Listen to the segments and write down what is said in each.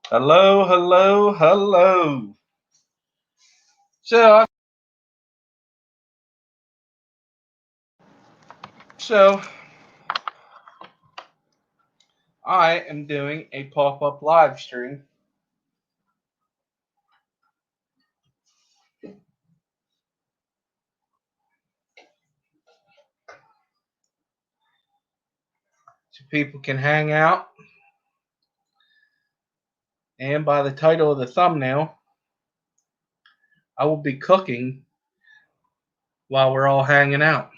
Hello, hello, hello. So, so I am doing a pop-up live stream so people can hang out. And by the title of the thumbnail, I will be cooking while we're all hanging out.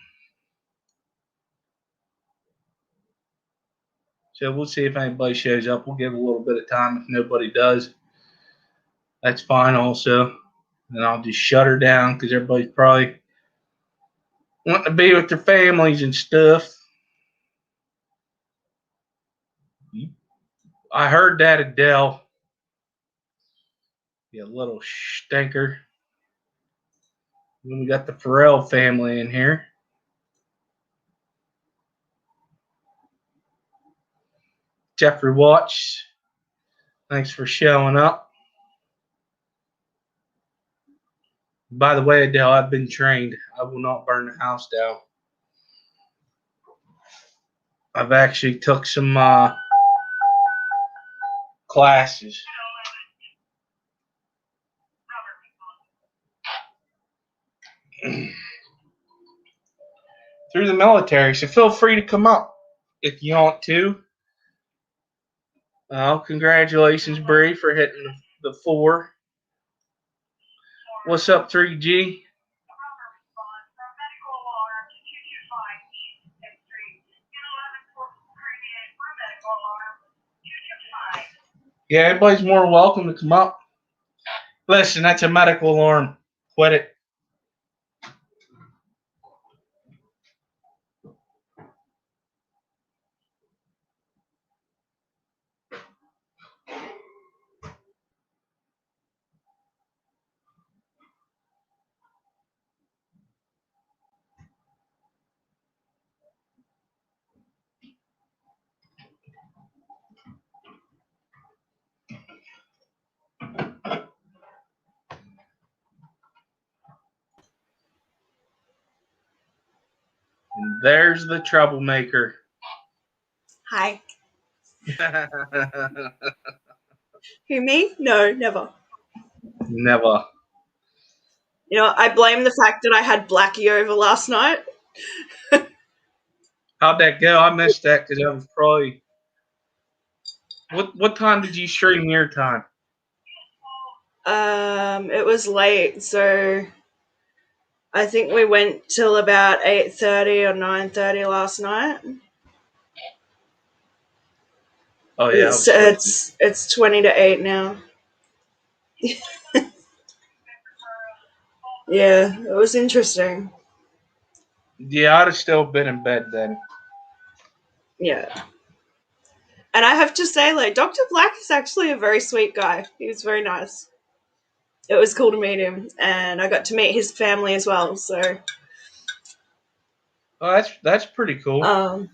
So we'll see if anybody shows up. We'll give a little bit of time. If nobody does, that's fine also. Then I'll just shut her down because everybody's probably wanting to be with their families and stuff. I heard that Adele. You little stinker. Then we got the Pharrell family in here. Jeffrey Watts, thanks for showing up. By the way, Adele, I've been trained. I will not burn the house down. I've actually took some classes. Through the military, so feel free to come up if you want to. Congratulations, Bree, for hitting the 4. What's up, 3G? Yeah, everybody's more welcome to come up. Listen, that's a medical alarm. Quit it. And there's the troublemaker. Hi. Who, me? No, never. Never. You know, I blame the fact that I had Blackie over last night. How'd that go? I missed that because I was probably. What time did you stream your time? It was late, so I think we went till about 8:30 or 9:30 last night. Oh yeah, I was It's 20 to 8 now. Yeah, it was interesting. Yeah, I'd have still been in bed then. Yeah. And I have to say, like, Dr. Black is actually a very sweet guy. He was very nice. It was cool to meet him, and I got to meet his family as well, so. Oh, that's pretty cool.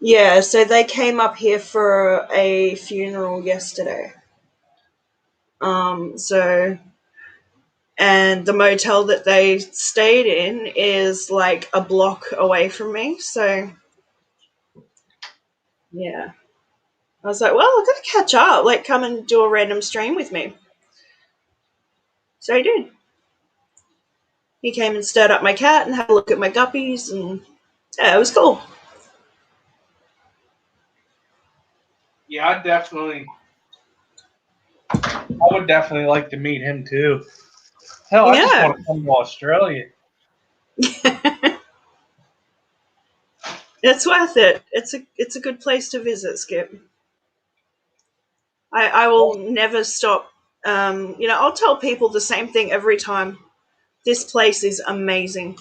Yeah, so they came up here for a funeral yesterday. So, and the motel that they stayed in is like a block away from me. So, yeah. I was like, well, I've got to catch up. Like, come and do a random stream with me. So he did. He came and stirred up my cat and had a look at my guppies, and yeah, it was cool. Yeah, I would definitely like to meet him too. Hell, I just Yeah. want to come to Australia. It's worth it. It's a good place to visit, Skip. I will never stop. I'll tell people the same thing every time. This place is amazing.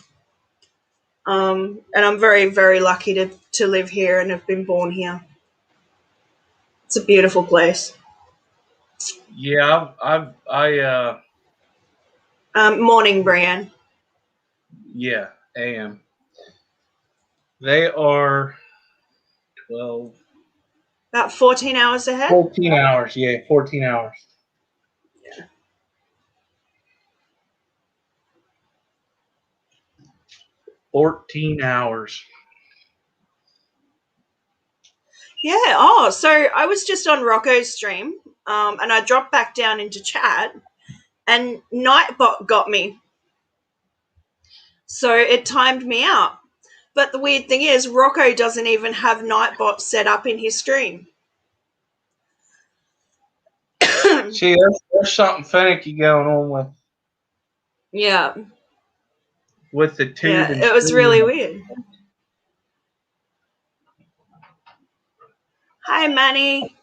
And I'm very, very lucky to live here and have been born here. It's a beautiful place. Yeah, Morning, Brienne. yeah, AM. They are 12. About 14 hours ahead? 14 hours, yeah, 14 hours. Yeah. 14 hours. Yeah. Oh, so I was just on Rocco's stream, and I dropped back down into chat, and Nightbot got me. So it timed me out. But the weird thing is, Rocco doesn't even have Nightbot set up in his stream. See, there's something finicky going on Yeah. with the tube. Yeah, And it was really weird. Hi, Manny.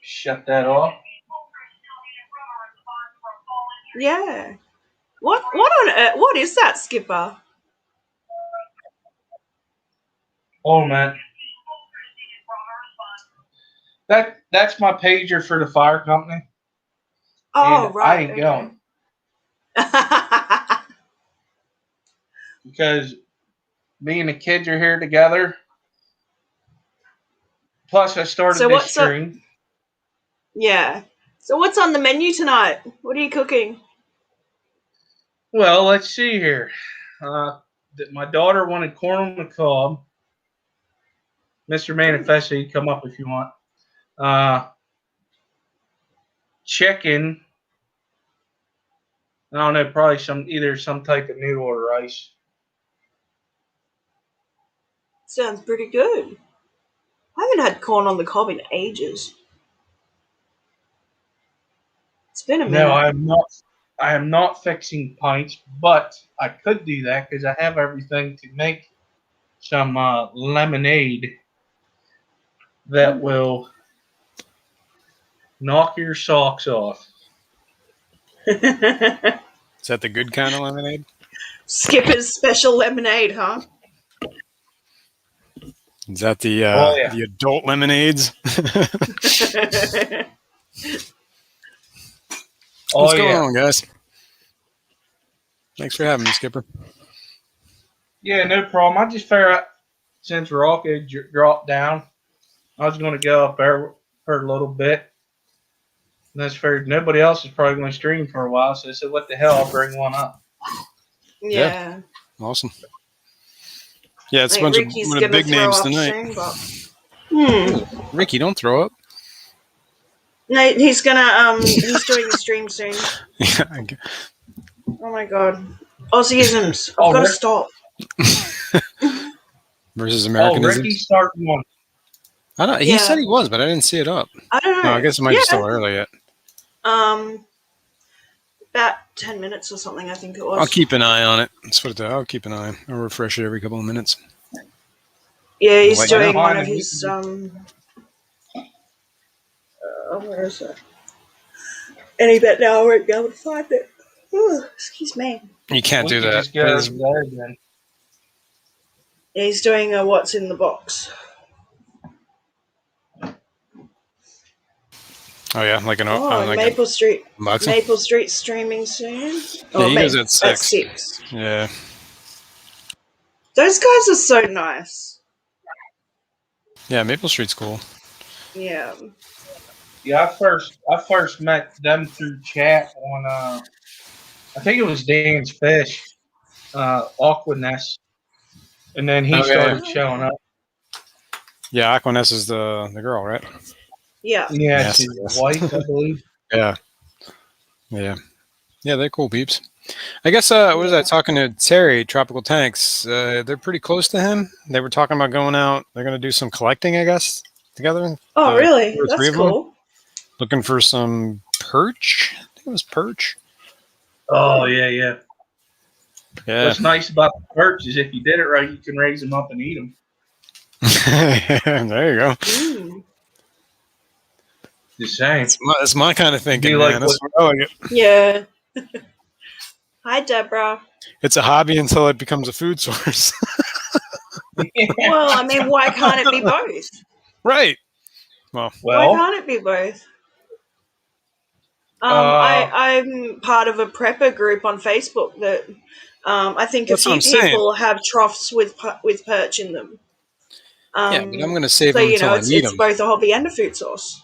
Shut that off. Yeah. What on earth? What is that, Skipper? Oh man, that's my pager for the fire company. Oh, and right. I ain't going because me and the kids are here together. Plus, I started this stream. Yeah. So what's on the menu tonight? What are you cooking? Well, let's see here. My daughter wanted corn on the cob. Mr. Manifesto, you come up if you want. Chicken. I don't know, probably some type of noodle or rice. Sounds pretty good. I haven't had corn on the cob in ages. It's been a minute. No, I am not fixing pints, but I could do that because I have everything to make some lemonade that will knock your socks off. Is that the good kind of lemonade? Skipper's special lemonade, huh? Is that the the adult lemonades? What's going on, guys? Thanks for having me, Skipper. Yeah, no problem. I just figured out since Rocket dropped down, I was going to go up there for a little bit. And I just figured nobody else is probably going to stream for a while, so I said, what the hell, I'll bring one up. Yeah. Awesome. Yeah, it's a bunch of big names tonight. Ricky, don't throw up. No, he's gonna he's doing the stream soon. Yeah. Oh my god. Aussieisms. I've got to stop. Versus Americanisms. Ricky's starting one. I don't. He said he was, but I didn't see it up. I don't know. No, I guess it might be still early yet. About 10 minutes or something, I think it was. I'll keep an eye on it. That's what I'll keep an eye. I'll refresh it every couple of minutes. Yeah, he's doing one of his where is it? Any bit now I won't be able to find it. Ooh, excuse me. You can't do that. Yeah, he's doing a what's in the box. Oh yeah, like Maple Street. Maple Street streaming soon. Yeah, he goes at 6. Yeah. Those guys are so nice. Yeah, Maple Street's cool. Yeah. Yeah, I first met them through chat on I think it was Dan's Fish, Aquaness, and then he started showing up. Yeah, Aquaness is the girl, right? Yeah. Yeah, she's wife, I believe. Yeah. Yeah, they're cool peeps. I guess what was I talking to Terry, Tropical Tanks? They're pretty close to him. They were talking about going out. They're going to do some collecting, I guess, together. Oh, really? That's cool. Looking for some perch. I think it was perch. Oh, yeah. What's nice about the perch is if you did it right, you can raise them up and eat them. There you go. Just saying. That's my kind of thinking, man. Yeah. Hi, Deborah. It's a hobby until it becomes a food source. Well, I mean, why can't it be both? Right. Well, why can't it be both? I'm part of a prepper group on Facebook that I think a few people have troughs with perch in them. Yeah, but I'm going to save So them you until know, I need it's them. both a hobby and a food source.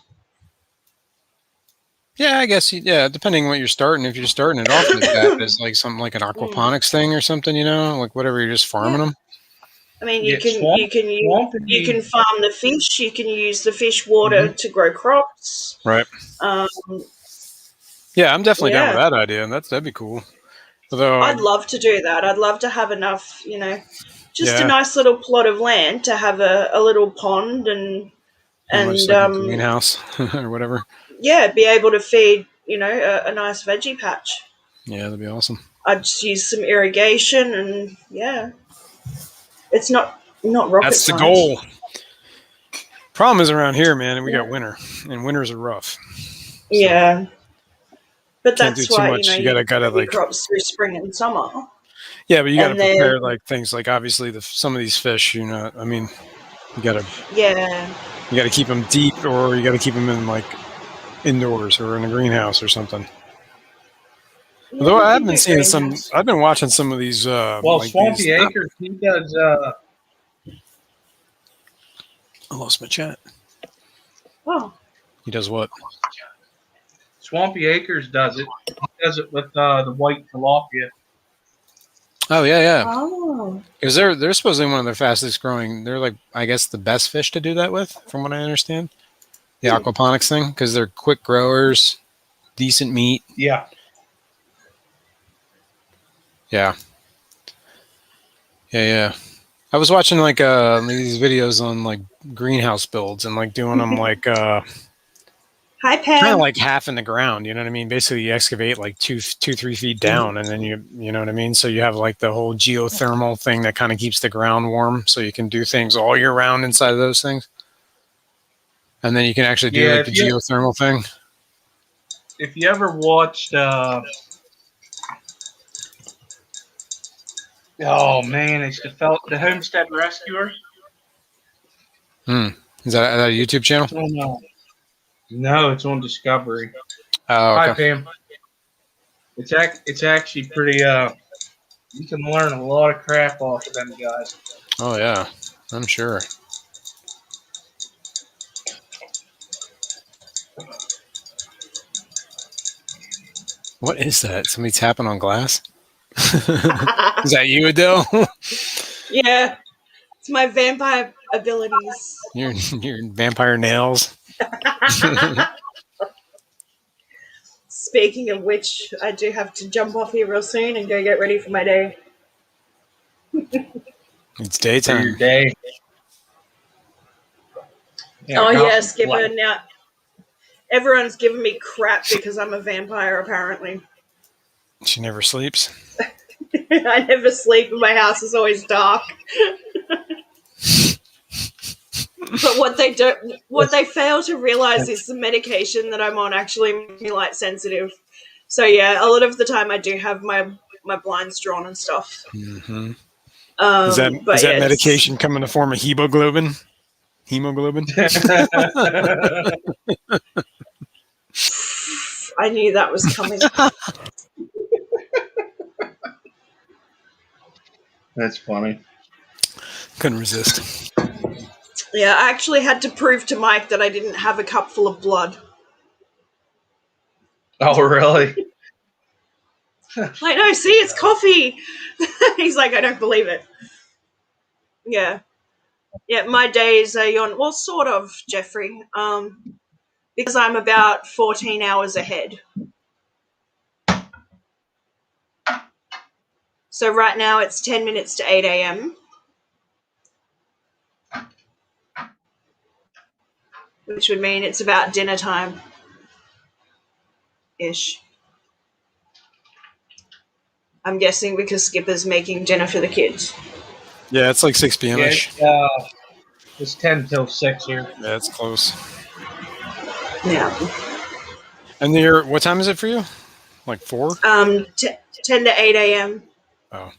Yeah, I guess. Yeah, depending on what you're starting. If you're starting it off like that as like something like an aquaponics thing or something, you know, like whatever, you're just farming them. I mean, Get swampy. you can farm the fish. You can use the fish water to grow crops. Right. Um, Yeah, I'm definitely down with yeah, that idea, and that'd be cool. Although, I'd love to do that. I'd love to have enough, just a yeah, nice little plot of land to have a little pond pretty much and like a greenhouse or whatever. yeah, be able to feed, a nice veggie patch. Yeah, that'd be awesome. I'd just use some irrigation and yeah, it's not rocket That's the science. goal. Problem is around here, man, and we got winter, and winters are rough. So Yeah, but can't do that's too why much. You gotta grow like. crops through spring and summer. Yeah, but you gotta And then prepare like things like obviously some of these fish. You know, I mean, you gotta keep them deep, or you gotta keep them in like indoors or in a greenhouse or something. Yeah, Although I you have can been do seeing greenhouse. I've been watching some of these. Well, like Swampy these, Acres, he does. I lost my chat. Oh, He does what? Swampy Acres does it. He does it with the white tilapia. Oh yeah. oh, Because they're supposedly one of their fastest growing. They're like, I guess, the best fish to do that with, from what I understand. The aquaponics thing, because they're quick growers, decent meat. Yeah. Yeah. I was watching like these videos on like greenhouse builds and like doing them like hi kind Pam. of like half in the ground. You know what I mean? Basically, you excavate like 3 feet down, and then you know what I mean. So you have like the whole geothermal thing that kind of keeps the ground warm, so you can do things all year round inside of those things. And then you can actually do like the geothermal thing. If you ever watched, oh man, it's the Homestead Rescuer. Is that a YouTube channel? Oh, no. No, it's on Discovery. Oh, okay. Hi, Pam. It's actually pretty. You can learn a lot of crap off of them guys. Oh yeah, I'm sure. What is that? Somebody tapping on glass? Is that you, Adele? Yeah, it's my vampire abilities. your vampire nails. Speaking of which, I do have to jump off here real soon and go get ready for my day. It's For daytime. your day. Yeah, Skipper. Now everyone's giving me crap because I'm a vampire. Apparently, She never sleeps. I never sleep, and my house is always dark. But what they fail to realize is the medication that I'm on actually makes me light sensitive. So yeah, a lot of the time I do have my blinds drawn and stuff. Mm-hmm. Is that medication come in the form of hemoglobin? I knew that was coming. That's funny. Couldn't resist. Yeah, I actually had to prove to Mike that I didn't have a cup full of blood. Oh, really? Like, no, see, it's coffee. He's like, I don't believe it. Yeah. Yeah, my days are on, well, sort of, Jeffrey, because I'm about 14 hours ahead. So right now it's 10 minutes to 8 a.m. Which would mean it's about dinner time. Ish. I'm guessing because Skipper's making dinner for the kids. Yeah, it's like 6 p.m.-ish. Yeah, it's 10 till 6 here. Yeah, it's close. Yeah. And what time is it for you? Like 4? 10 to 8 a.m. Oh,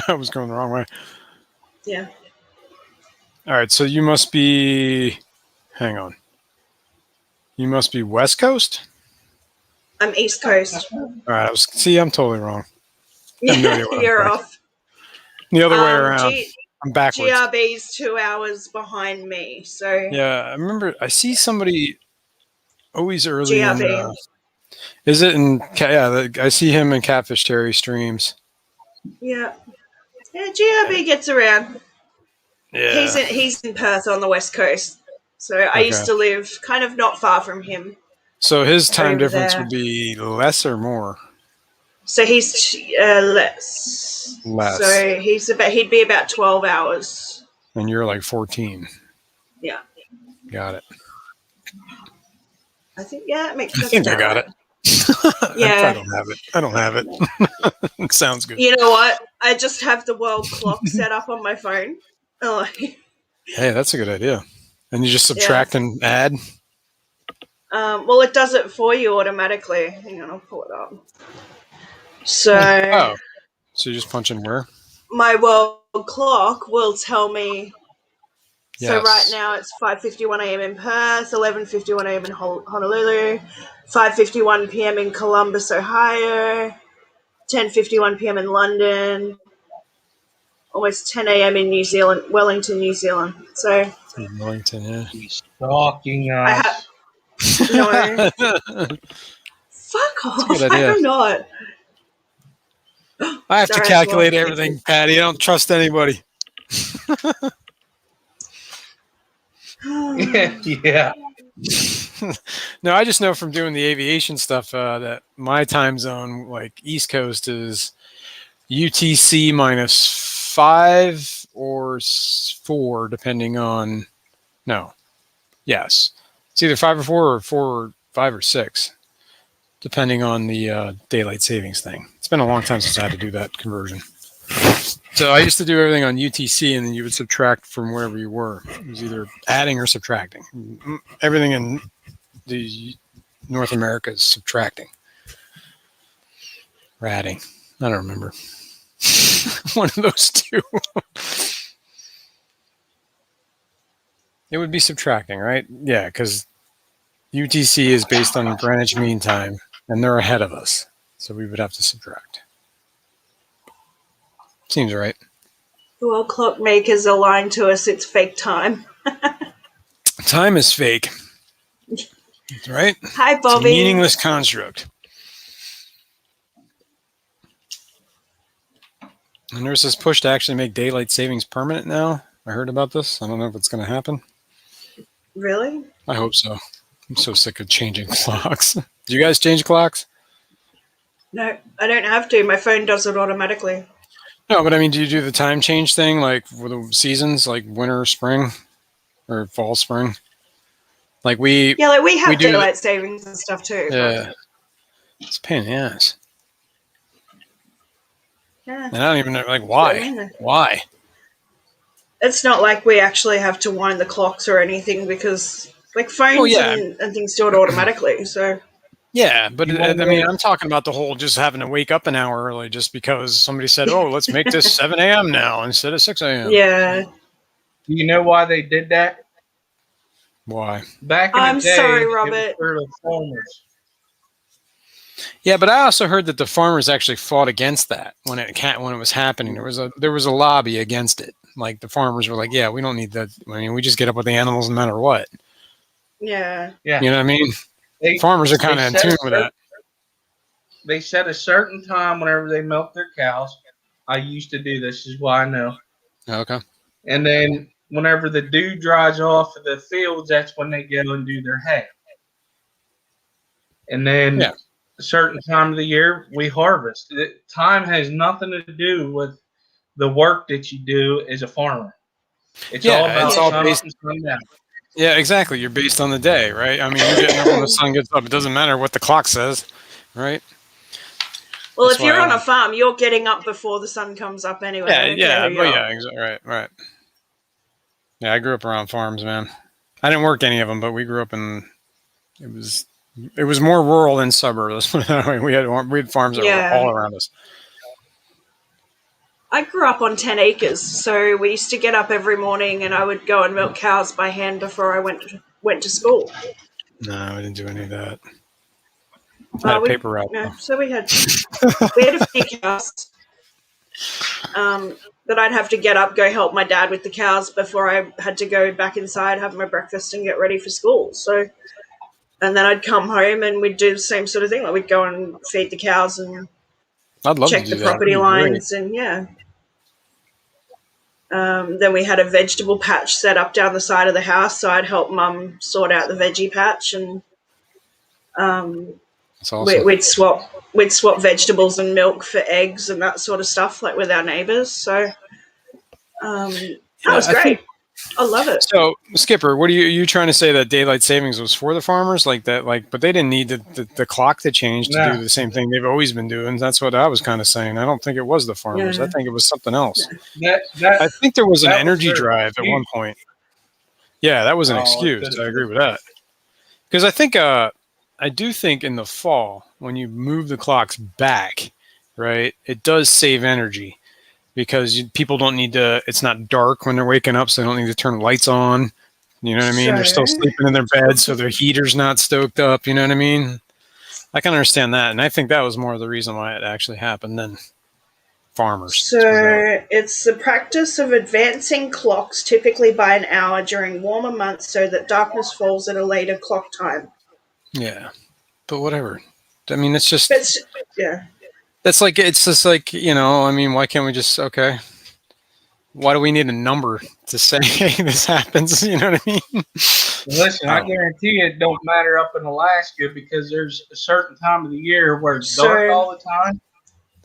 I was going the wrong way. Yeah. All right, so you must be. Hang on. You must be West Coast? I'm East Coast. All right, I'm totally wrong. I have no idea what I'm You're doing. off. The other way around. I'm backwards. GRB's 2 hours behind me. So Yeah, I remember. I see somebody always early in. GRB. Is it in? Yeah, I see him in Catfish Terry streams. Yeah. Yeah, GRB gets around. Yeah. He's in Perth on the west coast. So I used to live kind of not far from him. So his time Over difference there. would be less or more? So he's less. Less. So he'd be about 12 hours. And you're like 14. Yeah. Got it. I think it makes I think I got it. Yeah. I don't have it. It sounds good. You know what? I just have the world clock set up on my phone. Oh. Hey, that's a good idea. And you just subtract and add? Well, it does it for you automatically. Hang on, I'll pull it up. So, So you just punch in where? my world clock will tell me. Yes. So right now it's 5:51 a.m. in Perth, 11:51 a.m. in Honolulu, 5:51 p.m. in Columbus, Ohio, 10:51 p.m. in London, almost 10 a.m. in New Zealand, Wellington, New Zealand. So Wellington, yeah. He's stalking us. No. Fuck off. I'm not. I have to calculate everything, Patty. I don't trust anybody. Yeah. No, I just know from doing the aviation stuff that my time zone, like East Coast, is UTC -5 or 4, depending on. No. Yes. It's either 5 or 4 or 4 or 5 or 6, depending on the daylight savings thing. It's been a long time since I had to do that conversion. So I used to do everything on UTC, and then you would subtract from wherever you were. It was either adding or subtracting. Everything in the North America is subtracting. Or adding. I don't remember. One of those two. It would be subtracting, right? Yeah, because UTC is based on Greenwich Mean Time, and they're ahead of us. So we would have to subtract. Seems right. The world clock makers are lying to us. It's fake time. Time is fake. That's right. Hi, Bobby. It's a meaningless construct. And there's this push to actually make daylight savings permanent now. I heard about this. I don't know if it's going to happen. Really? I hope so. I'm so sick of changing clocks. Do you guys change clocks? No, I don't have to. My phone does it automatically. No, but I mean, do you do the time change thing, like for the seasons, like winter, spring, or fall, spring? Like we have daylight savings and stuff too. Yeah, it's a pain in the ass. Yeah. And I don't even know, like, why? Why? It's not like we actually have to wind the clocks or anything because, like, phones and things do it automatically. So. Yeah, but I mean, I'm talking about the whole just having to wake up an hour early just because somebody said, "Oh, let's make this 7 a.m. now instead of 6 a.m." Yeah. Do you know why they did that? Why? Back in the day, sorry, Robert. it was for the farmers. Yeah, but I also heard that the farmers actually fought against that when it was happening. There was a lobby against it. Like the farmers were like, "Yeah, we don't need that. I mean, we just get up with the animals no matter what." Yeah. Yeah. You know what I mean? Farmers are kind of in tune with that. They set a certain time whenever they milk their cows. I used to do this. Is why I know. Okay. And then whenever the dew dries off of the fields, that's when they go and do their hay. And then a certain time of the year, we harvest. Time has nothing to do with the work that you do as a farmer. It's all about sun up and sun down. Yeah, exactly. You're based on the day, right? I mean, you're getting up when the sun gets up. It doesn't matter what the clock says, right? Well, if you're on a farm, you're getting up before the sun comes up anyway. Right. Yeah, I grew up around farms, man. I didn't work any of them, but we grew up in. It was more rural than suburbs. We had farms that were all around us. I grew up on 10 acres, so we used to get up every morning and I would go and milk cows by hand before I went to school. No, I didn't do any of that. I had a paper route. No, so we had a few cows. But I'd have to get up, go help my dad with the cows before I had to go back inside, have my breakfast, and get ready for school. So, and then I'd come home and we'd do the same sort of thing. Like we'd go and feed the cows and I'd love check to do the that. property That'd be great. lines, and yeah. Then we had a vegetable patch set up down the side of the house, so I'd help Mum sort out the veggie patch, and That's awesome. we'd swap vegetables and milk for eggs and that sort of stuff, like with our neighbours. So that was great. I love it. So, Skipper, what are you trying to say that daylight savings was for the farmers, like that, but they didn't need the clock to change to No. do the same thing they've always been doing. That's what I was kind of saying. I don't think it was the farmers. Yeah. I think it was something else. That I think there was an that was energy their drive at one point. Yeah, that was an Oh, excuse. it I agree with that. Because I do think in the fall when you move the clocks back, right, it does save energy. Because people don't need to, it's not dark when they're waking up, so they don't need to turn lights on. You know what I mean? They're still Sure. sleeping in their beds, so their heater's not stoked up. You know what I mean? I can understand that. And I think that was more of the reason why it actually happened than farmers. So it's the practice of advancing clocks, typically by an hour during warmer months, so that darkness falls at a later clock time. Yeah. But whatever. I mean, it's just, But yeah. it's just like, I mean, why can't we just, okay. Why do we need a number to say, hey, this happens? You know what I mean? Listen, I guarantee you it don't matter up in Alaska because there's a certain time of the year where it's dark all the time.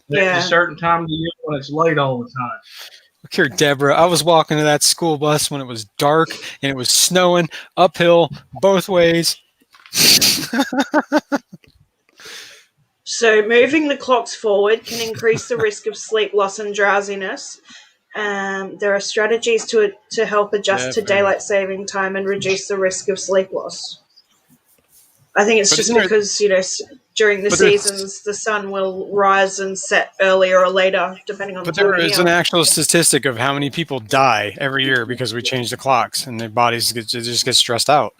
There's Yeah. a certain time of the year when it's light all the time. Look here, Deborah. I was walking to that school bus when it was dark and it was snowing uphill both ways. So moving the clocks forward can increase the risk of sleep loss and drowsiness. There are strategies to help adjust to daylight saving time and reduce the risk of sleep loss. I think it's just because, during the seasons, the sun will rise and set earlier or later, depending on the time of year. But there is an actual statistic of how many people die every year because we change the clocks and their bodies just get stressed out,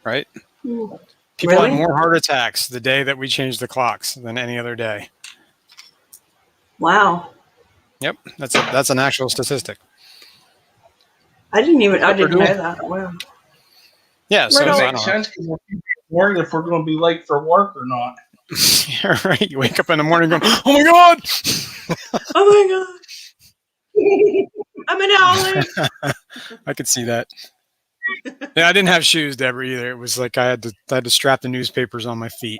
right? People Really? had more heart attacks the day that we changed the clocks than any other day. Wow. Yep, that's an actual statistic. I didn't know that. Wow. Yeah, so Right on. I It don't makes know. sense because we're worried if we're going to be late for work or not. Yeah, right. You wake up in the morning going, "Oh my god!" Oh my god. I'm an owlet. I could see that. Yeah, I didn't have shoes, Deborah, either. It was like I had to strap the newspapers on my feet.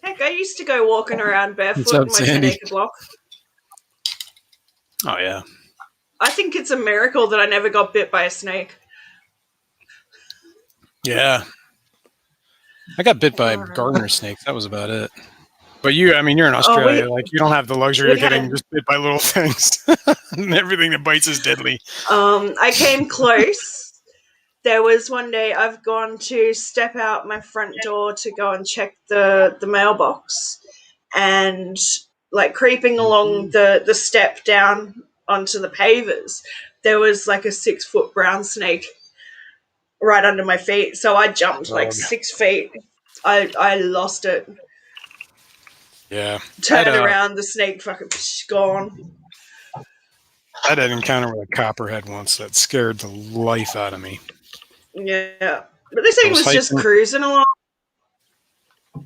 Heck, I used to go walking around barefoot What's up, in my Sandy? 10-acre block. Oh yeah. I think it's a miracle that I never got bit by a snake. Yeah. I got bit by gardener snakes. That was about it. But you're in Australia. You don't have the luxury of getting just bit by little things. And everything that bites is deadly. I came close. There was one day I've gone to step out my front door to go and check the mailbox, and like creeping along the step down onto the pavers, there was like a 6-foot brown snake right under my feet. So I jumped like 6 feet. I lost it. Yeah. Turned around, the snake fucking gone. I had an encounter with a copperhead once that scared the life out of me. Yeah. But this thing was just cruising along.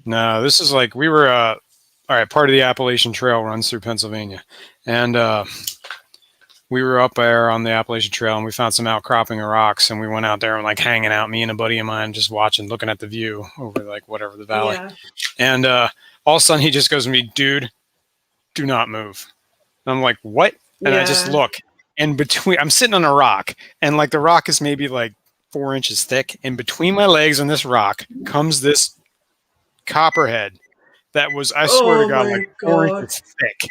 No, this is like we were all right, part of the Appalachian Trail runs through Pennsylvania. And we were up there on the Appalachian Trail and we found some outcropping of rocks and we went out there and like hanging out, me and a buddy of mine just watching, looking at the view over like whatever the valley. Yeah. And all of a sudden he just goes to me, "Dude, do not move." And I'm like, "What?" And I just look, and I'm sitting on a rock, and like the rock is maybe like 4 inches thick, and between my legs on this rock comes this copperhead that was, I swear to God, like 4 inches thick.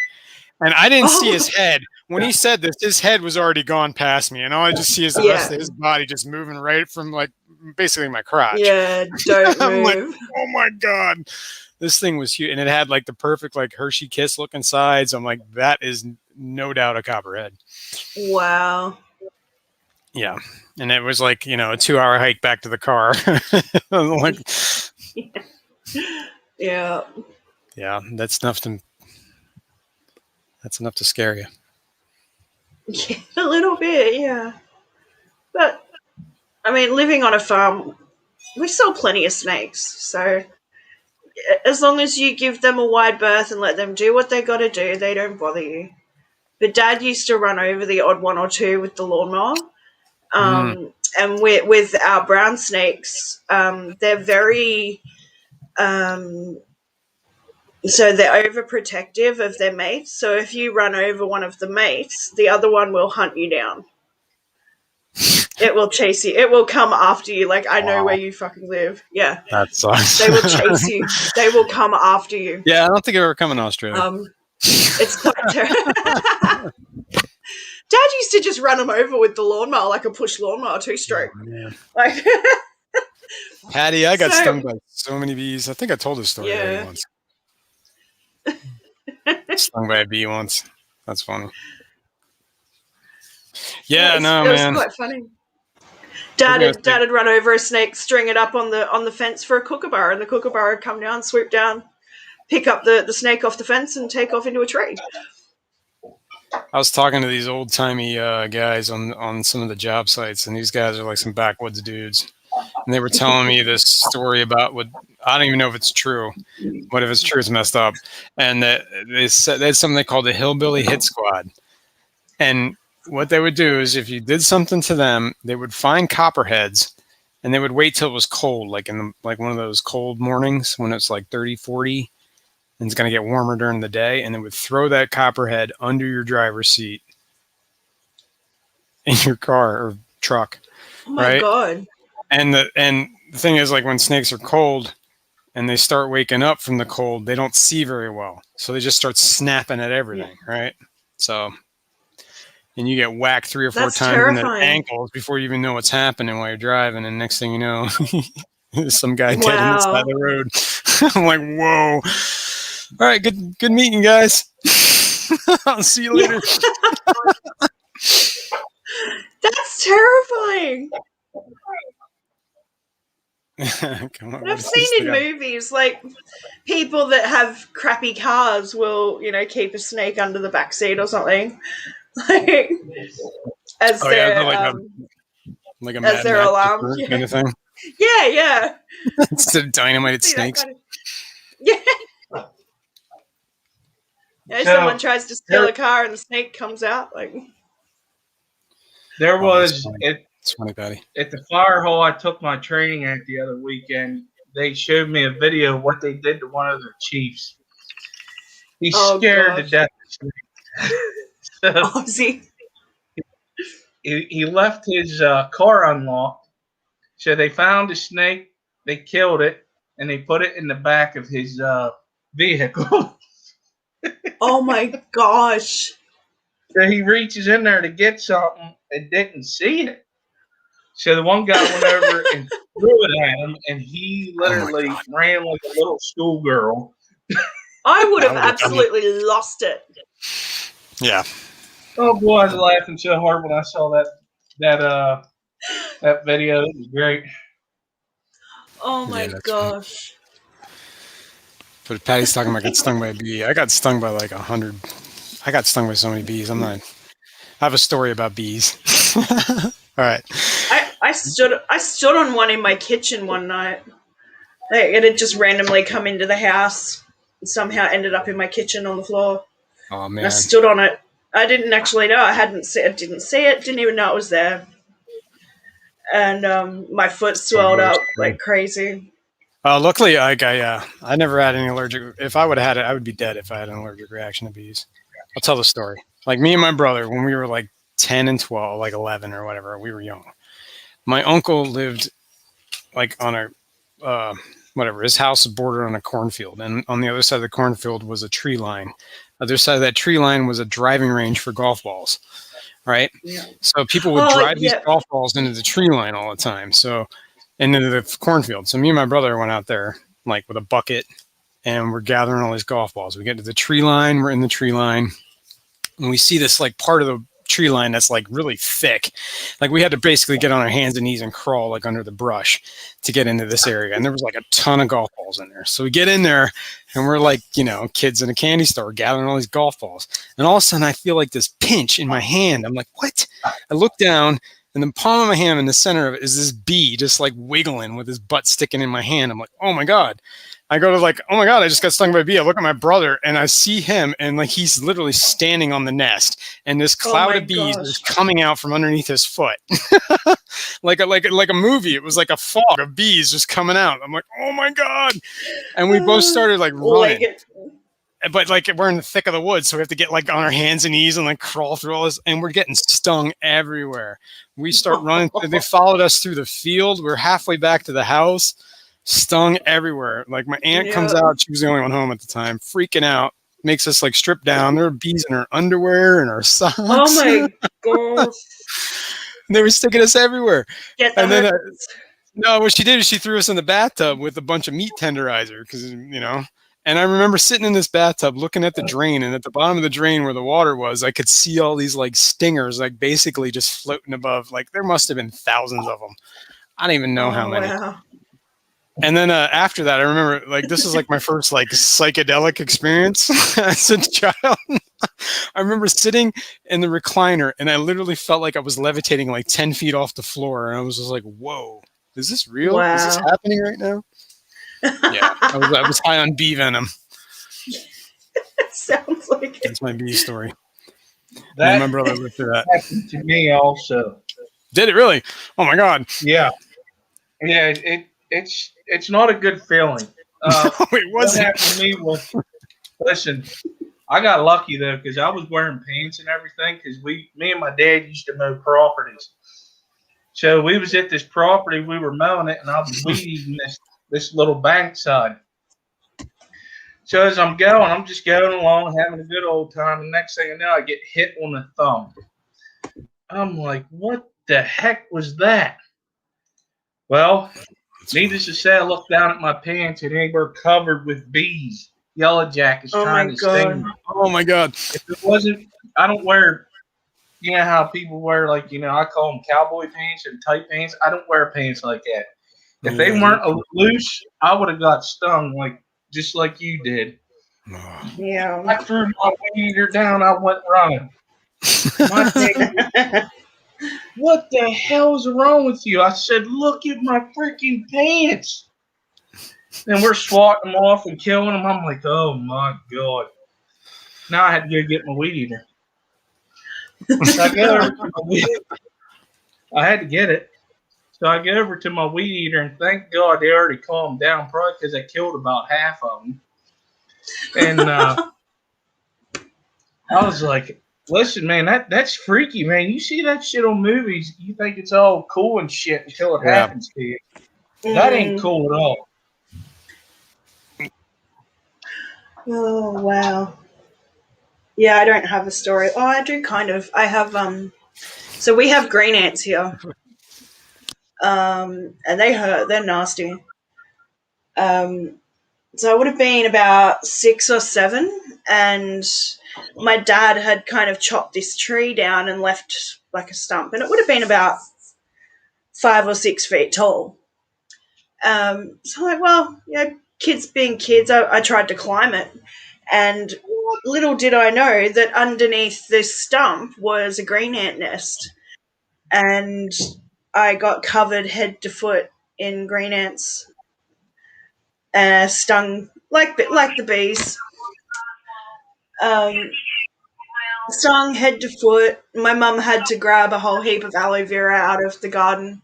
And I didn't see his head. When he said this, his head was already gone past me, and all I just see is the rest of his body just moving right from like basically my crotch. Yeah, don't I'm move. like, oh my God. This thing was huge, and it had like the perfect like Hershey Kiss looking sides. I'm like, that is no doubt a copperhead. Wow. Yeah, and it was like a 2-hour hike back to the car. Like, yeah. Yeah, that's enough to scare you. Yeah, a little bit, yeah. But I mean, living on a farm, we saw plenty of snakes. So as long as you give them a wide berth and let them do what they got to do, they don't bother you. But Dad used to run over the odd one or two with the lawnmower. And with our brown snakes, they're very so they're overprotective of their mates. So if you run over one of the mates, the other one will hunt you down. It will chase you. It will come after you. Like, I know where you fucking live. Yeah. That sucks. They will chase you. They will come after you. Yeah, I don't think I've ever come in Australia. It's quite terrible. Dad used to just run them over with the lawnmower, like a push lawnmower, 2-stroke. Oh, like, Patty, I got stung by so many bees. I think I told this story already once. Stung by a bee once. That's funny. Yeah, it was quite funny. Dad had run over a snake, string it up on the fence for a kookaburra, and the kookaburra would come down, swoop down, pick up the snake off the fence, and take off into a tree. I was talking to these old timey guys on some of the job sites, and these guys are like some backwoods dudes, and they were telling me this story about what I don't even know if it's true, but if it's true, it's messed up. And that they had something they called the Hillbilly Hit Squad, and what they would do is if you did something to them, they would find copperheads, and they would wait till it was cold, like like one of those cold mornings when it's like 30, 40. And it's going to get warmer during the day, and they would throw that copperhead under your driver's seat in your car or truck. Oh my God. And the thing is, like, when snakes are cold and they start waking up from the cold, they don't see very well. So they just start snapping at everything, right? So, and you get whacked 3 or 4 times in the ankles before you even know what's happening while you're driving. And next thing you know, there's some guy dead on the side of the road. I'm like, whoa. All right, good meeting, guys. I'll see you later. That's terrifying. Come on, I've seen in movies, like, people that have crappy cars will, keep a snake under the back seat or something, like as their alarm kind of thing. Yeah. Instead of dynamited snakes. Yeah. Someone tries to steal a car and the snake comes out. Like, there was it's funny, Patty. At the fire hall I took my training at the other weekend. They showed me a video of what they did to one of their chiefs. He's scared to death. So, he left his car unlocked. So they found the snake, they killed it, and they put it in the back of his vehicle. Oh my gosh. So he reaches in there to get something and didn't see it. So the one guy went over and threw it at him, and he literally ran like a little schoolgirl. I would have absolutely lost it. Yeah. Oh boy, I was laughing so hard when I saw that video. It was great. Oh my gosh. Funny. But Patty's talking about getting stung by a bee. I got stung by like 100. I got stung by so many bees. I have a story about bees. All right. I stood on one in my kitchen one night. It had just randomly come into the house and somehow ended up in my kitchen on the floor. Oh man. And I stood on it. I didn't actually know. I didn't see it. Didn't even know it was there. And my foot swelled up like crazy. Luckily, I never had any allergic. If I would have had it, I would be dead if I had an allergic reaction to bees. I'll tell the story. Like me and my brother, when we were like 10 and 12, like 11 or whatever, we were young. My uncle lived like on a his house bordered on a cornfield, and on the other side of the cornfield was a tree line. Other side of that tree line was a driving range for golf balls. Right? Yeah. So people would drive these golf balls into the tree line all the time. So into the cornfield. So me and my brother went out there like with a bucket, and we're gathering all these golf balls. We get to the tree line. We're in the tree line, and we see this like part of tree line that's like really thick. Like we had to basically get on our hands and knees and crawl like under the brush to get into this area. And there was like a ton of golf balls in there. So we get in there and we're like, kids in a candy store gathering all these golf balls. And all of a sudden I feel like this pinch in my hand. I'm like, what? I look down and the palm of my hand in the center of it is this bee just like wiggling with his butt sticking in my hand. I'm like, oh my God. I go to like, oh my God, I just got stung by a bee. I look at my brother and I see him and like he's literally standing on the nest and this cloud of bees is coming out from underneath his foot. like a movie. It was like a fog of bees just coming out. I'm like, oh my God. And we both started like running. But like we're in the thick of the woods, so we have to get like on our hands and knees and like crawl through all this, and we're getting stung everywhere. We start running. They followed us through the field. We're halfway back to the house. Stung everywhere. Like my aunt comes out. She was the only one home at the time, freaking out. Makes us like strip down. There were bees in her underwear and our socks. Oh my gosh. They were sticking us everywhere. And then no, what she did is she threw us in the bathtub with a bunch of meat tenderizer because And I remember sitting in this bathtub looking at the drain, and at the bottom of the drain where the water was, I could see all these like stingers, like basically just floating above. Like there must have been thousands of them. I don't even know how many. Wow. And then after that, I remember like this was like my first like psychedelic experience as a child. I remember sitting in the recliner, and I literally felt like I was levitating like 10 feet off the floor, and I was just like, "Whoa, is this real? Wow. Is this happening right now?" Yeah, I was high on bee venom. Sounds like it. That's my bee story. That my brother lived through that. happened to me also. Did it really? Oh my God! Yeah. It's not a good feeling. It What wasn't. happened to me was, listen, I got lucky though because I was wearing pants and everything because me and my dad used to mow properties. So we was at this property, we were mowing it, and I was weed eating this little bank side. So as I'm just going along, having a good old time. And next thing I know, I get hit on the thumb. I'm like, what the heck was that? Well, needless to say, I looked down at my pants and they were covered with bees. Yellow jackets trying to sting me. Oh my God! If it wasn't, I don't wear, you know how people wear, like, I call them cowboy pants and tight pants. I don't wear pants like that. If they weren't loose, I would have got stung just like you did. Yeah. I threw my weed eater down. I went running. My dad, what the hell is wrong with you? I said, look at my freaking pants. And we're swatting them off and killing them. I'm like, oh my God. Now I had to go get my weed eater. So I had to get it. So I get over to my weed eater, and thank God they already calmed down, probably because I killed about half of them. And I was like, listen, man, that's freaky, man. You see that shit on movies, you think it's all cool and shit until it happens to you. That ain't cool at all. Oh, wow. Yeah, I don't have a story. Oh, I do kind of. I have, so we have green ants here. And they hurt. They're nasty. So I would have been about 6 or 7, and my dad had kind of chopped this tree down and left like a stump, and it would have been about 5 or 6 feet tall. So I'm like, well, kids being kids, I tried to climb it, and little did I know that underneath this stump was a green ant nest, and I got covered head to foot in green ants, stung like the bees. Stung head to foot. My mum had to grab a whole heap of aloe vera out of the garden.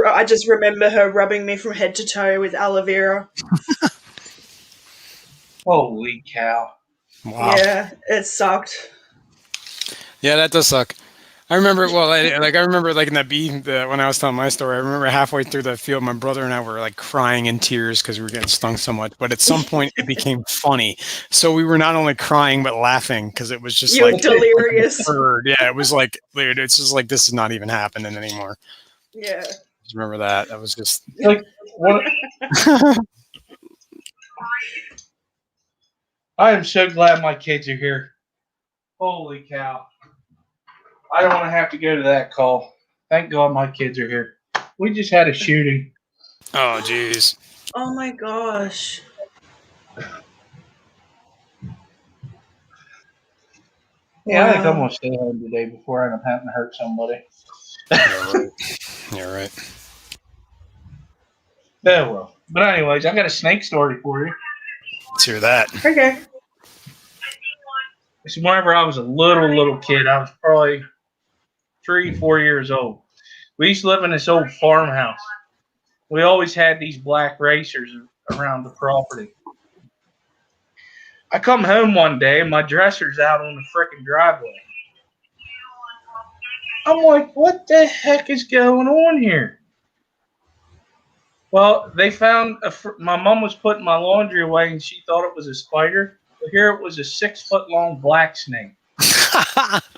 I just remember her rubbing me from head to toe with aloe vera. Holy cow. Wow. Yeah, it sucked. Yeah, that does suck. I remember, I remember in that bee, when I was telling my story, I remember halfway through the field, my brother and I were like crying in tears because we were getting stung so much. But at some point, it became funny. So we were not only crying, but laughing because it was just delirious. Yeah, it was like, dude, it's just like, this is not even happening anymore. Yeah. Just remember that. That was just. Like, what? I am so glad my kids are here. Holy cow. I don't want to have to go to that call. Thank God my kids are here. We just had a shooting. Oh, jeez. Oh my gosh. Yeah, I think I'm Wow. gonna stay home today before I end up having to hurt somebody. Yeah, right. Yeah, right. Oh well. But anyways, I got a snake story for you. Let's hear that. Okay. This is whenever I was a little kid. I was probably 3, 4 years old. We used to live in this old farmhouse. We always had these black racers around the property. I come home one day and my dresser's out on the frickin' driveway. I'm like, what the heck is going on here? Well, they found my mom was putting my laundry away and she thought it was a spider. But here it was a 6 foot long black snake.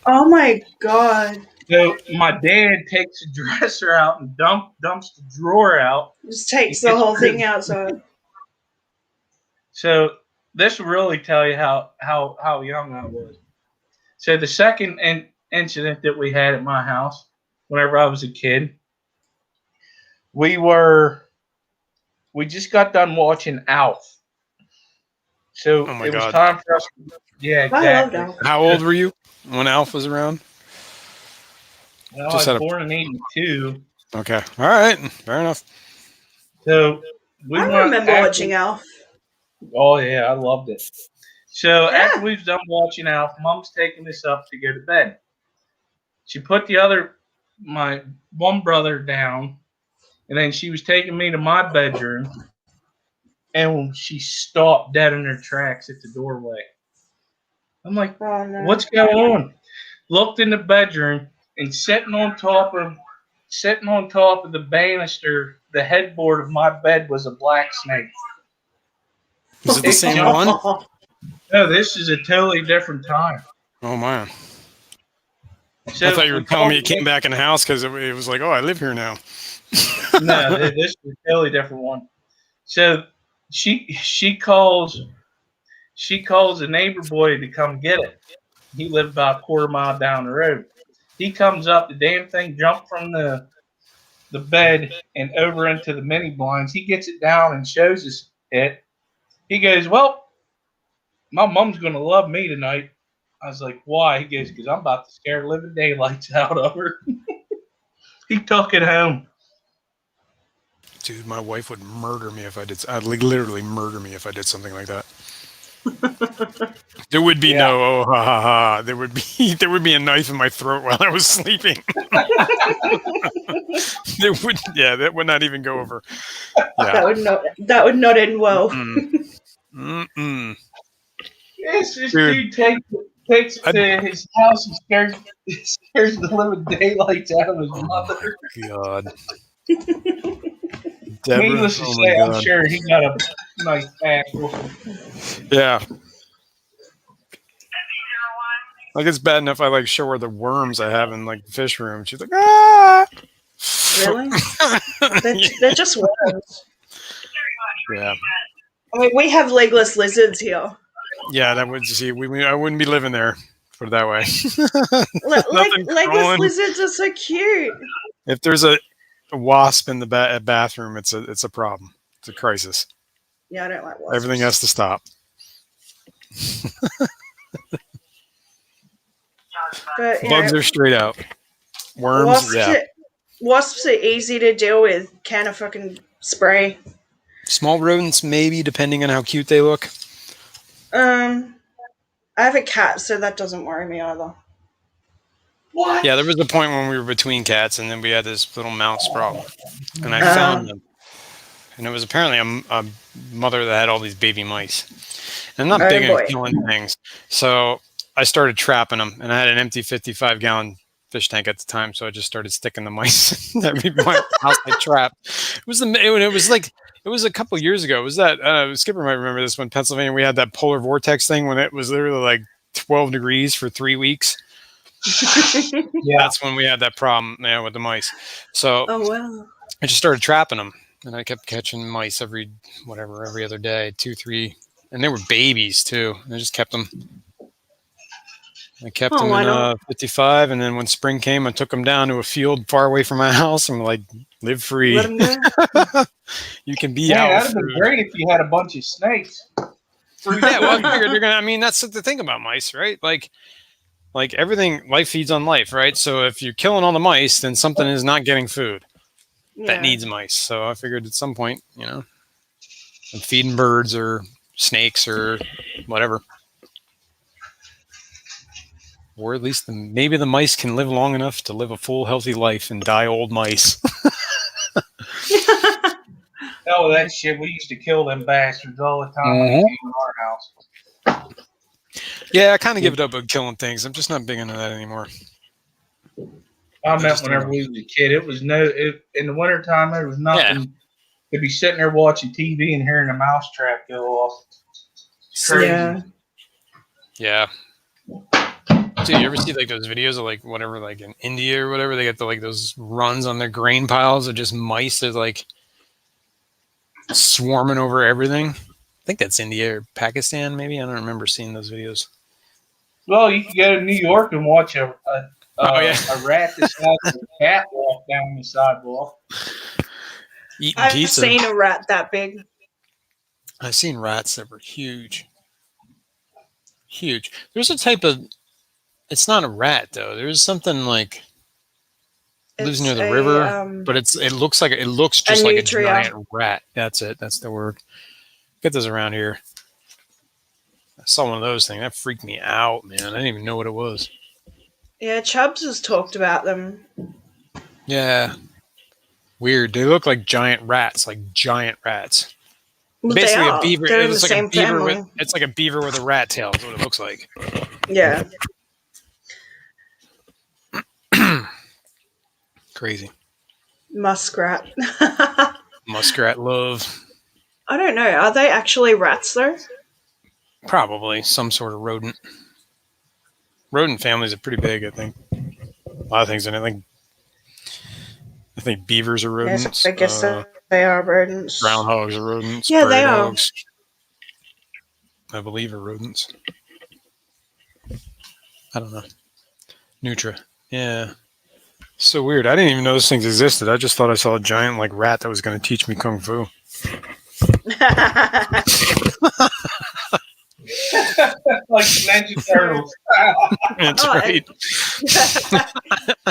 Oh my god. So my dad takes the dresser out and dumps the drawer out. Just takes the whole thing outside. So this will really tell you how young I was. So the second incident that we had at my house, whenever I was a kid, we just got done watching Alf. So Oh my it was God. time for us. Yeah, I loved exactly. Alf. How old were you when Alf was around? Well, Just I had was a- born in '82. Okay. All right. Fair enough. So we I went remember after- watching Alf. Oh yeah, I loved it. So Yeah. after we've done watching Alf, Mom's taking us up to go to bed. She put my one brother down, and then she was taking me to my bedroom, and she stopped dead in her tracks at the doorway. I'm like, Oh no. what's going on? Looked in the bedroom, and sitting on top of the banister, the headboard of my bed was a black snake. Is it the It same jumped- one? No, this is a totally different time. Oh, man. So I thought you were we telling me you called- came back in the house because it was like, oh, I live here now. No, this is a totally different one. So she calls a neighbor boy to come get it. He lived about a quarter mile down the road. He comes up, the damn thing jumped from the bed and over into the mini blinds. He gets it down and shows us it. He goes, well, my mom's going to love me tonight. I was like, why? He goes, because I'm about to scare the living daylights out of her. He took it home. Dude, my wife would murder me if I did. I'd literally murder me if I did something like that. There would be Yeah. no oh ha ha ha. There would be a knife in my throat while I was sleeping. That would not even go over. Yeah. That would not end well. Mm-mm. Yes, this Dude. dude takes it to his house and scares the living daylights out of his mother. God. Deborah, Needless to oh say, my I'm God. sure he got a nice ass whooping. Yeah. Like it's bad enough I like show her the worms I have in like the fish room. She's like, ah. Really? They're just worms. Yeah. I mean, we have legless lizards here. Yeah, that would see. I wouldn't be living there. Put it that way. Nothing Legless crawling. lizards are so cute. If there's a wasp in the bathroom, it's a problem. It's a crisis. Yeah, I don't like wasps. Everything has to stop. But, you Bugs know, are straight out. Worms, wasps are easy to deal with. Can of fucking spray. Small rodents, maybe, depending on how cute they look. I have a cat, so that doesn't worry me either. What? Yeah, there was a point when we were between cats, and then we had this little mouse problem, and I Uh-huh. found them, and it was apparently a mother that had all these baby mice. And I'm not Oh, big boy. on killing things, so I started trapping them, and I had an empty 55-gallon fish tank at the time, so I just started sticking the mice in every house I trapped. It was a couple years ago. It was that Skipper might remember this when Pennsylvania we had that polar vortex thing when it was literally like 12 degrees for 3 weeks. Yeah. That's when we had that problem with the mice. So Oh wow. I just started trapping them, and I kept catching mice every other day, 2, 3, and they were babies too. I just kept them. I kept Oh, them why in not? 55, and then when spring came, I took them down to a field far away from my house and like, live free. Let them go. You can be Man, out. that'd have been great if you had a bunch of snakes. Yeah, well, I figured they're gonna. I mean, that's the thing about mice, right? Like everything, life feeds on life, right? So if you're killing all the mice, then something is not getting food that Yeah. needs mice. So I figured at some point, I'm feeding birds or snakes or whatever. Or at least maybe the mice can live long enough to live a full, healthy life and die old mice. Oh, that shit. We used to kill them bastards all the time when they came to our house. Yeah, I kind of give it up with killing things. I'm just not big into that anymore. I meant just whenever don't. we was a kid, it was in the wintertime, there was nothing. To be sitting there watching TV and hearing a mouse trap go off. It's crazy. Yeah. Yeah. Dude, you ever see like those videos of like whatever, like in India or whatever, they get like those runs on their grain piles of just mice that like swarming over everything? I think that's India or Pakistan, maybe. I don't remember seeing those videos. Well, you can go to New York and watch a rat the size of a cat walk down the sidewalk. Eating I've pizza. seen a rat that big. I've seen rats that were huge. Huge. There's a type of. It's not a rat though. There's something like lives near the river, but it looks just like nutria. a giant rat. That's it. That's the word. Get those around here. I saw one of those things. That freaked me out, man. I didn't even know what it was. Yeah, Chubbs has talked about them. Yeah. Weird. They look like giant rats, Well, Basically they a are. beaver. They're in the It's like same a beaver family. it's like a beaver with a rat tail is what it looks like. Yeah. Crazy. Muskrat. Muskrat love. I don't know. Are they actually rats though? Probably some sort of rodent. Rodent families are pretty big, I think. A lot of things in it. I think beavers are rodents. Yes, I guess they are rodents. Groundhogs are rodents. Yeah, Prairie they are. dogs, I believe, are rodents. I don't know. Nutra. Yeah. So weird. I didn't even know those things existed. I just thought I saw a giant like rat that was going to teach me kung fu. Like the Ninja Turtles. That's Oh, right.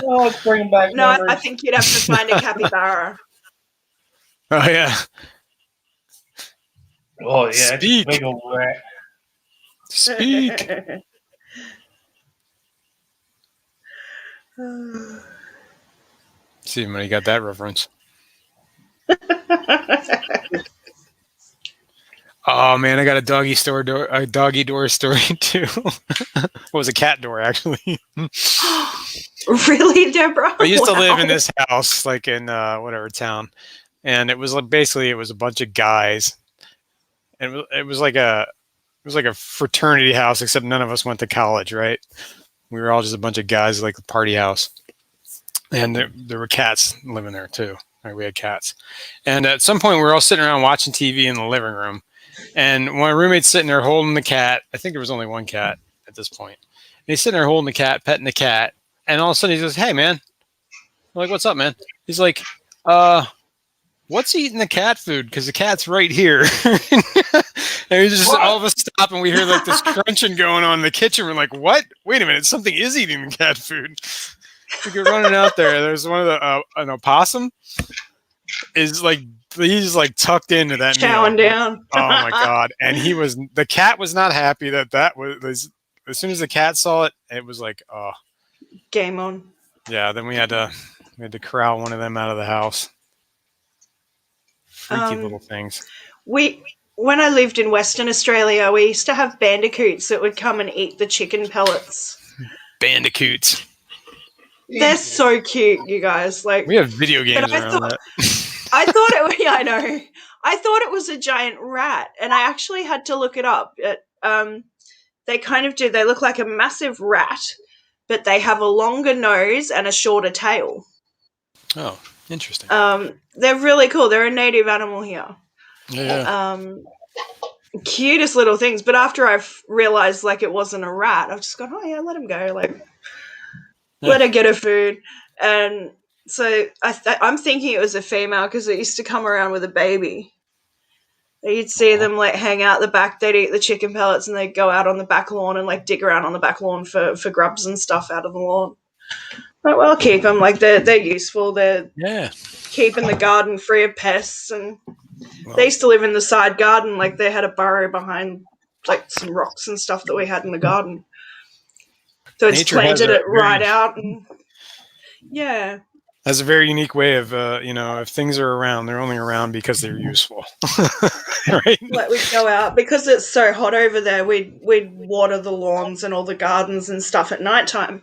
Oh, let's bring back No, memories. I think you'd have to find a capybara. Oh yeah. Oh, yeah, it's a Speak. big old rat. Speak. See, when you got that reference. Oh man, I got a doggy door story too. It was a cat door actually. Really, Deborah? I used to live Wow. in this house, like in whatever town, and it was like basically it was a bunch of guys, and it was like a fraternity house, except none of us went to college, right? We were all just a bunch of guys, like a party house, and there were cats living there too. Right, we had cats, and at some point we were all sitting around watching TV in the living room, and my roommate's sitting there holding the cat. I think there was only one cat at this point. And he's sitting there holding the cat, petting the cat, and all of a sudden he goes, "Hey, man!" I'm like, "What's up, man?" He's like, "What's eating the cat food? Because the cat's right here." And we just all of us stop, and we hear like this crunching going on in the kitchen. We're like, "What? Wait a minute! Something is eating the cat food." We go running out there. There's one of the an opossum is like he's like tucked into that Chowing meal. down. Oh my god! And the cat was not happy that was as soon as the cat saw it, it was like, oh, Game on. yeah. Then we had to corral one of them out of the house. Freaky little things. When I lived in Western Australia, we used to have bandicoots that would come and eat the chicken pellets. Bandicoots. They're so cute, you guys. Like, We have video games I around thought- that. I thought it was, yeah, I know. I thought it was a giant rat, and I actually had to look it up. They kind of do. They look like a massive rat, but they have a longer nose and a shorter tail. Oh, interesting. They're really cool. They're a native animal here. Yeah. cutest little things. But after I've realized like it wasn't a rat, I've just gone, oh yeah, let him go. Like, let her get her food. And so I'm thinking it was a female because it used to come around with a baby. You'd see them like hang out the back. They'd eat the chicken pellets and they'd go out on the back lawn and like dig around on the back lawn for grubs and stuff out of the lawn. Like, well, keep them. Like they're useful. They're keeping the garden free of pests. And they used to live in the side garden. Like they had a burrow behind like some rocks and stuff that we had in the garden. So I just planted it right out. And yeah. Has a very unique way of, if things are around, they're only around because they're useful. Right? Like we'd go out because it's so hot over there. We'd water the lawns and all the gardens and stuff at nighttime.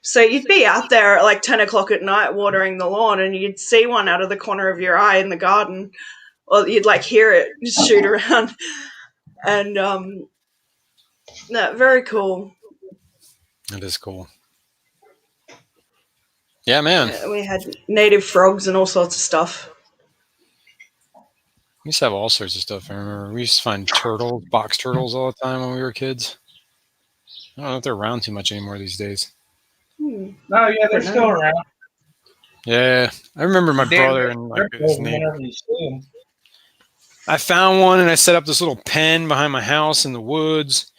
So you'd be out there at like 10 o'clock at night watering the lawn, and you'd see one out of the corner of your eye in the garden, or you'd like hear it just shoot around. And no, very cool. That is cool. Yeah, man. We had native frogs and all sorts of stuff. We used to have all sorts of stuff. I remember we used to find turtles, box turtles all the time when we were kids. I don't know if they're around too much anymore these days. No, yeah, they're still around. Yeah, I remember my brother and like his neighbor. I found one and I set up this little pen behind my house in the woods.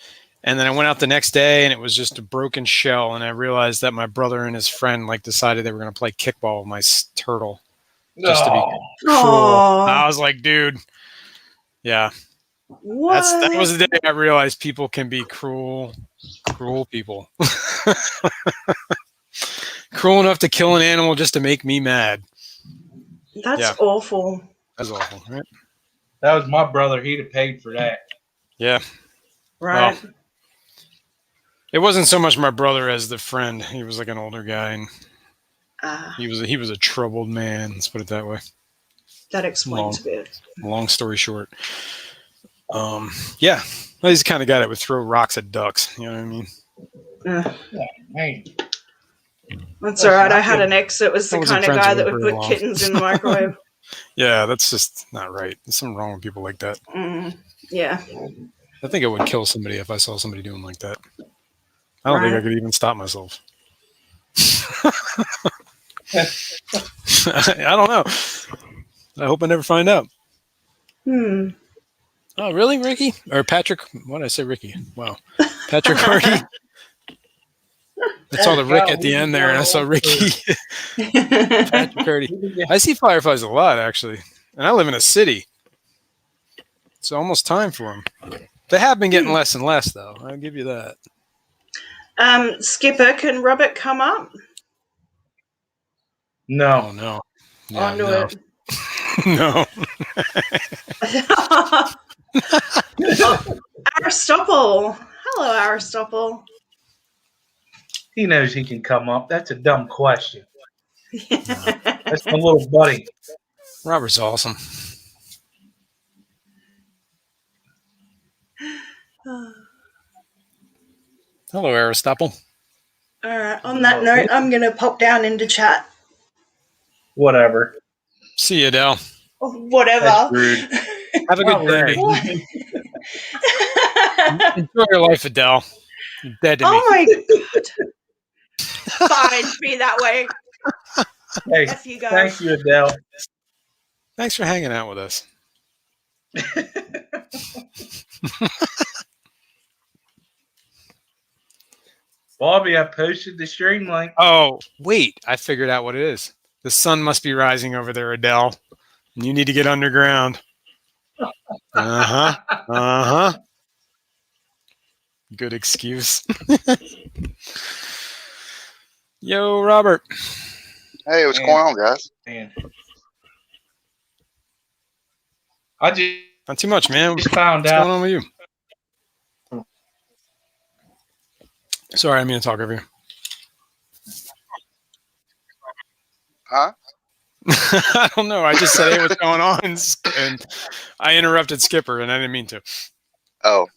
And then I went out the next day and it was just a broken shell. And I realized that my brother and his friend like decided they were going to play kickball with my turtle. Just to be cruel. I was like, dude, yeah. That was the day I realized people can be cruel people. Cruel enough to kill an animal just to make me mad. That's awful. That's awful, right? That was my brother. He'd have paid for that. Yeah. Right. Well, it wasn't so much my brother as the friend. He was like an older guy, and he was a troubled man. Let's put it that way. That explains a bit. Long story short, yeah, well, he's the kind of guy that would throw rocks at ducks. You know what I mean? Man. That's all right. I had an ex that was the kind of guy that would put kittens in the microwave. Yeah, that's just not right. There's something wrong with people like that. Yeah. I think it would kill somebody if I saw somebody doing like that. I don't think I could even stop myself. I don't know. I hope I never find out. Oh, really, Ricky? Or Patrick? Why did I say Ricky? Wow. Patrick Hardy. I saw the Rick at the end there, and I saw Ricky. Patrick Hardy. I see fireflies a lot, actually. And I live in a city. It's almost time for them. They have been getting less and less, though. I'll give you that. Skipper, can Robert come up? No. Oh, no. Yeah, onto it. No. Aristotle. Hello, Aristotle. He knows he can come up. That's a dumb question. That's my little buddy. Robert's awesome. Hello, Aristotle. All right. On that note, I'm going to pop down into chat. Whatever. See you, Adele. Whatever. Have a good day. Enjoy your life, Adele. You're dead to me. Oh my God. Fine. Be that way. Hey, F you guys. Thank you, Adele. Thanks for hanging out with us. Bobby, I posted the stream link. Oh, wait. I figured out what it is. The sun must be rising over there, Adele. You need to get underground. Good excuse. Yo, Robert. Hey, what's going on, guys? Man. I just Not too much, man. Just found What's out. going on with you? Sorry, I didn't mean to talk over you. Huh? I don't know. I just said, hey, what's going on? And I interrupted Skipper, and I didn't mean to. Oh.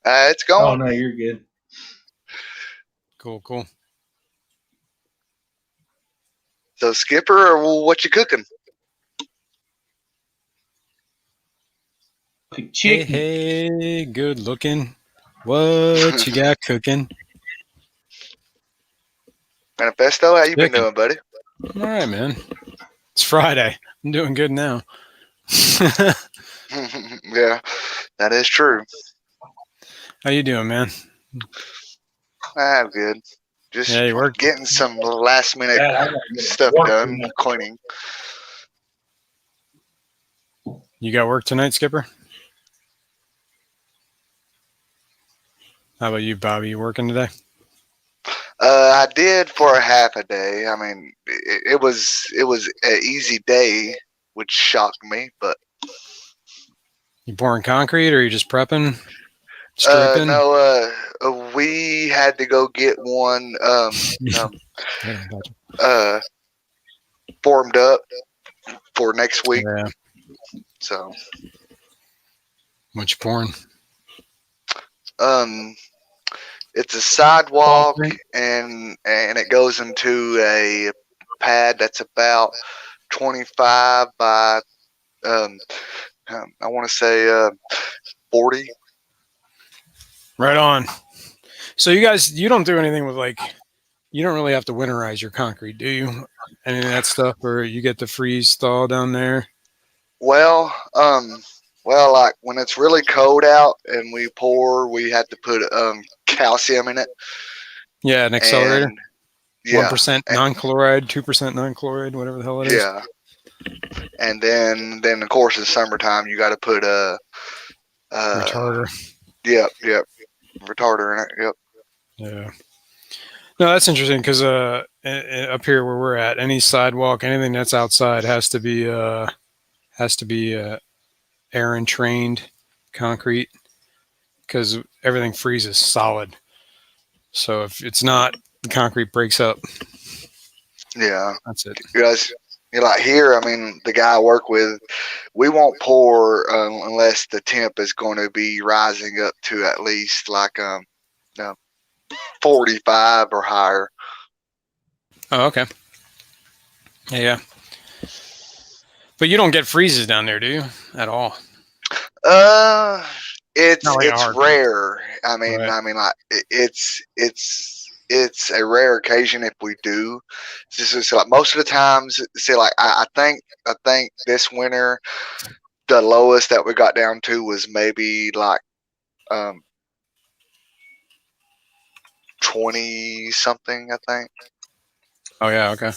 It's going. Oh, no, you're good. Cool. So, Skipper, or what you cooking? Cook Hey, chicken. hey, good looking. What you got cooking? Manifesto, how you been Chicken. doing, buddy? All right, man. It's Friday. I'm doing good now. Yeah, that is true. How you doing, man? I'm good. Just Yeah, you work. getting some last minute Dad, I gotta get stuff work done, tonight. cleaning. You got work tonight, Skipper? How about you, Bobby? You working today? I did for a half a day. I mean, it was an easy day, which shocked me. But You pouring concrete, or are you just prepping, stripping? no, we had to go get one Yeah, gotcha. formed up for next week. Yeah. So What you pouring? it's a sidewalk, Concrete? and it goes into a pad that's about 25 by I want to say 40. Right on. So you guys, you don't do anything with like, you don't really have to winterize your concrete, do you? Any of that stuff, or you get the freeze thaw down there? Well, like when it's really cold out and we pour, we have to put calcium in it, Yeah, an accelerator. and yeah, 1% non-chloride, 2% non-chloride, whatever the hell it is. yeah, and then of course in the summertime you got to put a Retarder. yep, retarder in it. Yep. Yeah. No, that's interesting because up here where we're at, any sidewalk, anything that's outside has to be Aaron trained concrete because everything freezes solid. So if it's not, the concrete breaks up. Yeah. That's it. You guys, like here, I mean, the guy I work with, we won't pour unless the temp is going to be rising up to at least like 45 or higher. Oh, okay. Yeah. But you don't get freezes down there, do you? At all? It's Not like a hard rare. I mean, Right. like it's a rare occasion if we do. It's just like most of the times, see, like I think this winter the lowest that we got down to was maybe like 20 something, I think. Oh, yeah. Okay.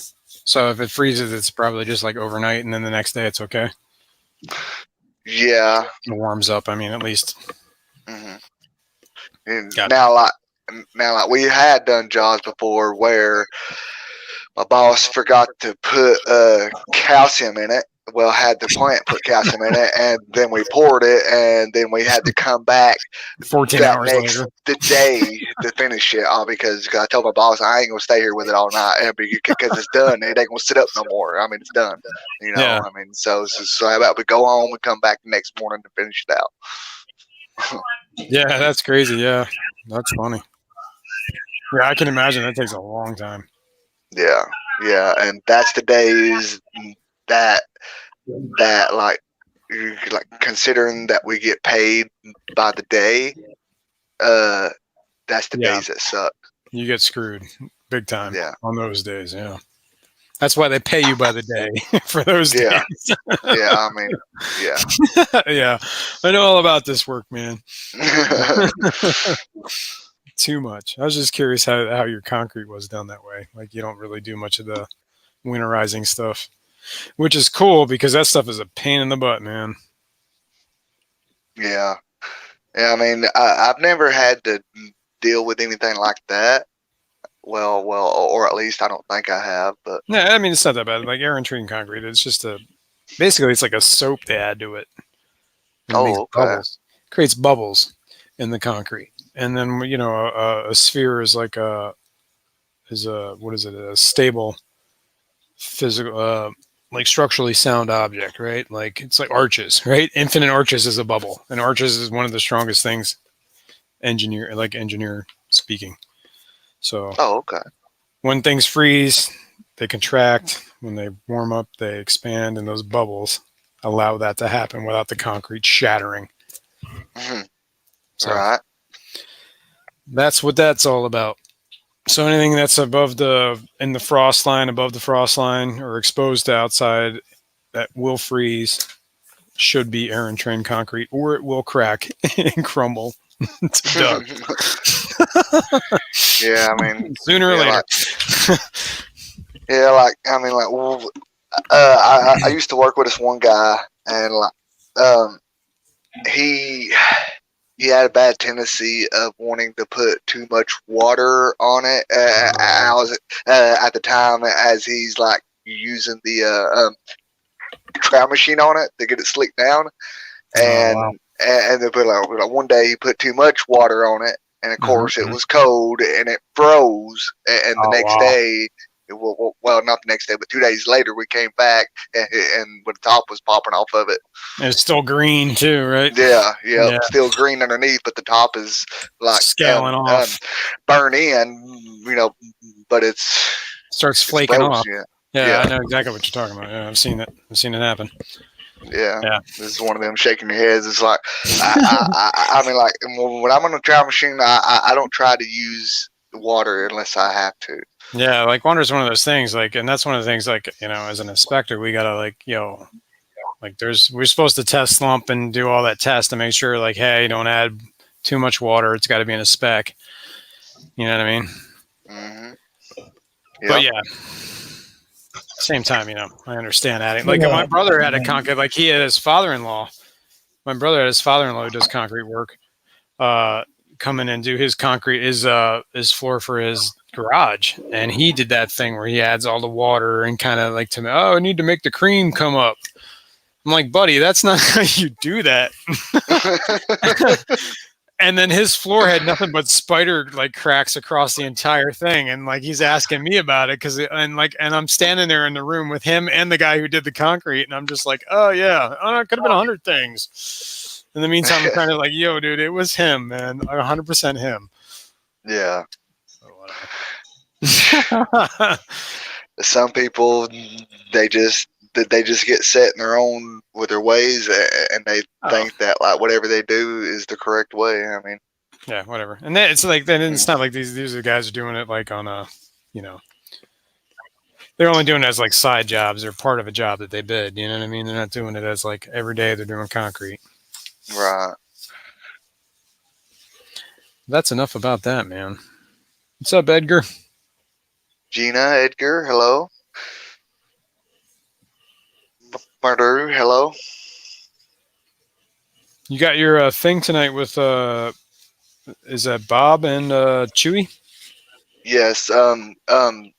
So if it freezes, it's probably just like overnight, and then the next day it's okay. Yeah. It warms up. I mean, at least. hmm And Gotcha. now, like we had done jobs before where my boss forgot to put calcium in it. Well, had the plant put calcium in it, and then we poured it, and then we had to come back 14 that hours next later. the day to finish it, all because I told my boss I ain't gonna stay here with it all night because it's done. It ain't gonna sit up no more. I mean, it's done. You know. Yeah. I mean, so how about we go home and come back the next morning to finish it out. Yeah, that's crazy. Yeah, that's funny. Yeah, I can imagine that takes a long time. Yeah, and that's the days that like considering that we get paid by the day, that's the Yeah. days that suck. You get screwed big time Yeah. on those days. Yeah. That's why they pay you by the day for those Yeah. days. Yeah, I mean, Yeah. I know all about this work, man. yeah. Too much. I was just curious how your concrete was done that way. Like you don't really do much of the winterizing stuff, which is cool because that stuff is a pain in the butt, man. Yeah, I mean, I've never had to deal with anything like that. Well, or at least I don't think I have. But Yeah, I mean it's not that bad. Like Aaron treating concrete, it's just basically it's like a soap they add to it. And it makes okay. bubbles. Creates bubbles in the concrete, and then a sphere is like a stable physical like structurally sound object, right? Like it's like arches, right? Infinite arches is a bubble, and arches is one of the strongest things engineer speaking. So Okay. when things freeze, they contract. When they warm up, they expand, and those bubbles allow that to happen without the concrete shattering. Mhm. So Right. that's what that's all about. So anything that's in the frost line, above the frost line, or exposed to outside that will freeze should be air and train concrete, or it will crack and crumble to dust. Yeah, I mean, Sooner or yeah, later. I used to work with this one guy, and he had a bad tendency of wanting to put too much water on it. I was at the time as he's like using the trout machine on it to get it slicked down, and wow. and they put like one day he put too much water on it, and of course it Mhm. was cold and it froze, and the Oh, next wow. day. Well, not the next day, but 2 days later, we came back and the top was popping off of it. It's still green too, right? Yeah, still green underneath, but the top is like Scaling off. burn in, but it's Starts flaking froze. off. Yeah, Yeah, Yeah. I know exactly what you're talking about. Yeah, I've seen it. I've seen it happen. yeah. Yeah. This is one of them shaking your heads. It's like I mean, like when I'm on a trout machine, I don't try to use water unless I have to. Yeah, like water is one of those things, like, and that's one of the things, like, as an inspector, we gotta, like, like we're supposed to test slump and do all that test to make sure, like, hey, don't add too much water. It's got to be in a spec. You know what I mean? Mm-hmm. But yeah, same time, I understand adding. Like my brother had a concrete, like he had his father-in-law. My brother had his father-in-law who does concrete work. Come in and do his concrete, his floor for his garage, and he did that thing where he adds all the water and kind of like to me, I need to make the cream come up. I'm like, buddy, that's not how you do that. And then his floor had nothing but spider like cracks across the entire thing, and like he's asking me about it and I'm standing there in the room with him and the guy who did the concrete, and I'm just like, oh yeah, it could have been 100 things. In the meantime, I'm kind of like, yo, dude, it was him, man, 100% him. Yeah. So whatever. Some people they just get set in their own with their ways, and they think that like whatever they do is the correct way. I mean, yeah, whatever. And then it's like, then it's not like these are guys are doing it like on a, they're only doing it as like side jobs or part of a job that they bid. You know what I mean? They're not doing it as like every day they're doing concrete. right. That's enough about that, man. What's up, Edgar? Gina, Edgar, hello. Mardu, hello. You got your thing tonight with is that Bob and Chewy? Yes.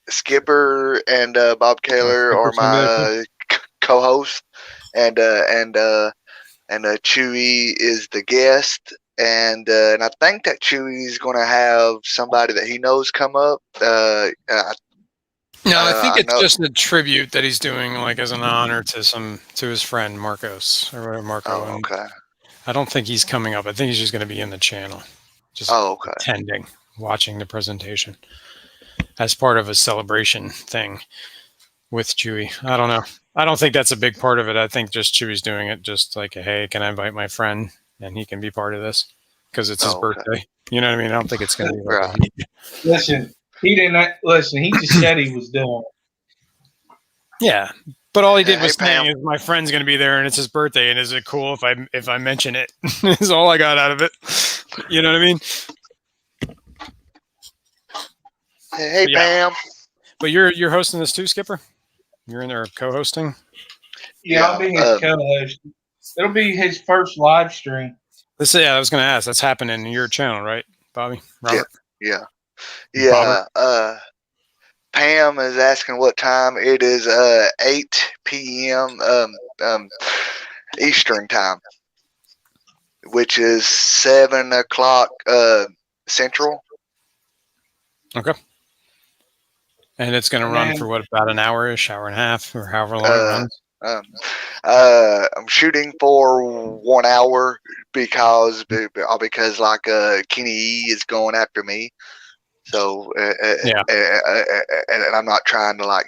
Skipper and Bob Kaler are my co-host, and Chewy is the guest. And I think that Chewy's going to have somebody that he knows come up. No, I think it's know. just a tribute that he's doing, like as an honor to his friend Marcos or whatever, Marco. Oh, okay. I don't think he's coming up. I think he's just going to be in the channel, just attending, watching the presentation as part of a celebration thing with Chewy. I don't know. I don't think that's a big part of it. I think just Chewy's doing it just like, hey, can I invite my friend and he can be part of this because it's his birthday. You know what I mean? I don't think it's going to be like Listen, he didn't listen. He just said he was doing it. Yeah, but all he did was saying is my friend's going to be there and it's his birthday, and is it cool if I mention it? Is all I got out of it. You know what I mean? Hey, Pam. But you're hosting this too, Skipper? You're in there co-hosting? Yeah, I'll be his co-host. It'll be his first live stream. I was going to ask. That's happening in your channel, right, Bobby? Robert? Yeah. Pam is asking what time. It is 8 p.m. Eastern time, which is 7 o'clock Central. Okay. And it's going to run for what, about an hour-ish, hour and a half, or however long it runs? I'm shooting for 1 hour because like Kenny E is going after me. So and I'm not trying to like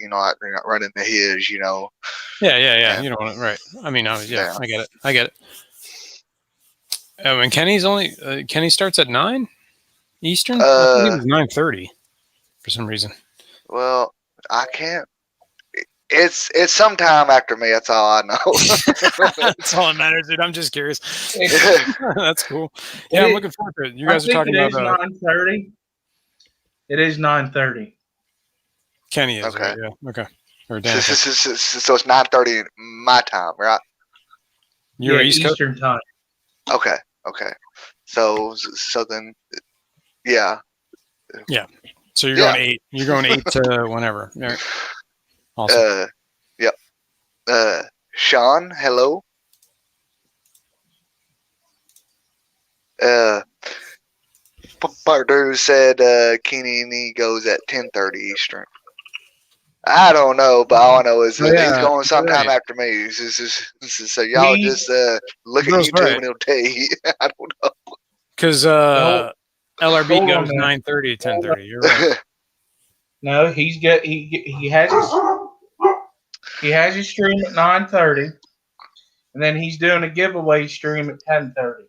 run into his. Yeah. You don't want it, right? I mean, I get it. Oh, and Kenny's only Kenny starts at 9 Eastern. I thought it was 9:30 for some reason. Well, I can't. It's sometime after me. That's all I know. That's all that matters, dude. I'm just curious. That's cool. Yeah, I'm looking forward to it. You guys are talking about 9:30. It is 9:30. Kenny is Okay. right? Yeah. Okay. Or so Dan. it's 9:30 my time, right? You're Yeah, East Coast. Eastern time. Okay. So then, yeah. So you're Yeah. going 8. You're going 8 to whenever. Yeah. Awesome. Yep. Sean, hello. Partner said Keeney goes at 10:30 Eastern. I don't know, but all I know is that he's going sometime after me. So y'all just look at YouTube and it'll tell you. I don't know. Because LRB goes 9:30 to 10:30. You're right. No, he has his stream at 9:30, and then he's doing a giveaway stream at 10:30.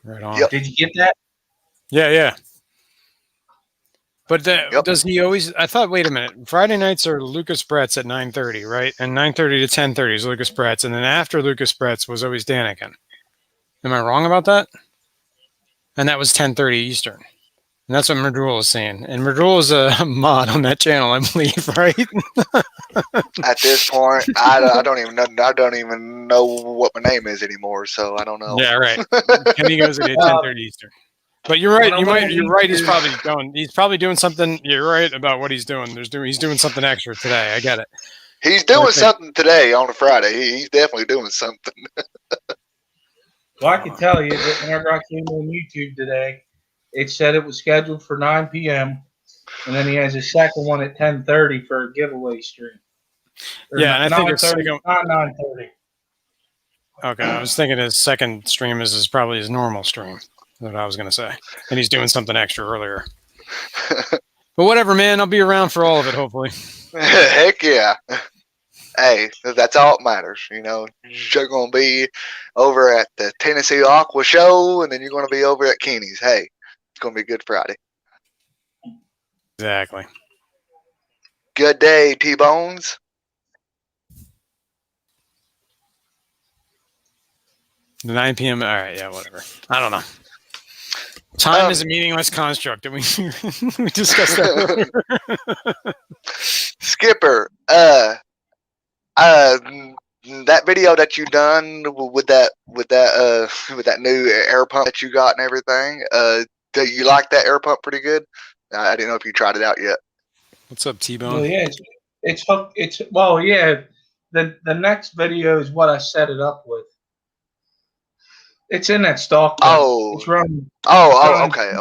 Right on. Yep. Did you get that? Yeah. But does he always? I thought. Wait a minute. Friday nights are Lucas Bretz at 9:30, right? And 9:30 to 10:30 is Lucas Bretz, and then after Lucas Bretz was always Daniken. Am I wrong about that? And that was 10:30 Eastern. And that's what Merdrul is saying. And Merdrul is a mod on that channel, I believe, right? At this point, I don't even know. I don't even know what my name is anymore, so I don't know. Yeah, right. Kenny goes at 10:30 Eastern. But you're right. You're right. He's probably doing something. You're right about what he's doing. He's doing something extra today. I get it. He's doing something today on a Friday. He's definitely doing something. Well, I can tell you that whenever I came on YouTube today, it said it was scheduled for 9 p.m. and then he has a second one at 10:30 for a giveaway stream. Yeah, and I think it's 9:30. Okay, I was thinking his second stream is probably his normal stream. That's what I was going to say. And he's doing something extra earlier. But whatever, man. I'll be around for all of it, hopefully. Heck yeah. Hey, that's all that matters. You know, you're going to be over at the Tennessee Aqua Show, and then you're going to be over at Keeney's. Hey, it's going to be Good Friday. Exactly. Good day, T-Bones. The 9 p.m. All right, yeah, whatever. I don't know. Time is a meaningless construct. We discussed that earlier. Skipper, that video that you done with that new air pump that you got and everything, do you like that air pump pretty good? I didn't know if you tried it out yet. What's up, T-Bone? Well, yeah, it's hooked. Well, yeah. The next video is what I set it up with. It's in that stock. Oh. It's running. Okay.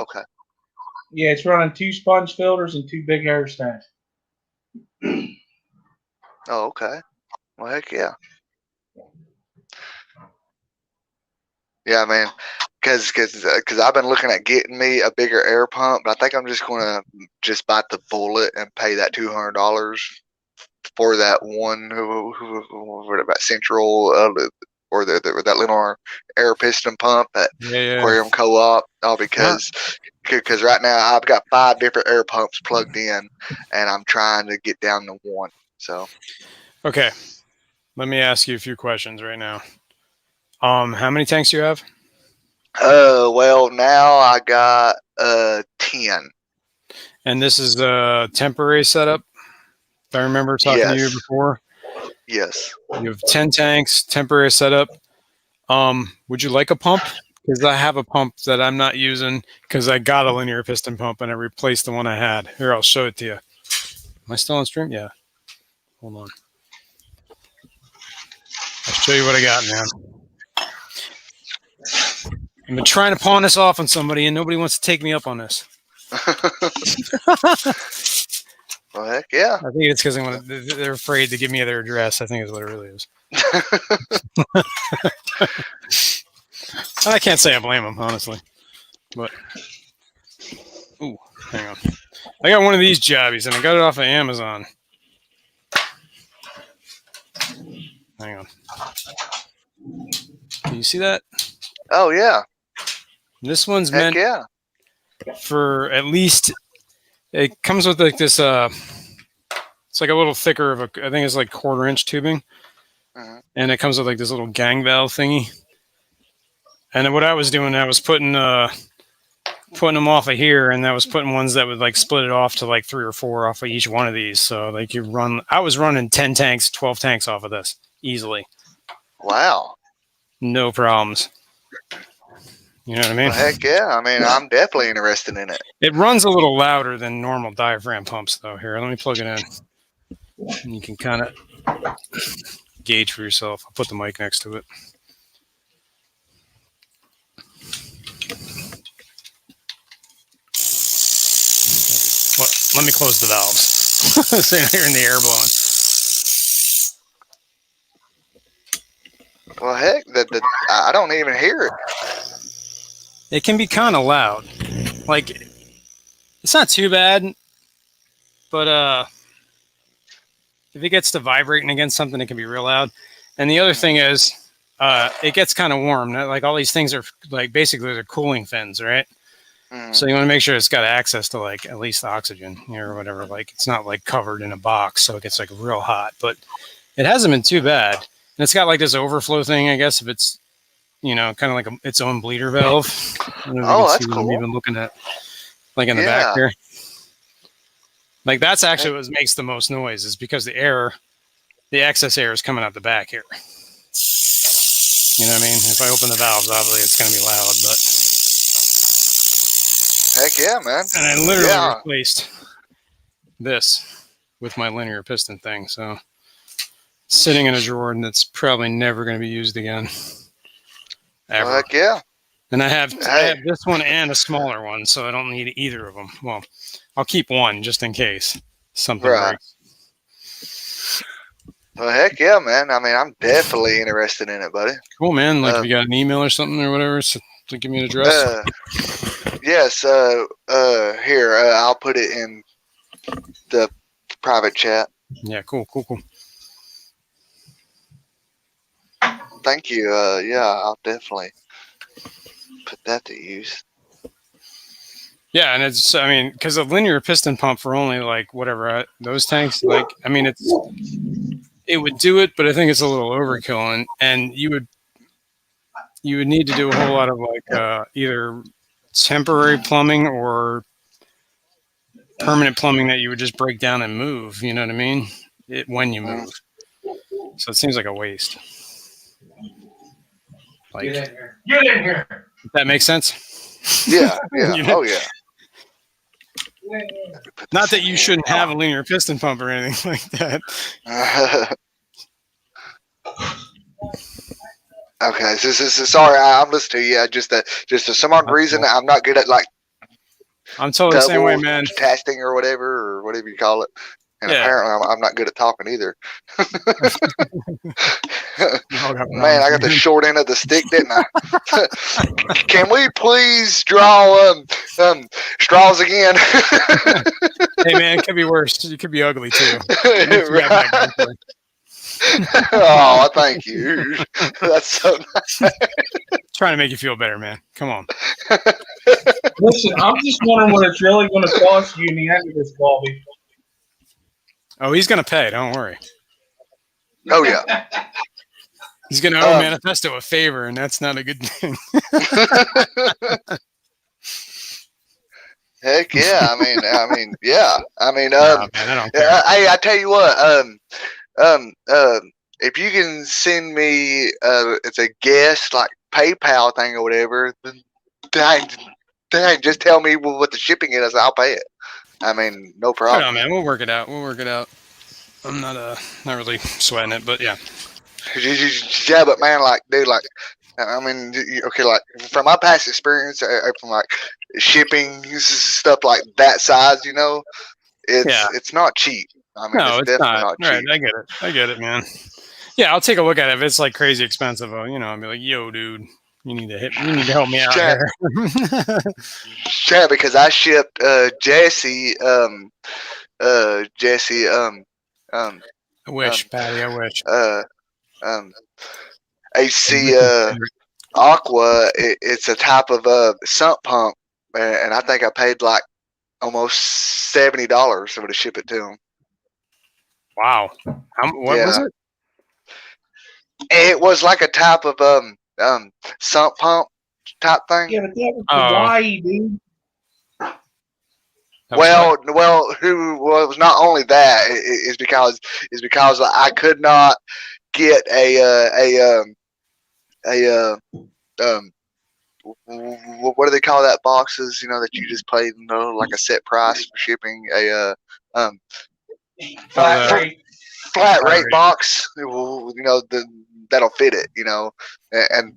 Yeah, it's running 2 sponge filters and 2 big air stacks. Oh, okay. Well, heck yeah. Yeah, man. Because I've been looking at getting me a bigger air pump, but I think I'm just going to just bite the bullet and pay that $200 for that one, that Central, or that little air piston pump at Aquarium Co-op. All because right now I've got 5 different air pumps plugged in, and I'm trying to get down to 1. So. Okay. Let me ask you a few questions right now. How many tanks do you have? Well, now I got 10. And this is a temporary setup. If I remember talking to you before. Yes. You have 10 tanks, temporary setup. Would you like a pump? Because I have a pump that I'm not using because I got a linear piston pump and I replaced the one I had. Here, I'll show it to you. Am I still on stream? Yeah. Hold on. I'll show you what I got, man. I've been trying to pawn this off on somebody, and nobody wants to take me up on this. Well, heck yeah. I think it's because they're afraid to give me their address. I think is what it really is. I can't say I blame them, honestly. But, ooh, hang on. I got one of these jobbies, and I got it off of Amazon. Hang on. Can you see that? Oh yeah. This one's Heck meant yeah. for at least. It comes with like this. It's like a little thicker of a. I think it's like 1/4-inch tubing, Mhm. and it comes with like this little gang valve thingy. And then what I was doing, I was putting them off of here, and I was putting ones that would like split it off to like 3 or 4 off of each one of these. So like you run. I was running 10 tanks, 12 tanks off of this easily, Wow. no problems. You know what I mean? Well, heck yeah. I mean, I'm definitely interested in it. It runs a little louder than normal diaphragm pumps, though. Here, let me plug it in. And you can kind of gauge for yourself. I'll put the mic next to it. Let me close the valves so you're not hearing the air blowing. Well, heck, I don't even hear it. It can be kind of loud. Like, it's not too bad, but if it gets to vibrating against something, it can be real loud. And the other thing is, it gets kind of warm. Like, all these things are, like, basically they're cooling fins, right? Mhm. So you want to make sure it's got access to, like, at least oxygen or whatever. Like, it's not, like, covered in a box, so it gets, like, real hot. But it hasn't been too bad. And it's got, like, this overflow thing, I guess, if it's, you know, kind of like its own bleeder valve. I don't know if you Oh, can that's see what I'm cool. even looking at, like, in the Yeah. back here. Like, that's actually what makes the most noise, is because the excess air is coming out the back here. You know what I mean? If I open the valves, obviously it's going to be loud, but... Heck yeah, man. And I literally Yeah. replaced this with my linear piston thing, so... Sitting in a drawer, and it's probably never going to be used again. Ever. Well, heck yeah. And I have Hey. this one and a smaller one, so I don't need either of them. Well, I'll keep one just in case something Right. breaks. Well, heck yeah, man. I mean, I'm definitely interested in it, buddy. Cool, man. Like, if you got an email or something or whatever, so to give me an address. Yes. Here, I'll put it in the private chat. Yeah, cool. Thank you. Yeah, I'll definitely put that to use. Yeah, and it's, I mean, because a linear piston pump for only, like, whatever, those tanks, like, I mean, it would do it, but I think it's a little overkill, and you would need to do a whole lot of, like, either temporary plumbing or permanent plumbing that you would just break down and move, you know what I mean? When you move. So it seems like a waste. Like, Get in here. if that makes sense? Yeah. You know? Oh yeah. Not that you shouldn't have a linear piston pump or anything like that. Okay, so sorry, I'm listening to you. Just for some odd reason, I'm not good at like I'm totally the same way, man. testing or whatever you call it. And Yeah. apparently, I'm not good at talking either. all got Man, I got the short end of the stick, didn't I? Can we please draw straws again? Hey, man, it could be worse. You could be ugly too. Right. Oh, thank you. That's so nice. Trying to make you feel better, man. Come on. Listen, I'm just wondering what it's really going to cost you in the end of this, Bobby. Oh, he's gonna pay. Don't worry. Oh yeah. He's gonna owe Manifesto a favor, and that's not a good thing. Heck yeah. I mean, yeah. I mean, Man, I don't care. hey, I tell you what, if you can send me, it's a guest like PayPal thing or whatever, then just tell me what the shipping is. I'll pay it. I mean, no Right problem. on, man. We'll work it out. I'm not really sweating it, but yeah. Yeah, but man, like, dude, like, I mean, okay, like, from my past experience, from like shipping stuff like that size, you know, it's not cheap. I mean, No, it's it's definitely not. not Right, cheap. I get it, man. Yeah, I'll take a look at it. If it's like crazy expensive, I'll be like, yo, dude, you need to help me out Sure. here. Yeah, because I shipped Jesse, I wish, Patty, I wish. AC Aqua. It's a type of sump pump, and I think I paid like almost $70 to ship it to them. Wow. What was it? It was like a type of sump pump type thing. Yeah, but that was Hawaii, dude. Well, who was not only that is because I could not get what do they call that boxes? You know, that you just pay like a set price for shipping flat rate box. You know, that'll fit it. You know, and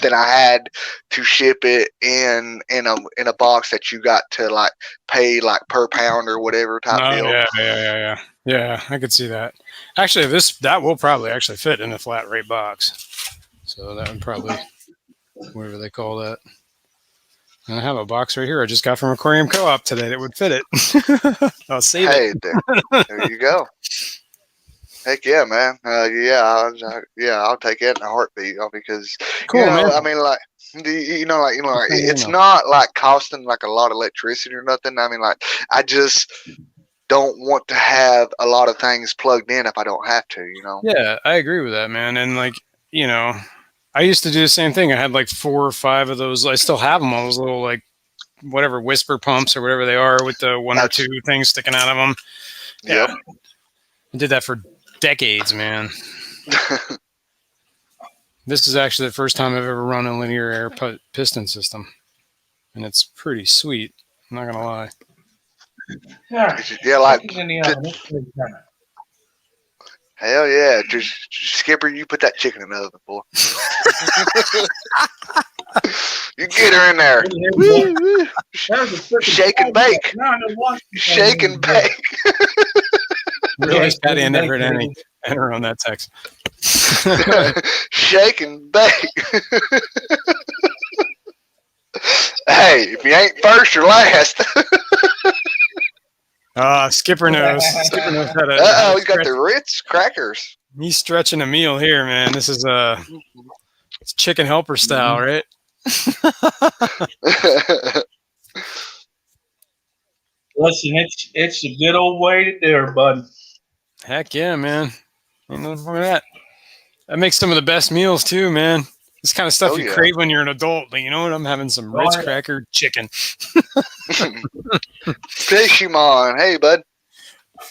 then I had to ship it in a box that you got to like pay like per pound or whatever type deal. Yeah, I could see that. Actually, that will probably actually fit in a flat rate box. So that would probably, whatever they call that. And I have a box right here I just got from Aquarium Co-op today that would fit it. I'll save it. There you go. Heck yeah, man. I'll take it in a heartbeat because cool, man. I mean, like, it's not like costing like a lot of electricity or nothing. I mean, like, I just don't want to have a lot of things plugged in if I don't have to, you know? Yeah, I agree with that, man. And like, you know, I used to do the same thing. I had like 4 or 5 of those. I still have them, all those little like whatever whisper pumps or whatever they are with the 1 or 2 things sticking out of them. Yeah. I did that for decades, man. This is actually the first time I've ever run a linear air piston system, and it's pretty sweet. I'm not gonna lie. Yeah, like hell yeah, just Skipper, you put that chicken in the oven, boy. You get her in there. Shake and bake. Shake and bake. Realize Patty, I never had any enter on that text. Shake and bake. Hey, if you ain't first, you're last. Skipper knows. Skipper knows how to. He's got the Ritz crackers. He's stretching a meal here, man. This is it's chicken helper style, right? Listen, it's a good old way to do it, bud. Heck yeah, man. Ain't nothing wrong with that. That makes some of the best meals too, man. This kind of stuff you crave when you're an adult. But you know what? I'm having some Ritz cracker chicken. Fishimon. Hey, bud.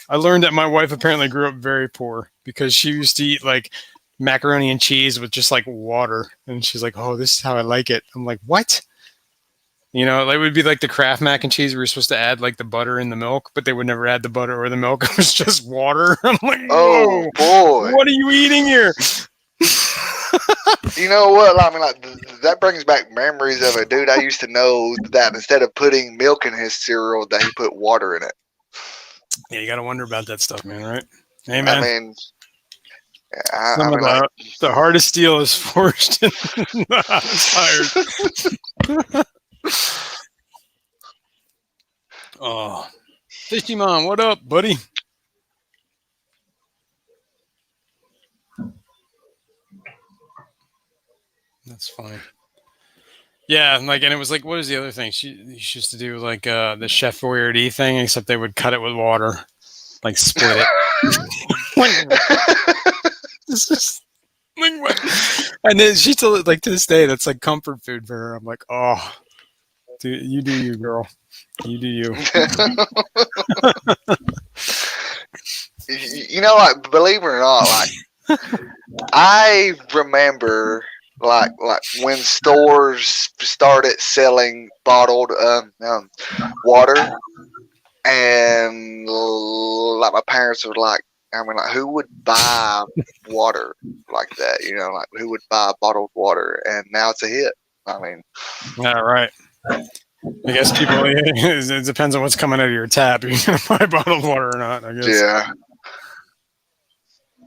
I learned that my wife apparently grew up very poor because she used to eat like macaroni and cheese with just like water. And she's like, oh, this is how I like it. I'm like, what? You know, it would be like the Kraft mac and cheese. We were supposed to add like the butter in the milk, but they would never add the butter or the milk. It was just water. I'm like, oh, boy. What are you eating here? You know what? I mean, like, that brings back memories of a dude I used to know that instead of putting milk in his cereal, that he put water in it. Yeah, you got to wonder about that stuff, man, right? Hey, man. I mean, the hardest steel is forged in the hottest fires. Oh, Fishy Mom, what up, buddy? That's funny. Yeah, like, and it was like, what was the other thing? She used to do like the Chef Boyardee thing, except they would cut it with water, like split it. It's just like what? And then she told it like to this day, that's like comfort food for her. I'm like, oh, dude, you do you, girl. You do you. You know, like, believe it or not, like, I remember like when stores started selling bottled water, and like my parents were like, I mean, like, who would buy water like that? You know, like, who would buy bottled water? And now it's a hit. I mean, yeah, right. I guess people. It depends on what's coming out of your tap. You're gonna buy bottled water or not? I guess. Yeah.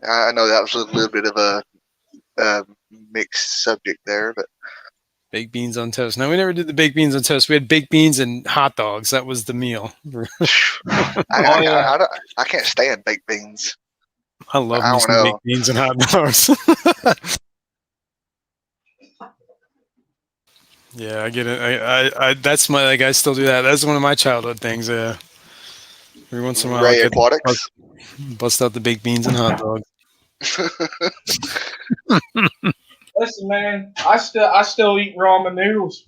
I know that was a little bit of a mixed subject there, but baked beans on toast. No, we never did the baked beans on toast. We had baked beans and hot dogs. That was the meal. I can't stand baked beans. I love I me don't some know. baked beans and hot dogs. Yeah, I get it. I that's my like. I still do that. That's one of my childhood things. Yeah. Every once in a while, I'll Ray get Aquatics. bust out the baked beans and hot dogs. Listen, man, I still eat ramen noodles.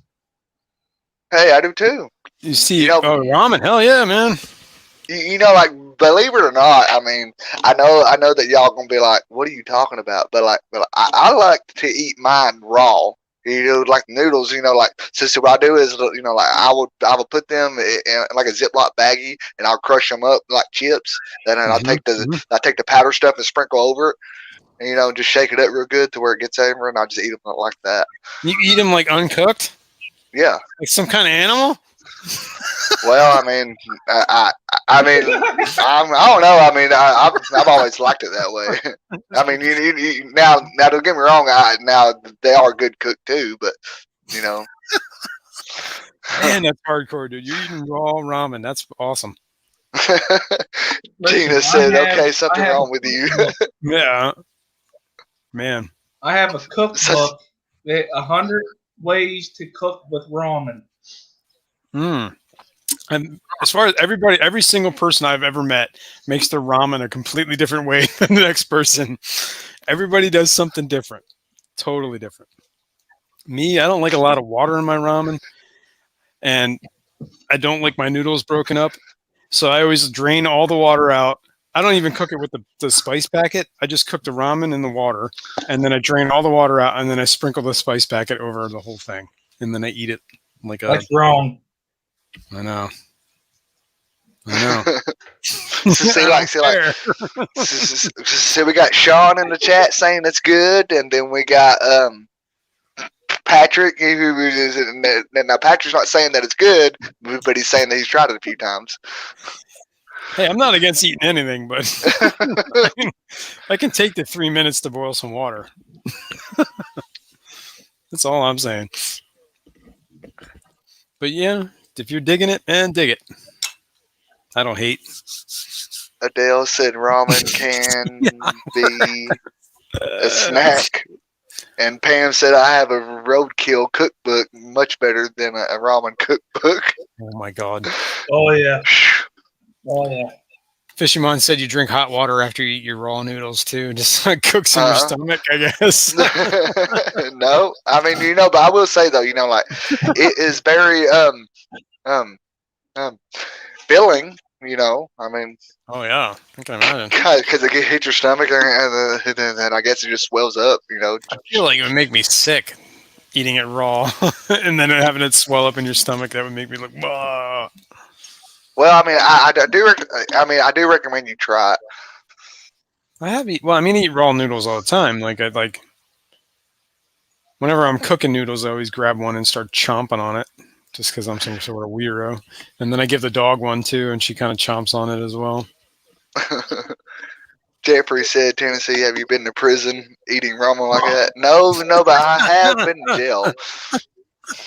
Hey, I do too. You see, You know- oh, ramen, hell yeah, man. You know, like, believe it or not, I mean, I know that y'all gonna be like, "What are you talking about?" But I like to eat mine raw. You know, like noodles. You know, like so what I do is, you know, like I will put them in like a Ziploc baggie, and I'll crush them up like chips. And then Mhm, I take the powder stuff and sprinkle over it, and you know, just shake it up real good to where it gets over, and I just eat them like that. You eat them like uncooked, Yeah. like some kind of animal. Well, I mean, I mean, I don't know. I mean, I've always liked it that way. I mean, you now don't get me wrong. Now they are good cooked too, but you know, Man, that's hardcore, dude. You're eating raw ramen. That's awesome. Gina I said, have- "Okay, something I have wrong with you." Yeah, man. I have a cookbook that 100 ways to cook with ramen. Mm. And as far as every single person I've ever met makes their ramen a completely different way than the next person. Everybody does something different, totally different. Me, I don't like a lot of water in my ramen, and I don't like my noodles broken up. So I always drain all the water out. I don't even cook it with the spice packet. I just cook the ramen in the water, and then I drain all the water out, and then I sprinkle the spice packet over the whole thing, and then I eat it like a. That's wrong. I know. I know. So we got Sean in the chat saying it's good, and then we got Patrick. Now Patrick's not saying that it's good, but he's saying that he's tried it a few times. Hey, I'm not against eating anything, but I can take the 3 minutes to boil some water. That's all I'm saying. But yeah, if you're digging it, man, dig it. I don't hate. Adele said ramen can be a snack. And Pam said, I have a roadkill cookbook much better than a ramen cookbook. Oh my god. Oh yeah. Oh yeah. Fishymon said you drink hot water after you eat your raw noodles too. Just like cooks in your stomach, I guess. No, I mean, you know, but I will say though, you know, like it is very filling. You know, I mean, Oh yeah, I can imagine. because it hit your stomach, and then I guess it just swells up. You know, I feel like it would make me sick eating it raw, and then having it swell up in your stomach. That would make me like, whoa. well, I mean, I do recommend you try it. I eat raw noodles all the time. Like whenever I'm cooking noodles, I always grab one and start chomping on it, just because I'm some sort of weirdo. And then I give the dog one too, and she kind of chomps on it as well. Jeffrey said, Tennessee, have you been to prison eating ramen like that? No, but I have been to jail.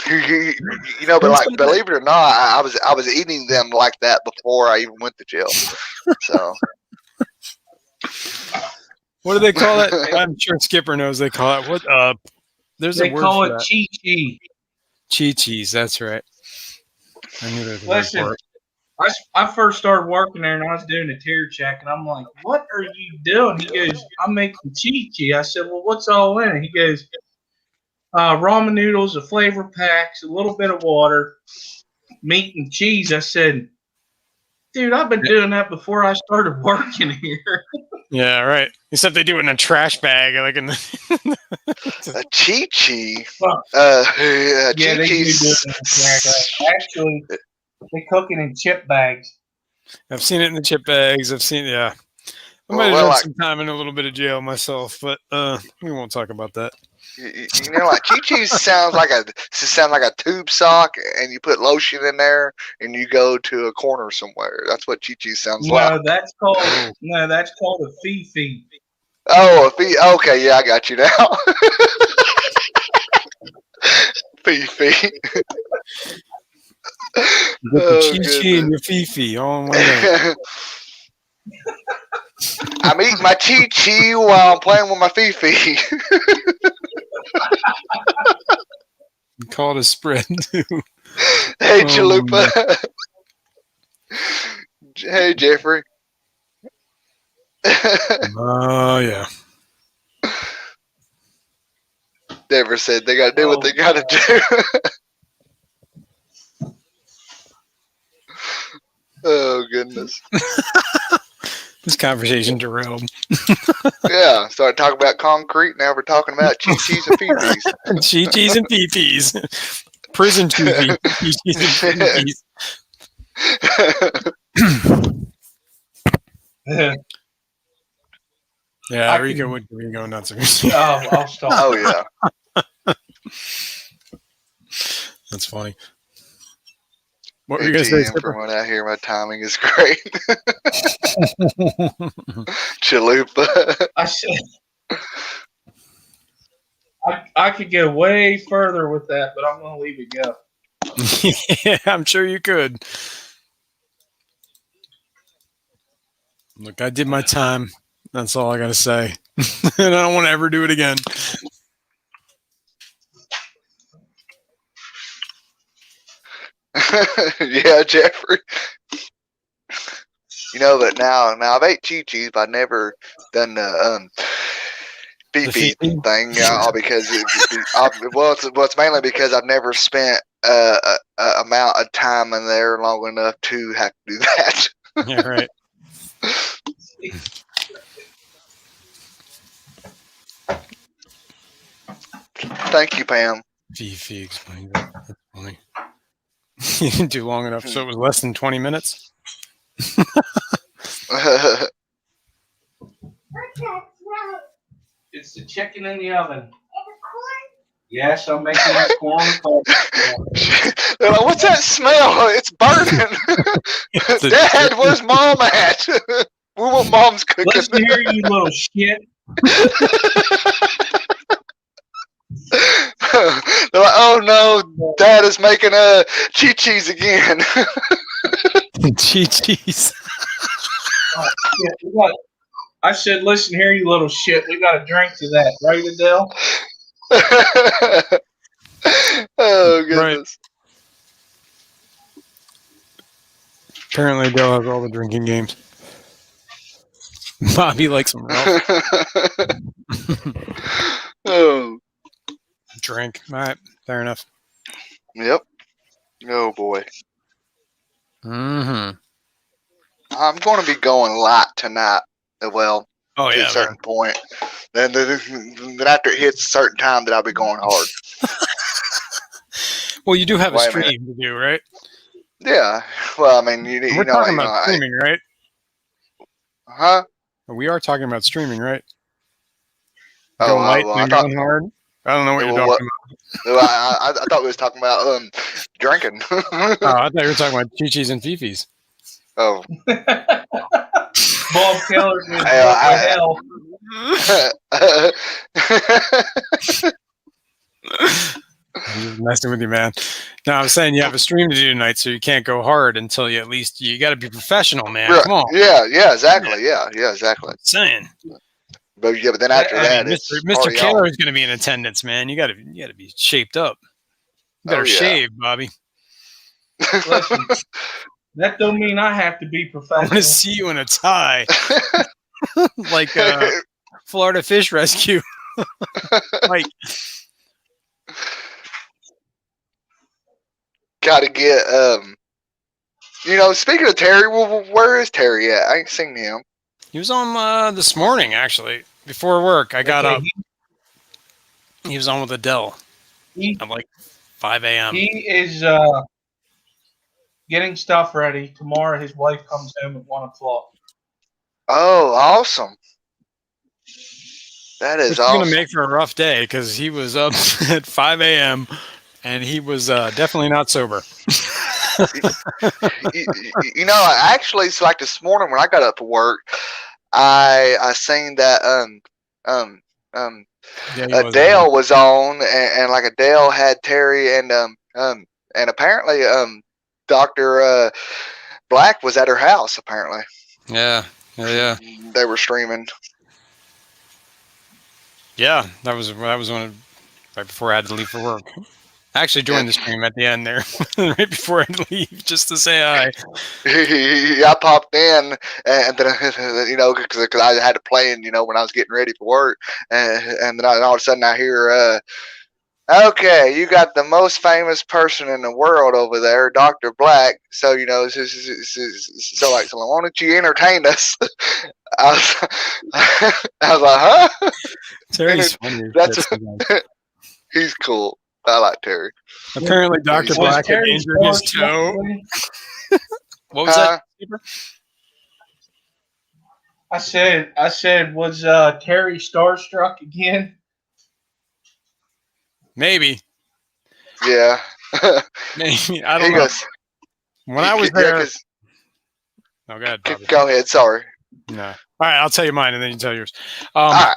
You know, but like, believe it or not, I was eating them like that before I even went to jail. So, What do they call it? I'm sure Skipper knows they call it. What? There's They a word call for it that. chi-chi. Chi-chis. That's right. I knew there was a word Listen, for it. I first started working there and I was doing a tear check and I'm like, what are you doing? He goes, I'm making chi-chi. I said, well, what's all in it? He goes, ramen noodles, a flavor packs, a little bit of water, meat and cheese. I said, dude, I've been doing that before I started working here. Yeah, right. Except they do it in a trash bag, like in the. a chi-chi. Yeah, they do do Chi-chi's. it in the trash bag. Actually, they cook it in chip bags. I've seen it in the chip bags. Yeah. I might have Well, done like- some time in a little bit of jail myself, but we won't talk about that. You know, like chi-chi sounds like a tube sock, and you put lotion in there, and you go to a corner somewhere. That's what chi-chi sounds like. No, that's called a fifi. Oh, okay, yeah, I got you now. Fifi. You get the chi-chi and your fifi all in one day. I'm eating my Chi Chi while I'm playing with my Fifi. Call it a spread too. Hey, Oh, Chalupa. Hey, Jeffrey. Oh yeah. Never said they got to do what they got to do. Oh, goodness. This conversation derailed. Yeah, started talking about concrete. Now we're talking about Chi-Chis and Fifis. Chi-Chis and Fifis. Prison Chi-Chis. Chi-Chis and Fifis. Yeah, Rico would go nuts. I'll stop. Oh, yeah. That's funny. What were you going to say, from when I hear my timing is great. Chalupa. I said I could go way further with that, but I'm going to leave it go. Yeah, I'm sure you could. Look, I did my time. That's all I got to say. And I don't want to ever do it again. Yeah, Jeffrey. You know that now I've ate Chi-Chis, but I've never done the Fifi thing, because it's mainly because I've never spent amount of time in there long enough to have to do that. Yeah, right. Thank you, Pam. Fifi explained that. That's funny. You didn't do long enough, so it was less than 20 minutes. It's the chicken in the oven. Yes, I'm making corn. They're like, what's that smell? It's burning. Dad, where's Mom at? We want Mom's cooking. Listen here, you little shit. They're like, oh no, Dad is making Chi-Chis again. Chi-Chis. Oh, shit. I said, listen here, you little shit. We got to drink to that, right, Adele? Oh goodness. Right. Apparently, Adele has all the drinking games. Bobby likes them rough. Oh. Drink. All right. Fair enough. Yep. Oh boy. Mm-hmm. I'm going to be going light tonight. Well, Oh, to yeah. a certain point. Then after it hits a certain time, that I'll be going hard. Well, you do have a Wait a stream to do, right? Yeah. Well, I mean, you We're know, talking about streaming, right? Huh? We are talking about streaming, right? Oh, Going light well, and going hard. I don't know what you're talking about. I thought we was talking about drinking. Oh, I thought you were talking about Chi-Chis and Fifis. Oh. Bob Keller is hell. I'm just messing with you, man. No, I'm saying you have a stream to do tonight, so you can't go hard until you got to be professional, man. Right. Come on. Yeah, exactly. Yeah, exactly. I'm saying. But then after that, Mr. Keller is going to be in attendance, man. You got to be shaped up. You better shave, Bobby. Listen, that don't mean I have to be professional. I want to see you in a tie, like Florida Fish Rescue. Like, got to get speaking of Terry, where is Terry at? I ain't seen him. He was on this morning, actually, before work. I got up. He was on with Adele at like 5 a.m. He is getting stuff ready. Tomorrow his wife comes home at 1 o'clock. Oh, awesome. That is awesome. It's going to make for a rough day because he was up at 5 a.m. and he was definitely not sober. Actually, it's like this morning when I got up for work, I seen that Adele was on, and like Adele had Terry, and apparently Dr. Black was at her house apparently. Yeah, Yeah. They were streaming. Yeah, that was when right before I had to leave for work. I actually joined the stream at the end there, right before I had to leave, just to say hi. I popped in, and then because I had it playing, when I was getting ready for work, and then all of a sudden I hear, okay, you got the most famous person in the world over there, Dr. Black. So so why don't you entertain us? I was like, huh? Terry's funny. That's he's cool. I like Terry. Apparently, Dr. Was Black had Terry injured his toe. starstruck? What was that? Keeper? I said, was Terry starstruck again? Maybe. Yeah. Maybe. I don't know. Goes, when I was there. Oh, go ahead, Bobby. Go ahead. Sorry. No. All right, I'll tell you mine and then you tell yours. All right.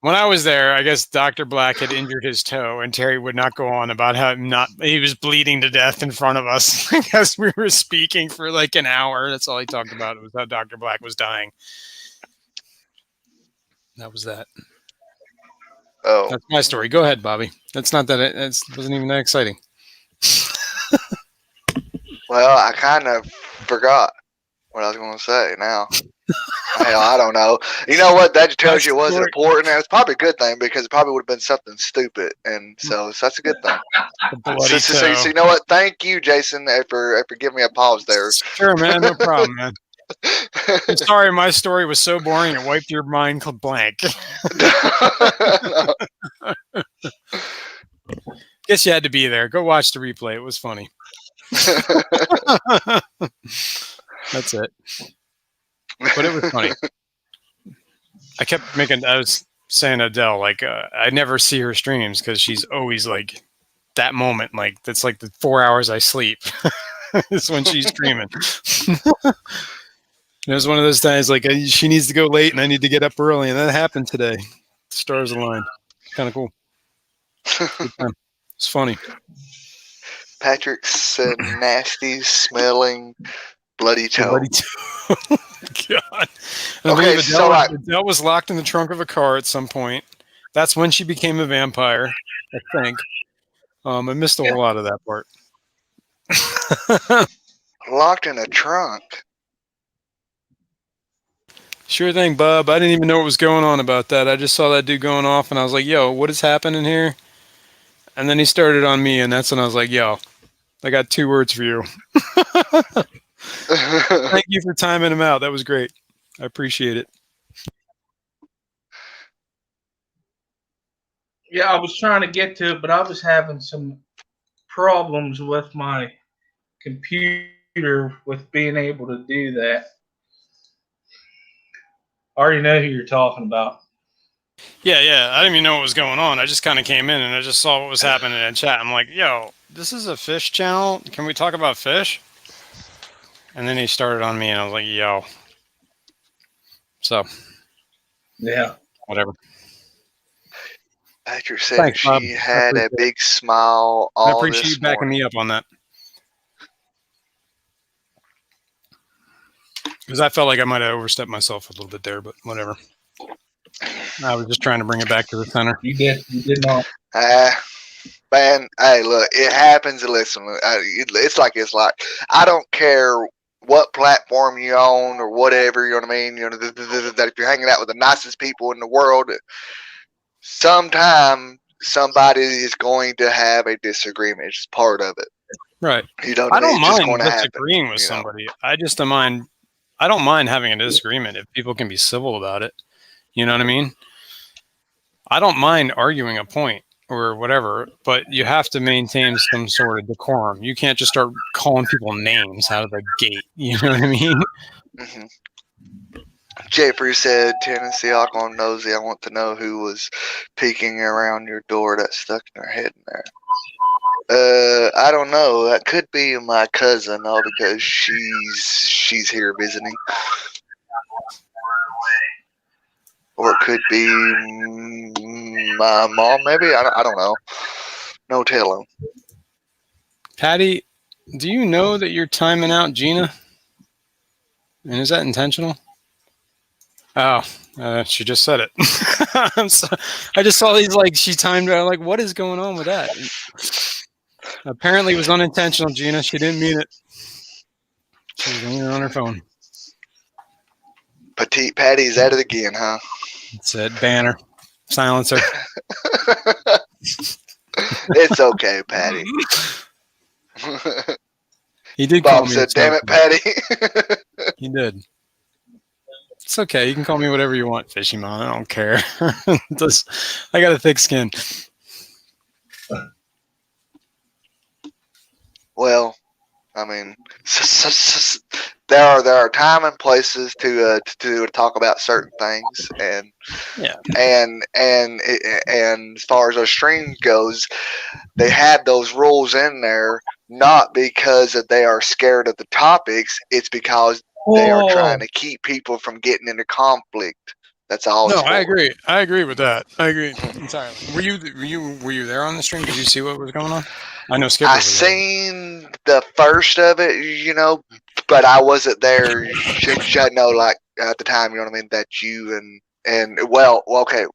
When I was there, I guess Dr. Black had injured his toe, and Terry would not go on about how he was bleeding to death in front of us. I guess we were speaking for like an hour. That's all he talked about. It was how Dr. Black was dying. That was that. Oh, that's my story. Go ahead, Bobby. That's not that. It wasn't even that exciting. Well, I kind of forgot what I was going to say now. Hell, I don't know. You know what? That just tells you it wasn't important. And it's probably a good thing because it probably would have been something stupid. And so that's a good thing. So you know what? Thank you, Jason, for giving me a pause there. Sure, man. No problem, man. I'm sorry, my story was so boring it wiped your mind blank. Guess you had to be there. Go watch the replay. It was funny. That's it. But it was funny. I was saying to Adele, like, I never see her streams because she's always like that moment. Like, that's like the 4 hours I sleep is when she's streaming. It was one of those times like she needs to go late and I need to get up early. And that happened today. Stars aligned. Kind of cool. It's funny. Patrick said nasty smelling bloody toe. God. Okay, Adele was locked in the trunk of a car at some point. That's when she became a vampire, I think. I missed a whole lot of that part. Locked in a trunk. Sure thing, Bub. I didn't even know what was going on about that. I just saw that dude going off, and I was like, yo, what is happening here? And then he started on me, and that's when I was like, yo, I got 2 words for you. Thank you for timing him out. That was great. I appreciate it. Yeah, I was trying to get to it, but I was having some problems with my computer with being able to do that. I already know who you're talking about. Yeah. I didn't even know what was going on. I just kind of came in and I just saw what was happening in chat. I'm like, yo, this is a fish channel. Can we talk about fish? And then he started on me and I was like, yo. So. Yeah. Whatever. Patrick said Thanks, she Bob. had a big smile all I appreciate you backing morning. me up on that. Because I felt like I might have overstepped myself a little bit there, but whatever. I was just trying to bring it back to the center. You did not. Man, hey, look, it happens. Listen, it's like I don't care what platform you own or whatever. You know what I mean? That if you're hanging out with the nicest people in the world, sometime somebody is going to have a disagreement. It's part of it, right? You know, I don't mind disagreeing with somebody. I don't mind having a disagreement if people can be civil about it. You know what I mean? I don't mind arguing a point or whatever, but you have to maintain some sort of decorum. You can't just start calling people names out of the gate. You know what I mean? Mm-hmm. Jeffrey said, Tennessee Alcon nosy. I want to know who was peeking around your door that stuck in her head in there. I don't know. That could be my cousin, all because she's here visiting. Or it could be my mom, maybe. I don't know. No telling. Patty, do you know that you're timing out Gina? And is that intentional? Oh, she just said it. I just saw these, like, she timed it. I'm like, what is going on with that? Apparently it was unintentional, Gina. She didn't mean it. She was only on her phone. Petite Patty's at it again, huh? That's it. Banner. Silencer. It's okay, Patty. He did call Bob me. said, "Damn it, Patty." He did. It's okay. You can call me whatever you want, Fishymon. I don't care. I got a thick skin. Well, I mean, there are time and places to talk about certain things, and Yeah. and as far as our stream goes, they have those rules in there not because that they are scared of the topics. It's because they are trying to keep people from getting into conflict. That's all. No, it's for. I agree. I agree with that. I agree entirely. Were you there on the stream? Did you see what was going on? I know Skipper. I was there. seen the first of it, you know, but I wasn't there. I know, like at the time, you know what I mean. That you and okay.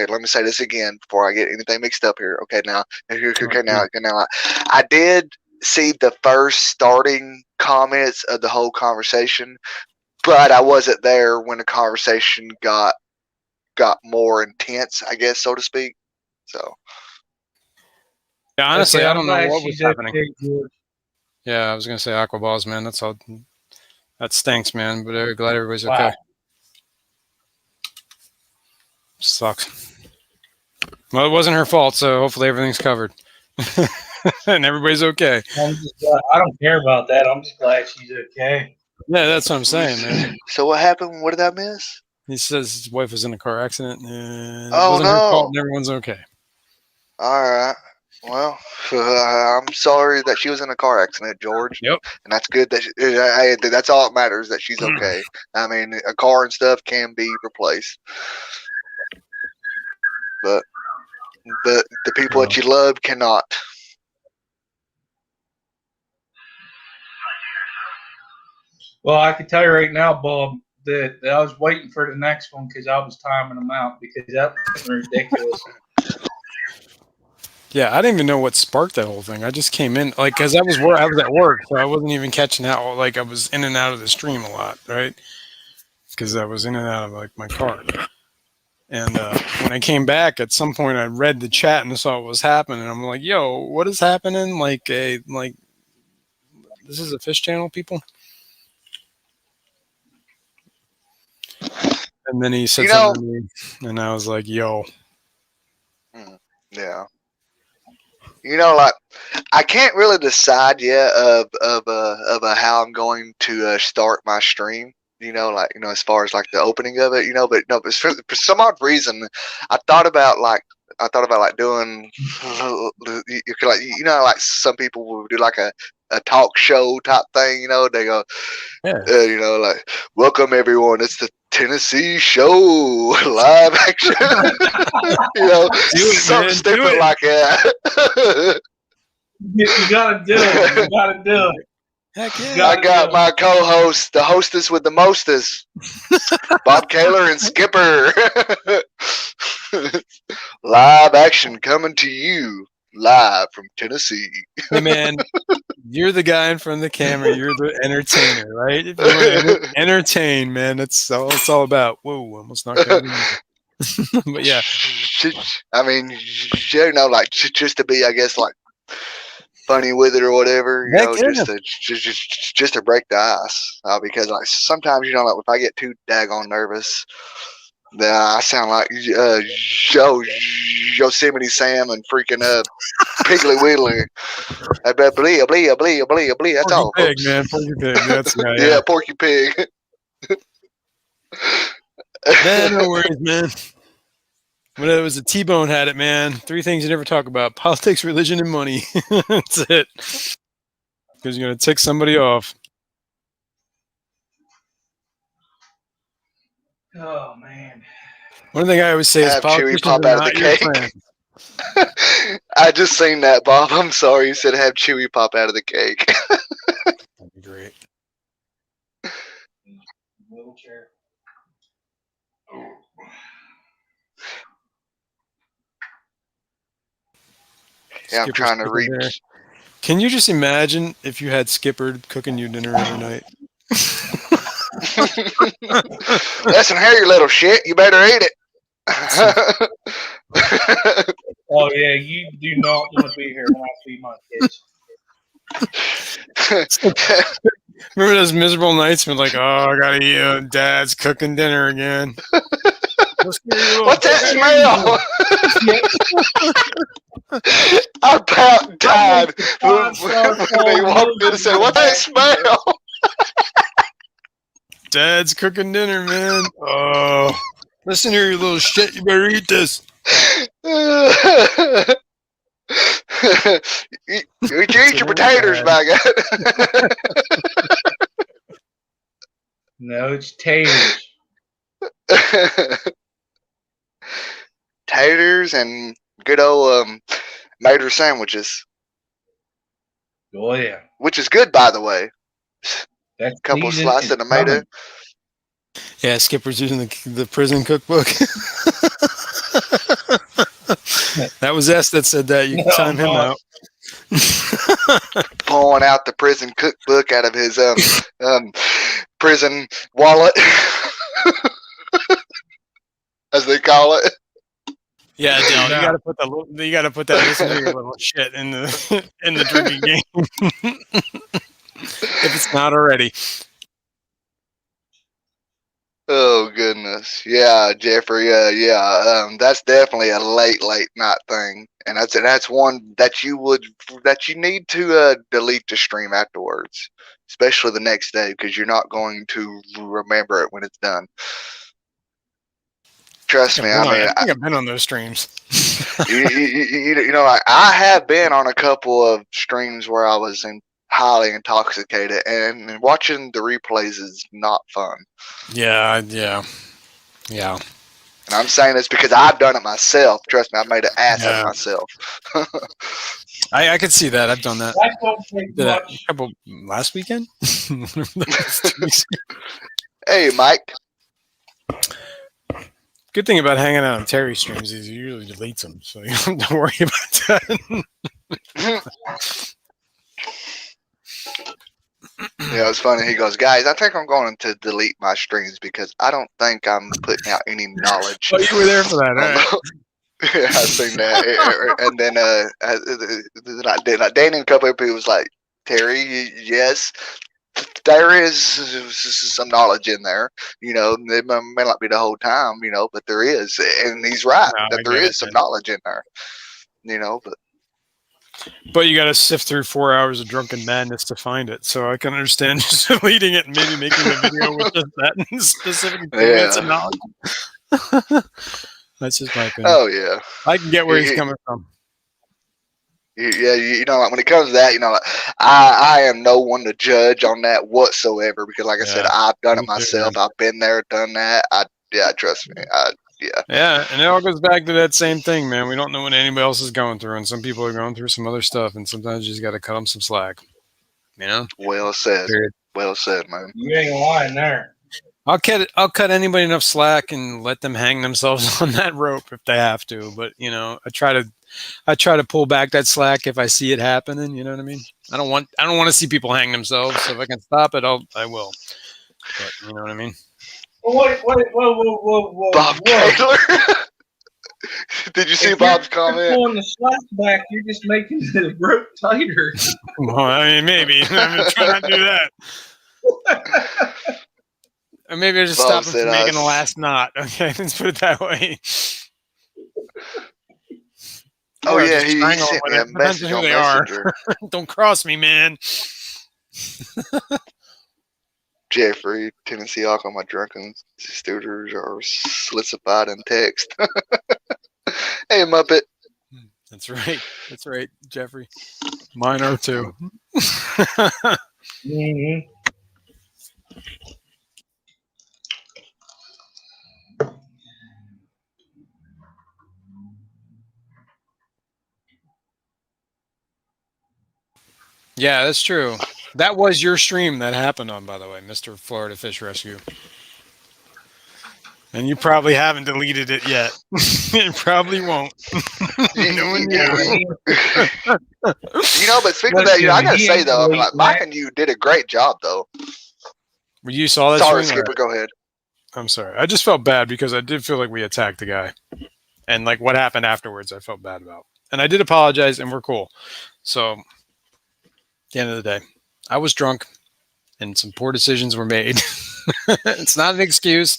Let me say this again before I get anything mixed up here. Okay, now, I did see the first starting comments of the whole conversation, but I wasn't there when the conversation got more intense, I guess, so to speak. So. Yeah, honestly, I don't know glad what was she's happening. okay, George. Yeah, I was gonna say aqua balls, man. That's all. That stinks, man. But I'm glad everybody's Wow. okay. Sucks. Well, it wasn't her fault, so hopefully everything's covered and everybody's okay. I'm just glad, I don't care about that. I'm just glad she's okay. Yeah, that's what I'm saying, man. So what happened? What did I miss? He says his wife was in a car accident. And Oh, it wasn't her no. fault, and everyone's okay. All right. Well, I'm sorry that she was in a car accident, George. Yep. And that's good that that's all that matters, that she's okay. I mean, a car and stuff can be replaced, but the people that you love cannot. Well, I can tell you right now, Bob, that I was waiting for the next one because I was timing them out because that was ridiculous. Yeah, I didn't even know what sparked that whole thing. I just came in, like, because I was at work, so I wasn't even catching how, like, I was in and out of the stream a lot, right? Because I was in and out of, like, my car. And when I came back, at some point, I read the chat and saw what was happening. I'm like, yo, what is happening? Like, this is a fish channel, people? And then he said something to me, and I was like, yo. Yeah. You know, like, I can't really decide yet of how I'm going to start my stream. You know, like, you know, as far as like the opening of it, you know, but no, but for some odd reason, I thought about doing, you could, like, you know, like some people will do like a talk show type thing. You know, they go, Yeah. you know, like, welcome everyone, it's the Tennessee Show live action. You know, something stupid like that. You gotta do it. You gotta do it. Heck yeah. I got my co-host, the hostess with the mostest, Bob Kaler and Skipper. Live action coming to you live from Tennessee. Hey, man, you're the guy in front of the camera. You're the entertainer, right? If you want to entertain, man, that's all it's all about. Whoa, almost knocked out. But yeah, I mean, you know, like just to be, I guess, like funny with it or whatever, you know, just to break the ice, because like sometimes, you know, like if I get too daggone nervous, then I sound like Yosemite Sam and freaking Piggly Wiggly. Blee, blee, blee, blee, blee. That's all, Pig, folks. man, Porky Pig. That's the guy, Yeah, Porky Pig. Man, no worries, man. When it was a T-Bone had it, man. 3 things you never talk about: politics, religion, and money. That's it. Because you're gonna tick somebody off. Oh man. One thing I always say is Have Chewy politicians pop are out of not the your cake. friends. I just seen that, Bob. I'm sorry. You said have Chewy pop out of the cake. That'd be great. chair. Yeah, I'm Skipper's trying to cooking dinner. reach. Can you just imagine if you had Skipper cooking you dinner every night? Listen here, you little shit. You better eat it. Oh yeah, you do not want to be here when I feed my kids. Remember those miserable nights when like, oh, I gotta eat. Dad's cooking dinner again. What's that smell? I about died when they walked in and said, "What's that smell?" Dad's cooking dinner, man. Oh, listen here, you little shit. You better eat this. you eat your potatoes, by God. No, it's taters. Taters and good old mater sandwiches, Oh yeah, which is good, by the way. that's Couple of seasoned slices of and tomato. coming. Yeah, Skipper's using the prison cookbook. That was S that said that. You can No, time him not. out. Pulling out the prison cookbook out of his prison wallet, as they call it. Yeah, Dale, No. you gotta put that listen to your little shit in the drinking game. If it's not already. Oh goodness, yeah, Jeffrey, yeah. That's definitely a late night thing, and that's one that you need to delete the stream afterwards, especially the next day, because you're not going to remember it when it's done. Trust me, I mean, I think I've been on those streams. you know, I have been on a couple of streams where I was highly intoxicated, and watching the replays is not fun. Yeah. And I'm saying this because I've done it myself. Trust me, I've made an ass out of myself. I could see that. I've done that. That don't take Did that much. a couple last weekend. That was 2 weeks ago. Hey, Mike. Good thing about hanging out on Terry streams is he usually deletes them, so you don't have to worry about that. Yeah, it's funny. He goes, guys, I think I'm going to delete my streams because I don't think I'm putting out any knowledge. Oh, you were there for that, right? Yeah, I seen that. And then Danny and a couple of people was like, Terry, yes, there is some knowledge in there. You know, it may not be the whole time, you know, but there is. And he's right that there is some knowledge in there, you know, But you got to sift through 4 hours of drunken madness to find it. So I can understand just deleting it and maybe making a video with just that specific minutes of knowledge. That's just my opinion. Oh, yeah. I can get where he's coming from. Yeah, you know, like when it comes to that, you know, like, I am no one to judge on that whatsoever because, like I said, I've done it myself. I've been there, done that. Trust me. Yeah, and it all goes back to that same thing, man. We don't know what anybody else is going through, and some people are going through some other stuff, and sometimes you just got to cut them some slack. You know? Well said. Period. Well said, man. You ain't lying there. I'll cut anybody enough slack and let them hang themselves on that rope if they have to. But you know, I try to pull back that slack if I see it happening. You know what I mean? I don't want to see people hang themselves. So if I can stop it, I will. But you know what I mean? Wait, whoa. Bob Taylor. Did you see Bob's comment? Pulling the slack back, you're just making the rope tighter. Well, I mean, maybe. I'm gonna try not to do that. Or maybe I just stop him from making the last knot. Okay, let's put it that way. Oh yeah, he sent me a message on Messenger. Don't cross me, man. Jeffrey, Tennessee, all my drunken students are solicited in text. Hey, Muppet. That's right, Jeffrey. Mine are too. Mm-hmm. Yeah, that's true. That was your stream that happened on, by the way, Mr. Florida Fish Rescue. And you probably haven't deleted it yet. You probably won't. Knowing you. But speaking of that, I gotta say though, I mean, like Mike and you did a great job though. You saw that? Sorry, stream, Skipper, go ahead. I'm sorry. I just felt bad because I did feel like we attacked the guy. And like what happened afterwards, I felt bad about. And I did apologize, and we're cool. So, at the end of the day, I was drunk, and some poor decisions were made. It's not an excuse.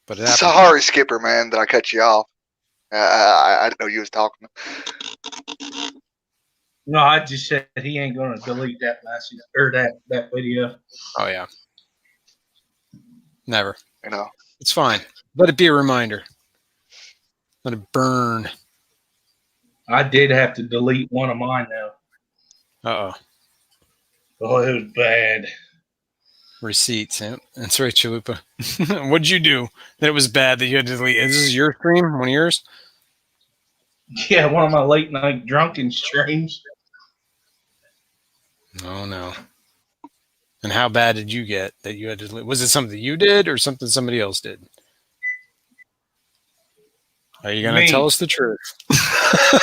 But it happened. Sorry, Skipper, man, that I cut you off. I didn't know you was talking. No, I just said he ain't gonna delete that message or that video. Oh, yeah. Never. You know. It's fine. Let it be a reminder. Let it burn. I did have to delete one of mine though. Uh-oh. Oh, it was bad. Receipts. Yeah. That's right, Chalupa. What'd you do that it was bad that you had to delete? Is this your stream? One of yours? Yeah, one of my late night drunken streams. Oh, no. And how bad did you get that you had to delete? Was it something you did or something somebody else did? Are you going to tell us the truth?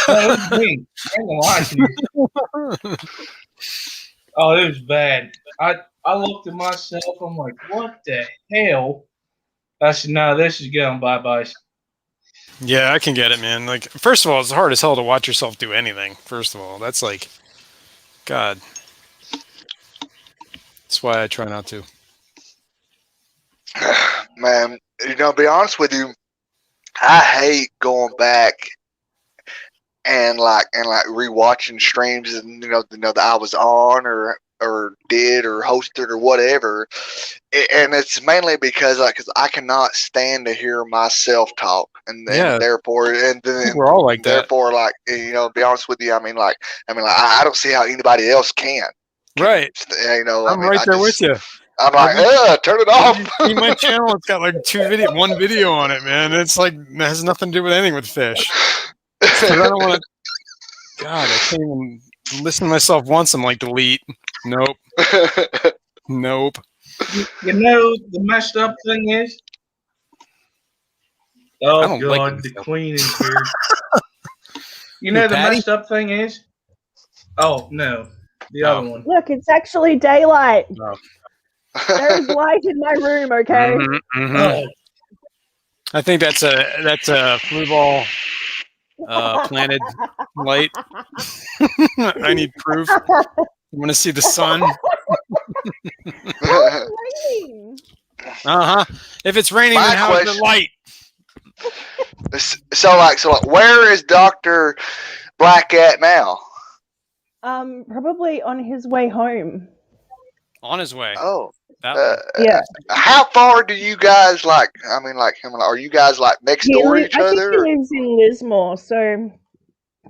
No, it was me. I ain't gonna lie to you. Oh, it was bad. I looked at myself. I'm like, what the hell? I said, no, this is going bye-bye. Yeah, I can get it, man. Like, first of all, it's hard as hell to watch yourself do anything. First of all, that's like, God. That's why I try not to. Man, to be honest with you, I hate going back and rewatching streams and that I was on or did or hosted or whatever, and it's mainly because I cannot stand to hear myself talk, and then therefore we're all like that. Therefore, to be honest with you, I don't see how anybody else can. Right. I'm right there with you. I'm like, turn it off. See my channel, it's got like one video on it, man. It's like, it has nothing to do with anything with fish. I don't want to. God, I can't even listen to myself once. I'm like, delete. Nope. Nope. You know, the messed up thing is. Oh, God, the queen is here. You know, the messed up thing is. Oh, no. The other one. Look, it's actually daylight. Oh. There's light in my room, okay? Mm-hmm, mm-hmm. Oh. I think that's a blue ball planted light. I need proof. I want to see the sun. If it's raining, then how is it light? So, where is Dr. Black at now? Probably on his way home. On his way. Oh. Yeah. How far do you guys are you guys next door to each other? I think he lives in Lismore, so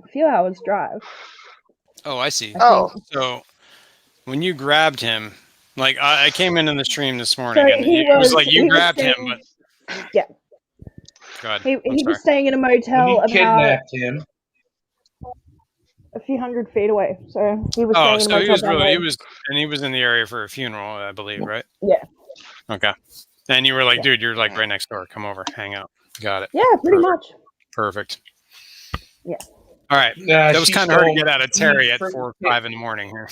a few hours drive. Oh, I see. Oh. So when you grabbed him, I came in the stream this morning, So and it was like you grabbed him, but yeah. God, He was staying in a motel He kidnapped him. A few hundred feet away. So he was Oh, staying in a motel. He was in the area for a funeral, I believe, right? Yeah. Okay. And you were like, dude, you're like right next door. Come over, hang out. Got it. Yeah, pretty much. Perfect. Yeah. All right. That was kind of hard to get out of Terry at 4 or 5 in the morning here.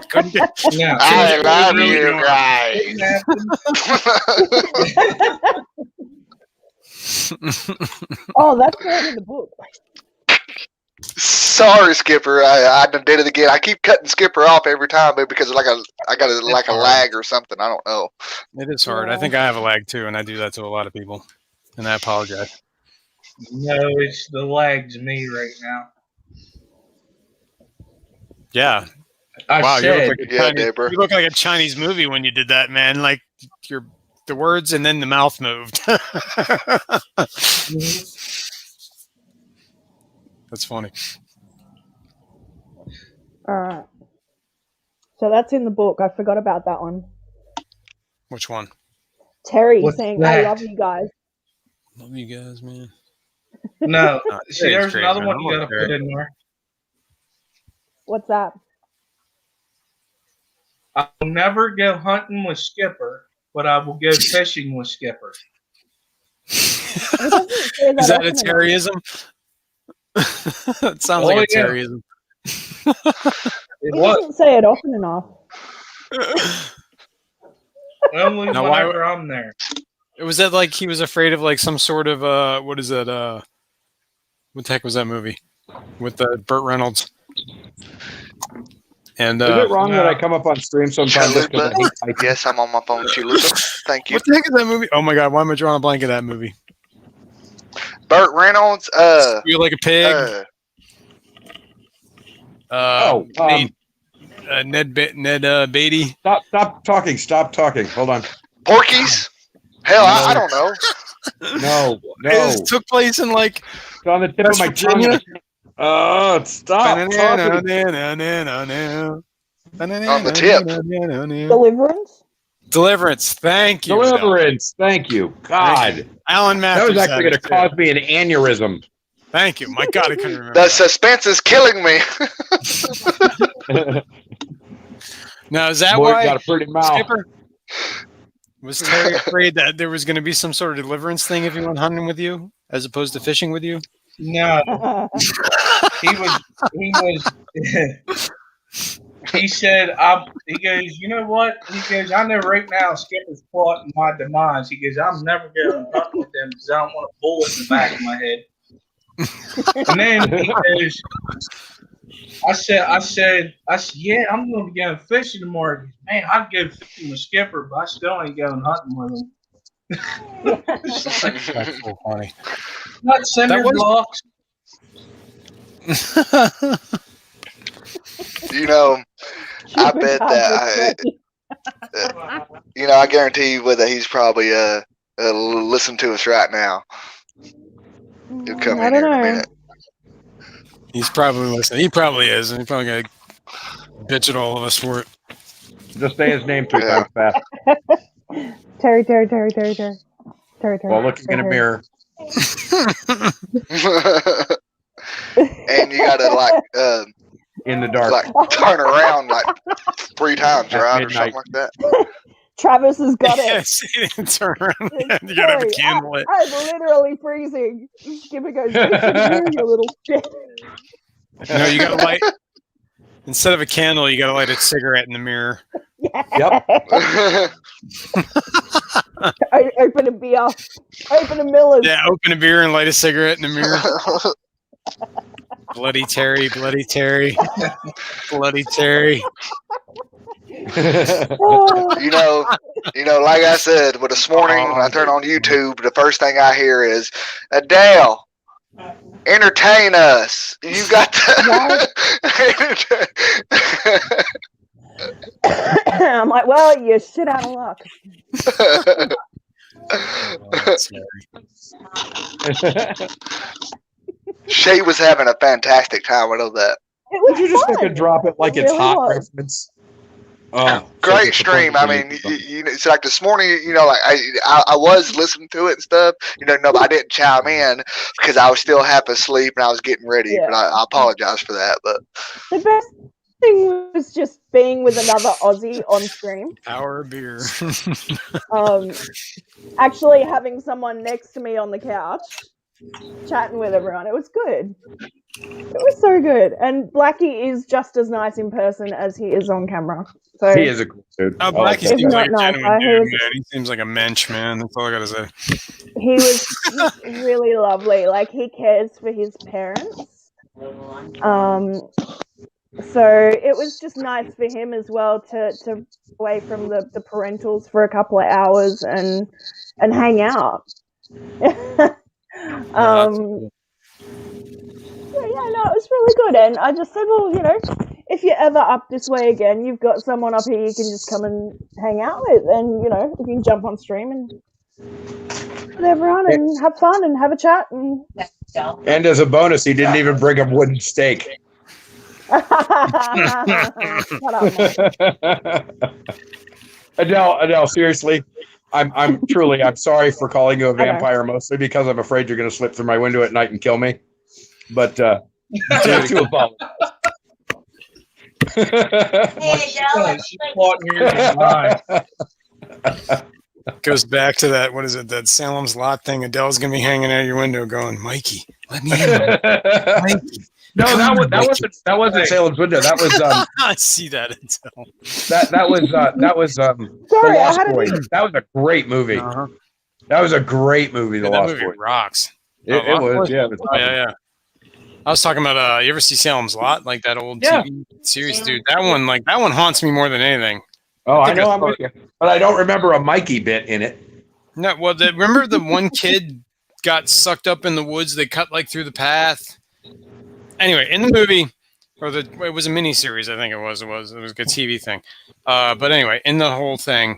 Couldn't get. Yeah. I love you guys. Oh, that's not in the book. Sorry, Skipper. I done did it again. I keep cutting Skipper off every time, but because I got a lag or something. I don't know. It is hard. I think I have a lag too, and I do that to a lot of people, and I apologize. No, it's the lag's me right now. Yeah. Wow, you look like a Chinese movie when you did that, man. Like the words and then the mouth moved. That's funny. All right. So that's in the book. I forgot about that one. Which one? Terry saying, "I love you guys." Love you guys, man. No, see, there's another one you gotta put in there. What's that? I'll never go hunting with Skipper but I will go fishing with Skipper. He doesn't say Is that a often enough. Terryism? It sounds Oh, like a yeah. Terryism. It He was doesn't say it often enough. only Now, why- whenever I'm there. Was that like he was afraid of like some sort of what is that? What the heck was that movie with Burt Reynolds? And Is it wrong that no. I come up on stream sometimes just 'cause I hate typing? Yes, I'm on my phone, Chalupa. Thank you. what the heck is that movie? Oh my god, why am I drawing a blank of that movie? Burt Reynolds. You're like a pig. Ned Beatty. Stop talking. Stop talking. Hold on. Porky's. Hell, I don't know. No. It took place in like It's on the tip of West my Virginia? tongue. Oh, stop talking. On the tip. Deliverance? Deliverance. Thank you. Deliverance. Thank you. God. Alan That Matthews. was actually going to cause me an aneurysm. Thank you. My God, I couldn't remember. The suspense is killing me. Now, is that Boy, why got a pretty mouth. Skipper was Terry afraid that there was going to be some sort of deliverance thing if he went hunting with you, as opposed to fishing with you? No, he was. He said, he goes, you know what? He goes, I know right now Skipper's plotting my demise. He goes, I'm never going to hunt with them because I don't want a bullet in the back of my head. And then he goes, I said, yeah, I'm going to be going fishing tomorrow. He goes, man, I'd go fishing with Skipper, but I still ain't going hunting with him. That's so funny. Not cinder was- blocks. You know, I bet that I guarantee you that he's probably listening to us right now. He'll come I in don't here in a know. minute. He's probably listening. He probably is, and he's probably going to bitch at all of us for it. Just say his name 3 times fast Terry. while looking in a mirror. And you gotta In the dark. like turn around like 3 times, At right, or midnight. something like that. Travis has got it. Yes, turn around. You got to have a Terry, candle lit. I'm literally freezing. Skipper goes, "Listen, you little shit." No, you got to light. Instead of a candle, you got to light a cigarette in the mirror. Yep. I open a beer. Open a Miller's. Yeah, open a beer and light a cigarette in the mirror. Bloody Terry, bloody Terry, bloody Terry. Oh, You know, like I said, but this morning when I turn on YouTube, the first thing I hear is, Adele, entertain us. You got to. I'm like, well, you're shit out of luck. Shay was having a fantastic time. I know that. It was Would you just fun. fucking drop it like It it's really hot was. reference? Oh, Great stream. I mean, it's like this morning. Like I was listening to it and stuff. No, but I didn't chime in because I was still half asleep and I was getting ready. Yeah. But I apologize for that. But The best thing was just being with another Aussie on stream. Hour of beer. Actually having someone next to me on the couch, chatting with everyone. It was good. It was so good. And Blackie is just as nice in person as he is on camera. So he is a cool dude. Oh, I like Blackie him. If seems like a not nice, genuine I dude, heard- man. He seems like a mensch, man. That's all I gotta say. he was really lovely. Like, he cares for his parents. So it was just nice for him as well to away from the parentals for a couple of hours and hang out. Yeah, no, it was really good. And I just said, well, if you're ever up this way again, you've got someone up here you can just come and hang out with, and you can jump on stream and with everyone and have fun and have a chat. And And as a bonus, he didn't even bring a wooden stake. Shut up, Mike. Adele, seriously, I'm sorry for calling you a vampire, mostly because I'm afraid you're going to slip through my window at night and kill me. But to apologize. She's plotting your demise. Goes back to that. What is it? That Salem's Lot thing. Adele's gonna be hanging out your window, going, "Mikey, let me in." Mikey. No, that wasn't Salem's Window. That was I see that. Adele. that was The Sorry, I Lost had Boys. That was a great movie. Uh-huh. That was a great movie. The Yeah, that Lost movie Boys. rocks. It Lost was. Boys? Yeah. Oh, yeah. I was talking about. You ever see Salem's Lot? Like that old Yeah. TV series, dude. That one haunts me more than anything. Oh, I think know. I I'm saw with you, but I don't remember a Mikey bit in it. No, well, remember the one kid got sucked up in the woods? They cut like through the path. Anyway, in the movie, it was a mini series. I think it was a good TV thing. But anyway, in the whole thing,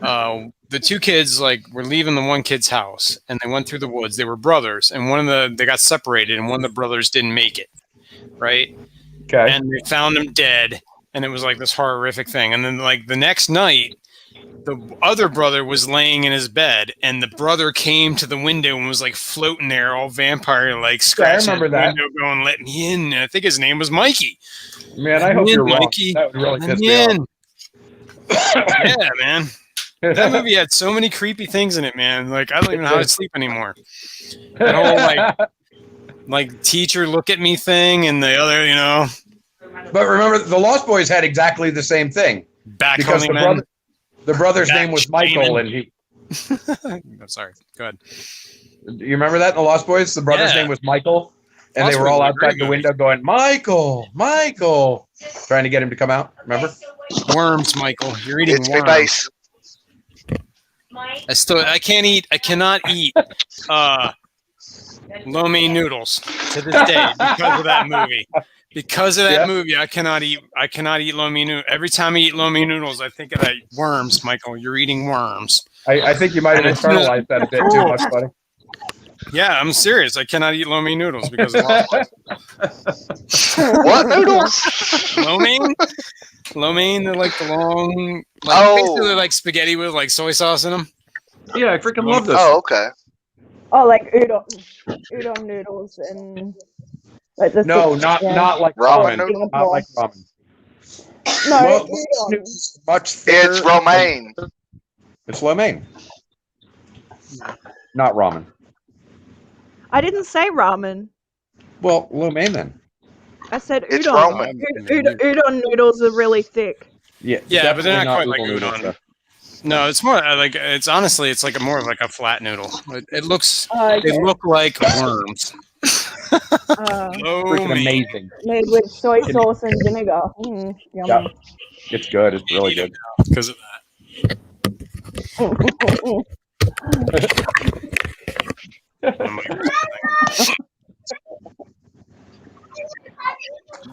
the two kids were leaving the one kid's house, and they went through the woods. They were brothers, and they got separated, and one of the brothers didn't make it, right? Okay. And they found him dead, and it was like this horrific thing. And then the next night, the other brother was laying in his bed, and the brother came to the window and was floating there, all vampire scratching remember the that. window, going, "Let me in." And I think his name was Mikey. Man, I hope you're wrong. Mikey. That would really Let piss me me in. Yeah, man. That off. movie had so many creepy things in it, man. I don't even know how to sleep anymore. That whole teacher look at me thing, and the other, But remember, the Lost Boys had exactly the same thing back because home men. the brother's Back name was Michael, and he. I'm sorry. Go ahead. You remember that in the Lost Boys? The brother's Yeah. name was Michael, and Lost they were Boys all was a outside great the movie. window going, "Michael, Michael," trying to get him to come out. Remember? Worms, Michael. You're eating It's me worms. base. I cannot eat lo mein noodles to this day because of that movie. Because of that Yeah. movie, I cannot eat lo mein noodles. Every time I eat lo mein noodles, I think of that worms, Michael. You're eating worms. I think you might have And it's internalized that a bit too much, buddy. Yeah, I'm serious. I cannot eat lo mein noodles because of What noodles? lo mein. Lo mein, they're the long, Oh. basically like spaghetti with soy sauce in them. Yeah, I freaking love this. Oh, okay. Oh, like udon noodles and the No, thick- not yeah. not like Ramen ramen. noodles? Not like ramen. No, Well, udon. much thicker. It's romaine. It's lo mein. Not ramen. I didn't say ramen. Well, lo mein then. I said It's udon. Roman. Udon noodles are really thick. Yeah, Yeah, but they're definitely not quite like noodle noodles, udon. though. No, it's more it's honestly, it's more of a flat noodle. It looks, Okay. they look like worms. Oh, Freaking man. amazing. Made with soy sauce and vinegar. Yummy. Yeah. It's good. It's really good. Because of that.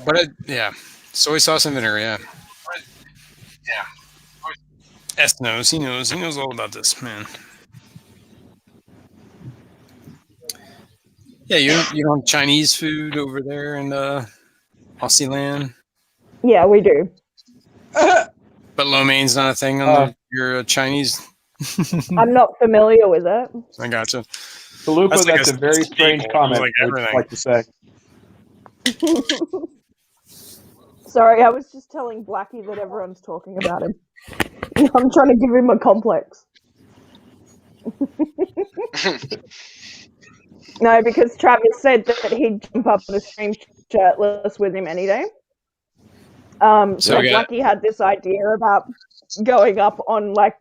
But yeah, soy sauce and vinegar. Yeah. S knows. He knows. He knows all about this, man. Yeah, you don't have Chinese food over there in Aussie land, Yeah, we do. but lo mein's not a thing on your Chinese. I'm not familiar with it. I gotcha. Chalupa, That's that's, like a very staple. strange comment. Like I would everything. like to say. Sorry, I was just telling Blackie that everyone's talking about him. I'm trying to give him a complex. No, because Travis said that he'd jump up on the stream shirtless with him any day. So So we got- Blackie had this idea about going up on like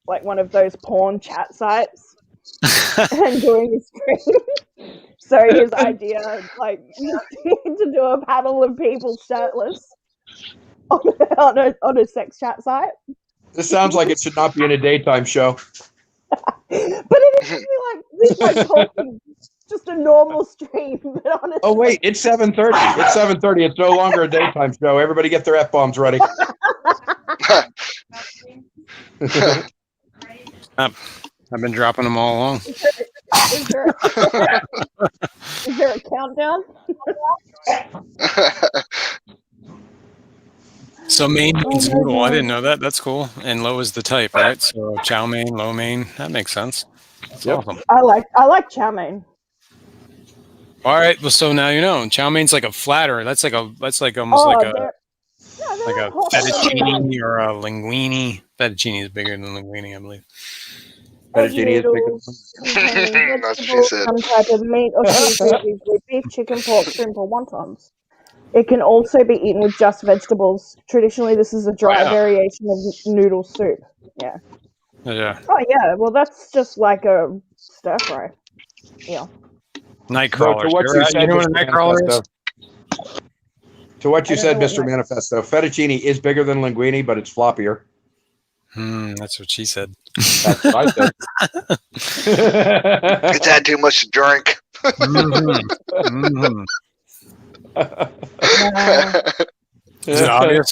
one of those porn chat sites and doing a stream. So his idea, to do a panel of people shirtless on a sex chat site. This sounds like it should not be in a daytime show. But it is like talking, just a normal stream, but on a Oh wait, it's 7:30. It's 7:30. It's no longer a daytime show. Everybody get their F-bombs ready. I've been dropping them all along. is there a countdown? So main means noodle. I didn't know that. That's cool. And lo is the type, right? So chow mein, lo mein. That makes sense. That's Yep. awesome. I like chow mein. All right. Well, so now you know. Chow mein's like a flatter. That's like almost like a. they're Like a fettuccine or a linguine. Fettuccine is bigger than linguine, I believe. Egg Fettuccine is bigger noodles containing That's what she vegetables, said. some type of meat or seafood, usually beef, chicken, pork, shrimp, or wontons. It can also be eaten with just vegetables. Traditionally, this is a dry Wow. variation of noodle soup. Yeah. Oh yeah, well that's just like a stir fry. Yeah. Nightcrawler. So to what you said, You know what a Mr. nightcrawler is? Manifesto. To what you I don't said, know what Mr. Manifesto, fettuccine is bigger than linguine, but it's floppier. That's what she said. That's what I said. It's had too much to drink. Is it obvious?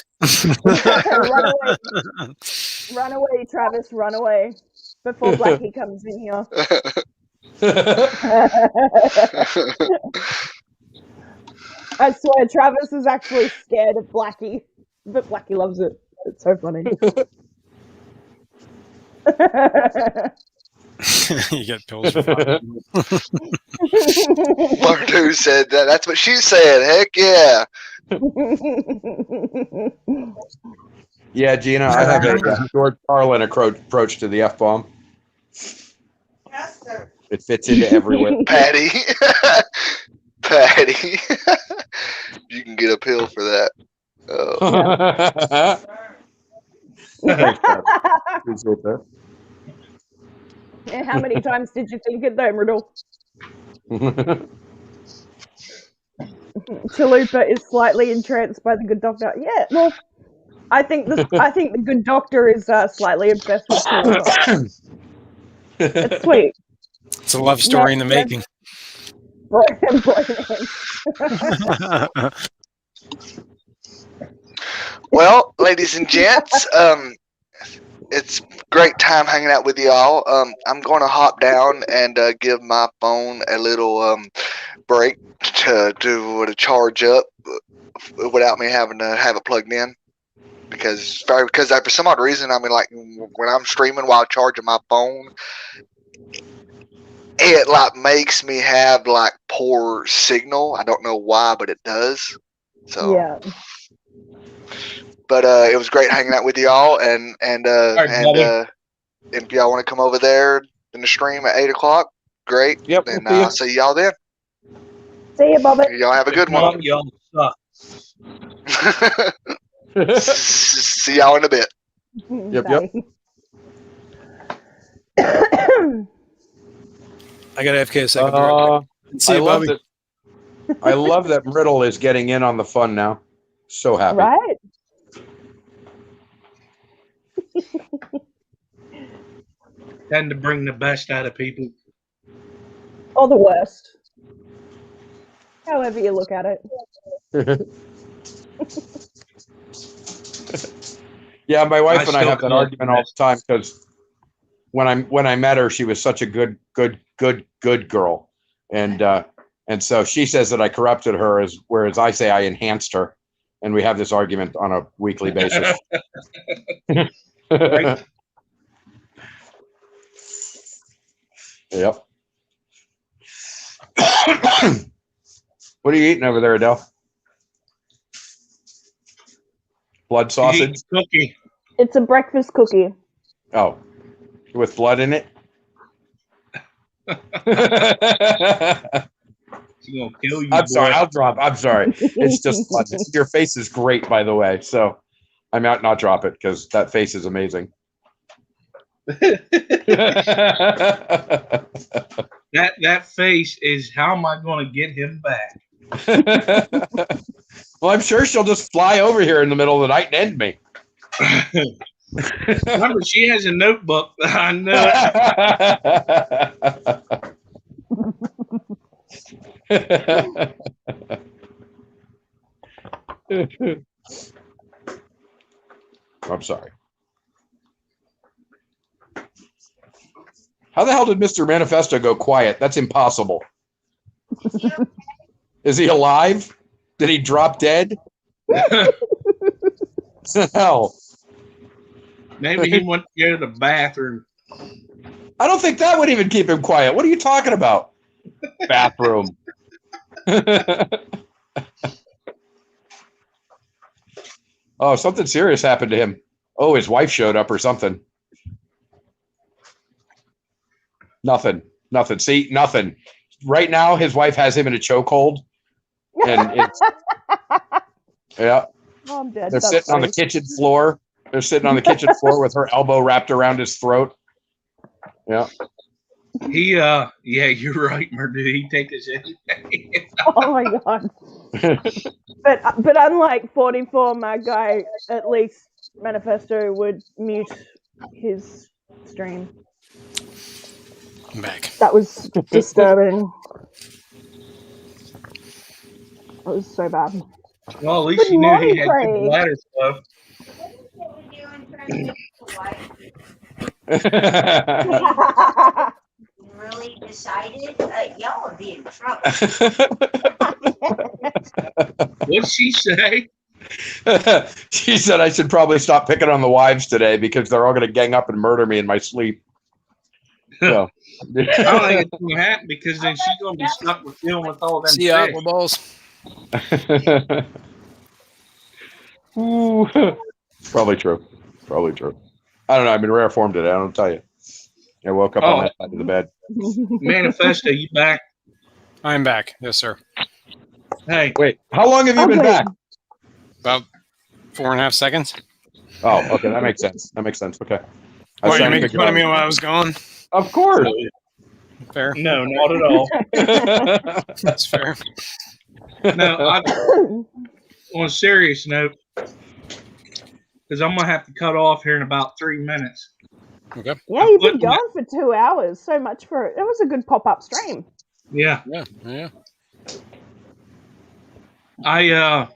Run away, Travis, run away. Before Blackie comes in here. I swear, Travis is actually scared of Blackie, but Blackie loves it. It's so funny. You get pills for fun. Mardu said that. That's what she said. Heck yeah. Yeah, Gina, I have a George Carlin approach to the F-bomb. It fits into everywhere. Patty. Patty. You can get a pill for that. Oh. Thanks, Travis. Appreciate that. And how many times did you think it though, Riddle? Chalupa is slightly entranced by the good doctor. Yeah, well, I think the good doctor is slightly obsessed with Chalupa. It's sweet. It's a love story in the making. Well, ladies and gents, it's great time hanging out with y'all. I'm going to hop down and give my phone a little break to charge up without me having to have it plugged in. Because for some odd reason, I mean, like when I'm streaming while charging my phone, it like makes me have like poor signal. I don't know why, but it does. So Yeah. But it was great hanging out with y'all, and if y'all want to come over there in the stream at 8:00, great. Yep. And I'll see y'all then. See you, Bobby. Y'all have a good one. Y'all suck. See y'all in a bit. Yep. I got AFK a second. See you, Bobby. I love that Riddle is getting in on the fun now. So happy. Right? Tend to bring the best out of people. Or the worst. However you look at it. Yeah, my wife I and I still have that call it argument all the time because when I met her, she was such a good girl, and so she says that I corrupted her, whereas I say I enhanced her, and we have this argument on a weekly basis. Right. Yep. What are you eating over there, Adele? Blood sausage? Cookie. It's a breakfast cookie. Oh, with blood in it? She's gonna kill you. I'm sorry. boy. I'm sorry. It's just blood. Your face is great, by the way. So I might not drop it because that face is amazing. That face is how am I going to get him back? Well, I'm sure she'll just fly over here in the middle of the night and end me. Remember, she has a notebook. I know it. I'm sorry. How the hell did Mr. Manifesto go quiet? That's impossible. Is he alive? Did he drop dead? What the hell? Maybe he went to go to the bathroom. I don't think that would even keep him quiet. What are you talking about? Bathroom. Oh, something serious happened to him. Oh, his wife showed up or something. Nothing. See, nothing. Right now, his wife has him in a chokehold, and it's yeah. Oh, I'm dead. They're That's sitting on the funny. kitchen floor. They're sitting on the kitchen floor with her elbow wrapped around his throat. Yeah. Yeah, you're right, Murder. Did he take us in? Oh my god. But unlike 44, my guy, at least Manifesto would mute his stream. I'm back. That was disturbing. That was so bad. Well, at least Good you knew he morning, had Craig. good bladder stuff. Really decided y'all would be in trouble. What'd she say? She said I should probably stop picking on the wives today because they're all going to gang up and murder me in my sleep. So. I don't think it's going to happen because then she's going to be stuck with dealing with all them See ya, fish. aqua balls. Ooh. Probably true. I don't know. I'm in rare form today. I don't tell you. I woke up on that side of the bed. Manifesto, you back? I'm back. Yes, sir. Hey, Wait, how long have you been Okay. back? About 4.5 seconds. Oh, okay. That makes sense. Okay. I Oh, was you trying to making figure fun of out- me while I was gone? Of course. Fair. no, not at all. That's fair. No, on a serious note, because I'm going to have to cut off here in about 3 minutes. Okay. Yeah, you've been But- going for 2 hours. So much for it. It was a good pop-up stream. Yeah, Yeah. I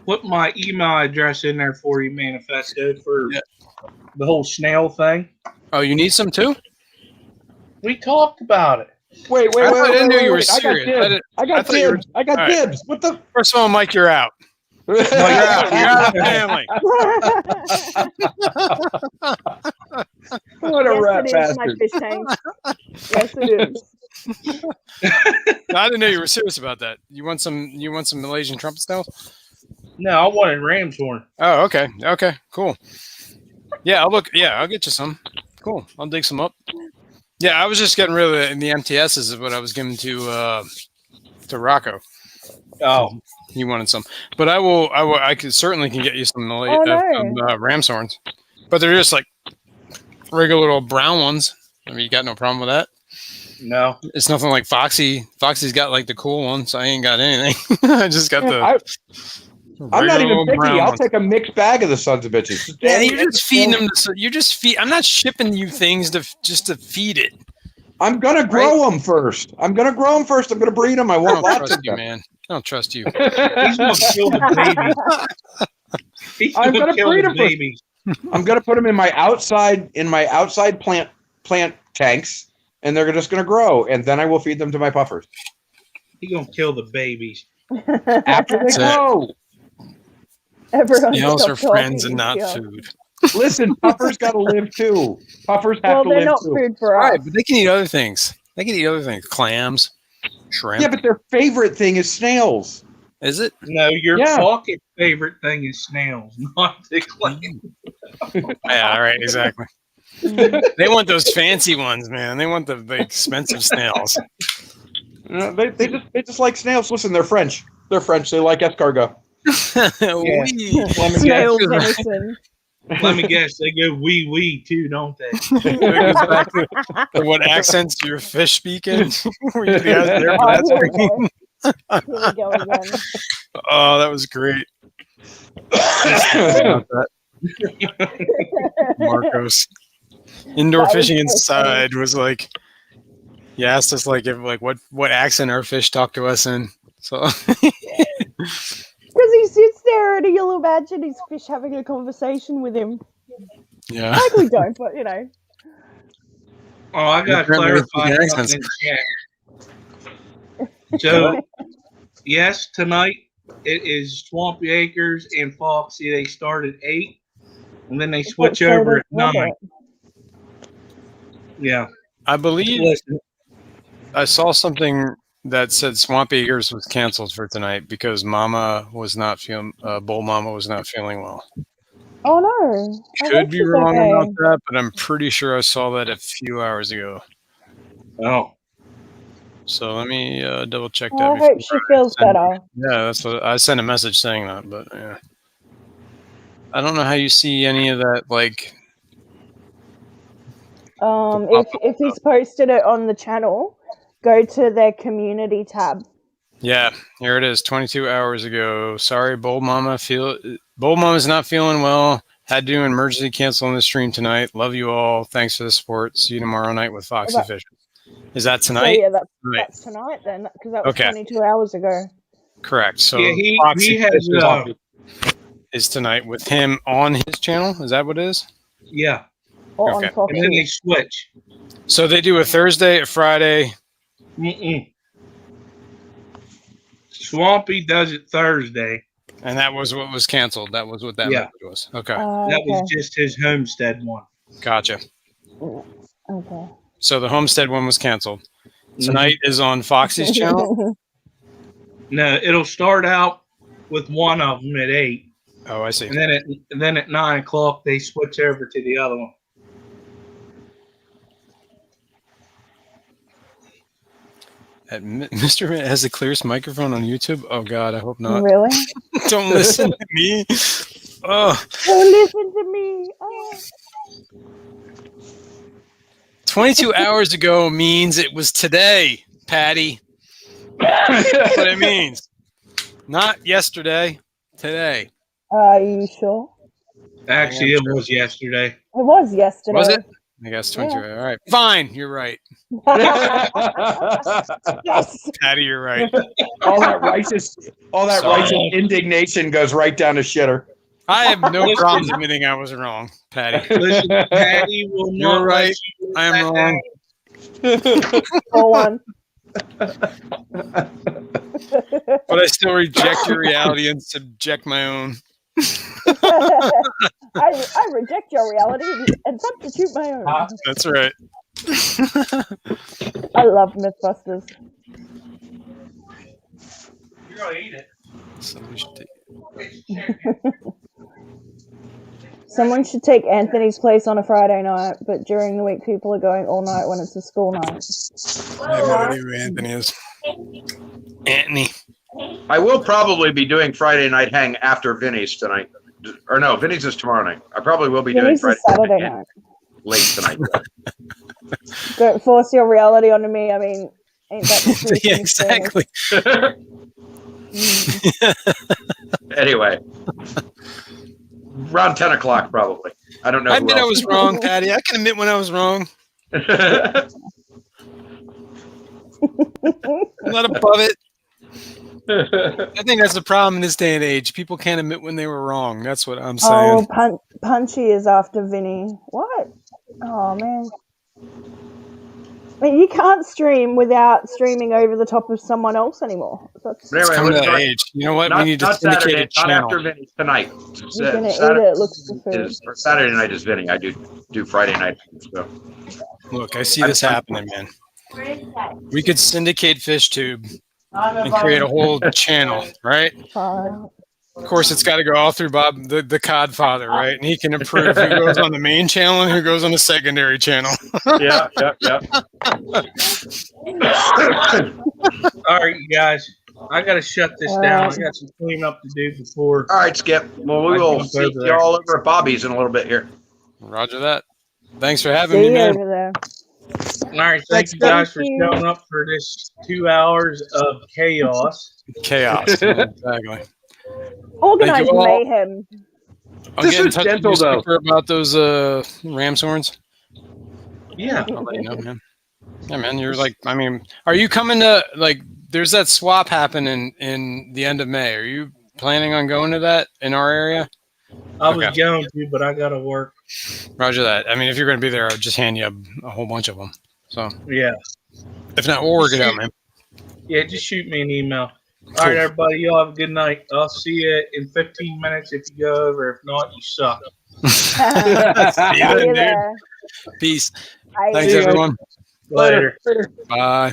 put my email address in there for you, Manifesto, for the whole snail thing. Oh, you need some too? We talked about it. Wait. I didn't know you were I got serious. dibs. I got thought you were- dibs. I got All right. dibs. What the? First of all, Mike, you're out. You're out. You're out of the family. What a rat Yes, it is, my bastard. fish tank. Yes, it is. I didn't know you were serious about that. You want some Malaysian trumpet snails? No, I wanted ram's horn. Oh, okay. Okay, cool. Yeah, I'll get you some. Cool. I'll dig some up. Yeah, I was just getting rid of the MTSs is what I was giving to Rocco. Oh, He wanted some. But I certainly can get you some ram's horns. But they're just like regular little brown ones. I mean, you got no problem with that? no. It's nothing like Foxy. Foxy's got like the cool ones. I ain't got anything. I just got the I'm not even regular picky. brown I'll ones. take a mixed bag of the sons of bitches. Man, you're just feeding them. I'm not shipping you things just to feed it. I'm gonna grow them first. I'm gonna breed them. I I want don't lots trust of you, them. man. I don't trust you. He's going to kill the babies. He's I'm going gonna to kill breed the 'em for- babies. I'm gonna put them in my outside plant tanks, and they're just gonna grow, and then I will feed them to my puffers He's going to kill the babies. after they That's it. grow. Everyone Snails stop are friends talking, and not yeah. food. Listen, puffers gotta live too. Puffers have Well, to they're live not too. food for All us. right, but they can eat other things. Clams, shrimp. Yeah, but their favorite thing is snails. Is it? No, your Yeah. pocket favorite thing is snails, not the clam. Yeah, all right, exactly. They want those fancy ones, man. They want the expensive snails. They just like snails. Listen, they're French. They're French. They like escargot. Wee. Let me Snail guess. venison. Let me guess. They go wee wee too, don't they? It goes back to what accents do your fish speak in? Were you guys there for Oh, that here we screen? go. Here we go again. Oh, that was great. Marcos. Indoor That was fishing so funny. inside was like, he asked us like if like what accent our fish talk to us in. So Because he sits there and you'll imagine his fish having a conversation with him. yeah. Like we don't, but you know. Oh, I got to Apparently clarify it's something in chat. So, yes, tonight it is Swampy Acres and Foxy. They start at 8, and then they switch So over at that's 9. Yeah. I believe Listen, I saw something that said Swampy Ears was canceled for tonight because Mama was not feeling. Bull Mama was not feeling well. Oh no. I Could hope be she's wrong okay. about that, but I'm pretty sure I saw that a few hours ago. Oh, So let me double check that. I before hope she feels send- better. Yeah, that's what I sent a message saying that, but yeah. I don't know how you see any of that. Like, If he's posted it on the channel, go to their community tab. yeah, here it is. 22 hours ago. Sorry, Bull Mama's not feeling well. Had to do an emergency cancel on the stream tonight. Love you all. Thanks for the support. See you tomorrow night with Foxy That- Fish. Is that So tonight? yeah, Right. that's tonight then, because that was Okay. 22 hours ago. Correct. So yeah, he Foxy has, Fish is tonight with him on his channel. Is that what it is? yeah, Or Okay. on Fox and then they News. switch. So they do a Thursday, a Friday. Mm-mm. Swampy does it Thursday. And that was what was canceled. That was what that Yeah. message was. Okay. That Okay. was just his homestead one. Gotcha. Okay. So the Homestead one was canceled. Tonight is on Foxy's channel. No, it'll start out with one of them at 8, Oh, I see. and then at 9 o'clock they switch over to the other one. Mr. Man has the clearest microphone on YouTube. Oh God, I hope not. Really? Don't listen to me. Oh, Don't listen to me. Oh. 22 hours ago means it was today, Patty. That's what it means. Not yesterday, today. Are you sure? Actually, it was yesterday. It was yesterday. Was it? I guess 22. All right. Fine. You're right. Yes. Patty, you're right. all that righteous Sorry. indignation goes right down to shitter. I have no problems admitting I was wrong, Patty. Listen, Patty will You're not right. let you I am let wrong. Go on. But I still reject your reality and subject my own. I reject your reality and substitute my own. That's right. I love Mythbusters. You're gonna eat it. Somebody should take- Someone should take Anthony's place on a Friday night, but during the week people are going all night when it's a school night. I have no idea who Anthony is. Anthony. I will probably be doing Friday night hang after Vinny's tonight. Or no, Vinny's is tomorrow night. I probably will be doing Denise Friday is Saturday night hang night. late tonight. Don't force your reality onto me. I mean, ain't that the truth? Yeah, in this family? exactly. Anyway, around 10 o'clock probably. I don't know. I who admit I else. was wrong, Patty. I can admit when I was wrong. I'm not above it. I think that's the problem in this day and age. People can't admit when they were wrong. That's what I'm saying. Oh, Punchy is after Vinny. What? Oh, man. I mean, you can't stream without streaming over the top of someone else anymore. That's, But It's anyway, coming to let's that not- age. You know what? Not, We need to not syndicate Saturday, a not channel. after Vinny's tonight. you're going to eat it. Looks preferred. Or Saturday night is Vinny. I do Friday night. So. Look, I see this happening, man. We could syndicate FishTube and create a whole channel, right? Of course, it's got to go all through Bob, the Codfather, right? And he can approve who goes on the main channel and who goes on the secondary channel. Yeah. All right, you guys. I gotta shut this down. I got some cleanup to do before. All right, Skip. Well, we I will jump see over you there. all over at Bobby's in a little bit here. Roger that. Thanks for having See me, you man. over there. All right, thank you guys for showing up for this 2 hours of chaos. Chaos. Exactly. Organized all. mayhem. I'll This get in is touch with gentle, you though. Skipper, about those ram's horns. Yeah. I'll let you know, man. Yeah, man. You're like, I mean, are you coming to, like, there's that swap happening in the end of May. Are you planning on going to that in our area? I was Okay. going to, but I gotta work. Roger that. I mean, if you're going to be there, I'll just hand you a whole bunch of them. So, Yeah. if not, we'll work it out, man. Yeah, just shoot me an email. All right, everybody. Y'all have a good night. I'll see you in 15 minutes if you go over. If not, you suck. See you then, you dude. there. Peace. Bye. Thanks, See you. everyone. Later. Bye.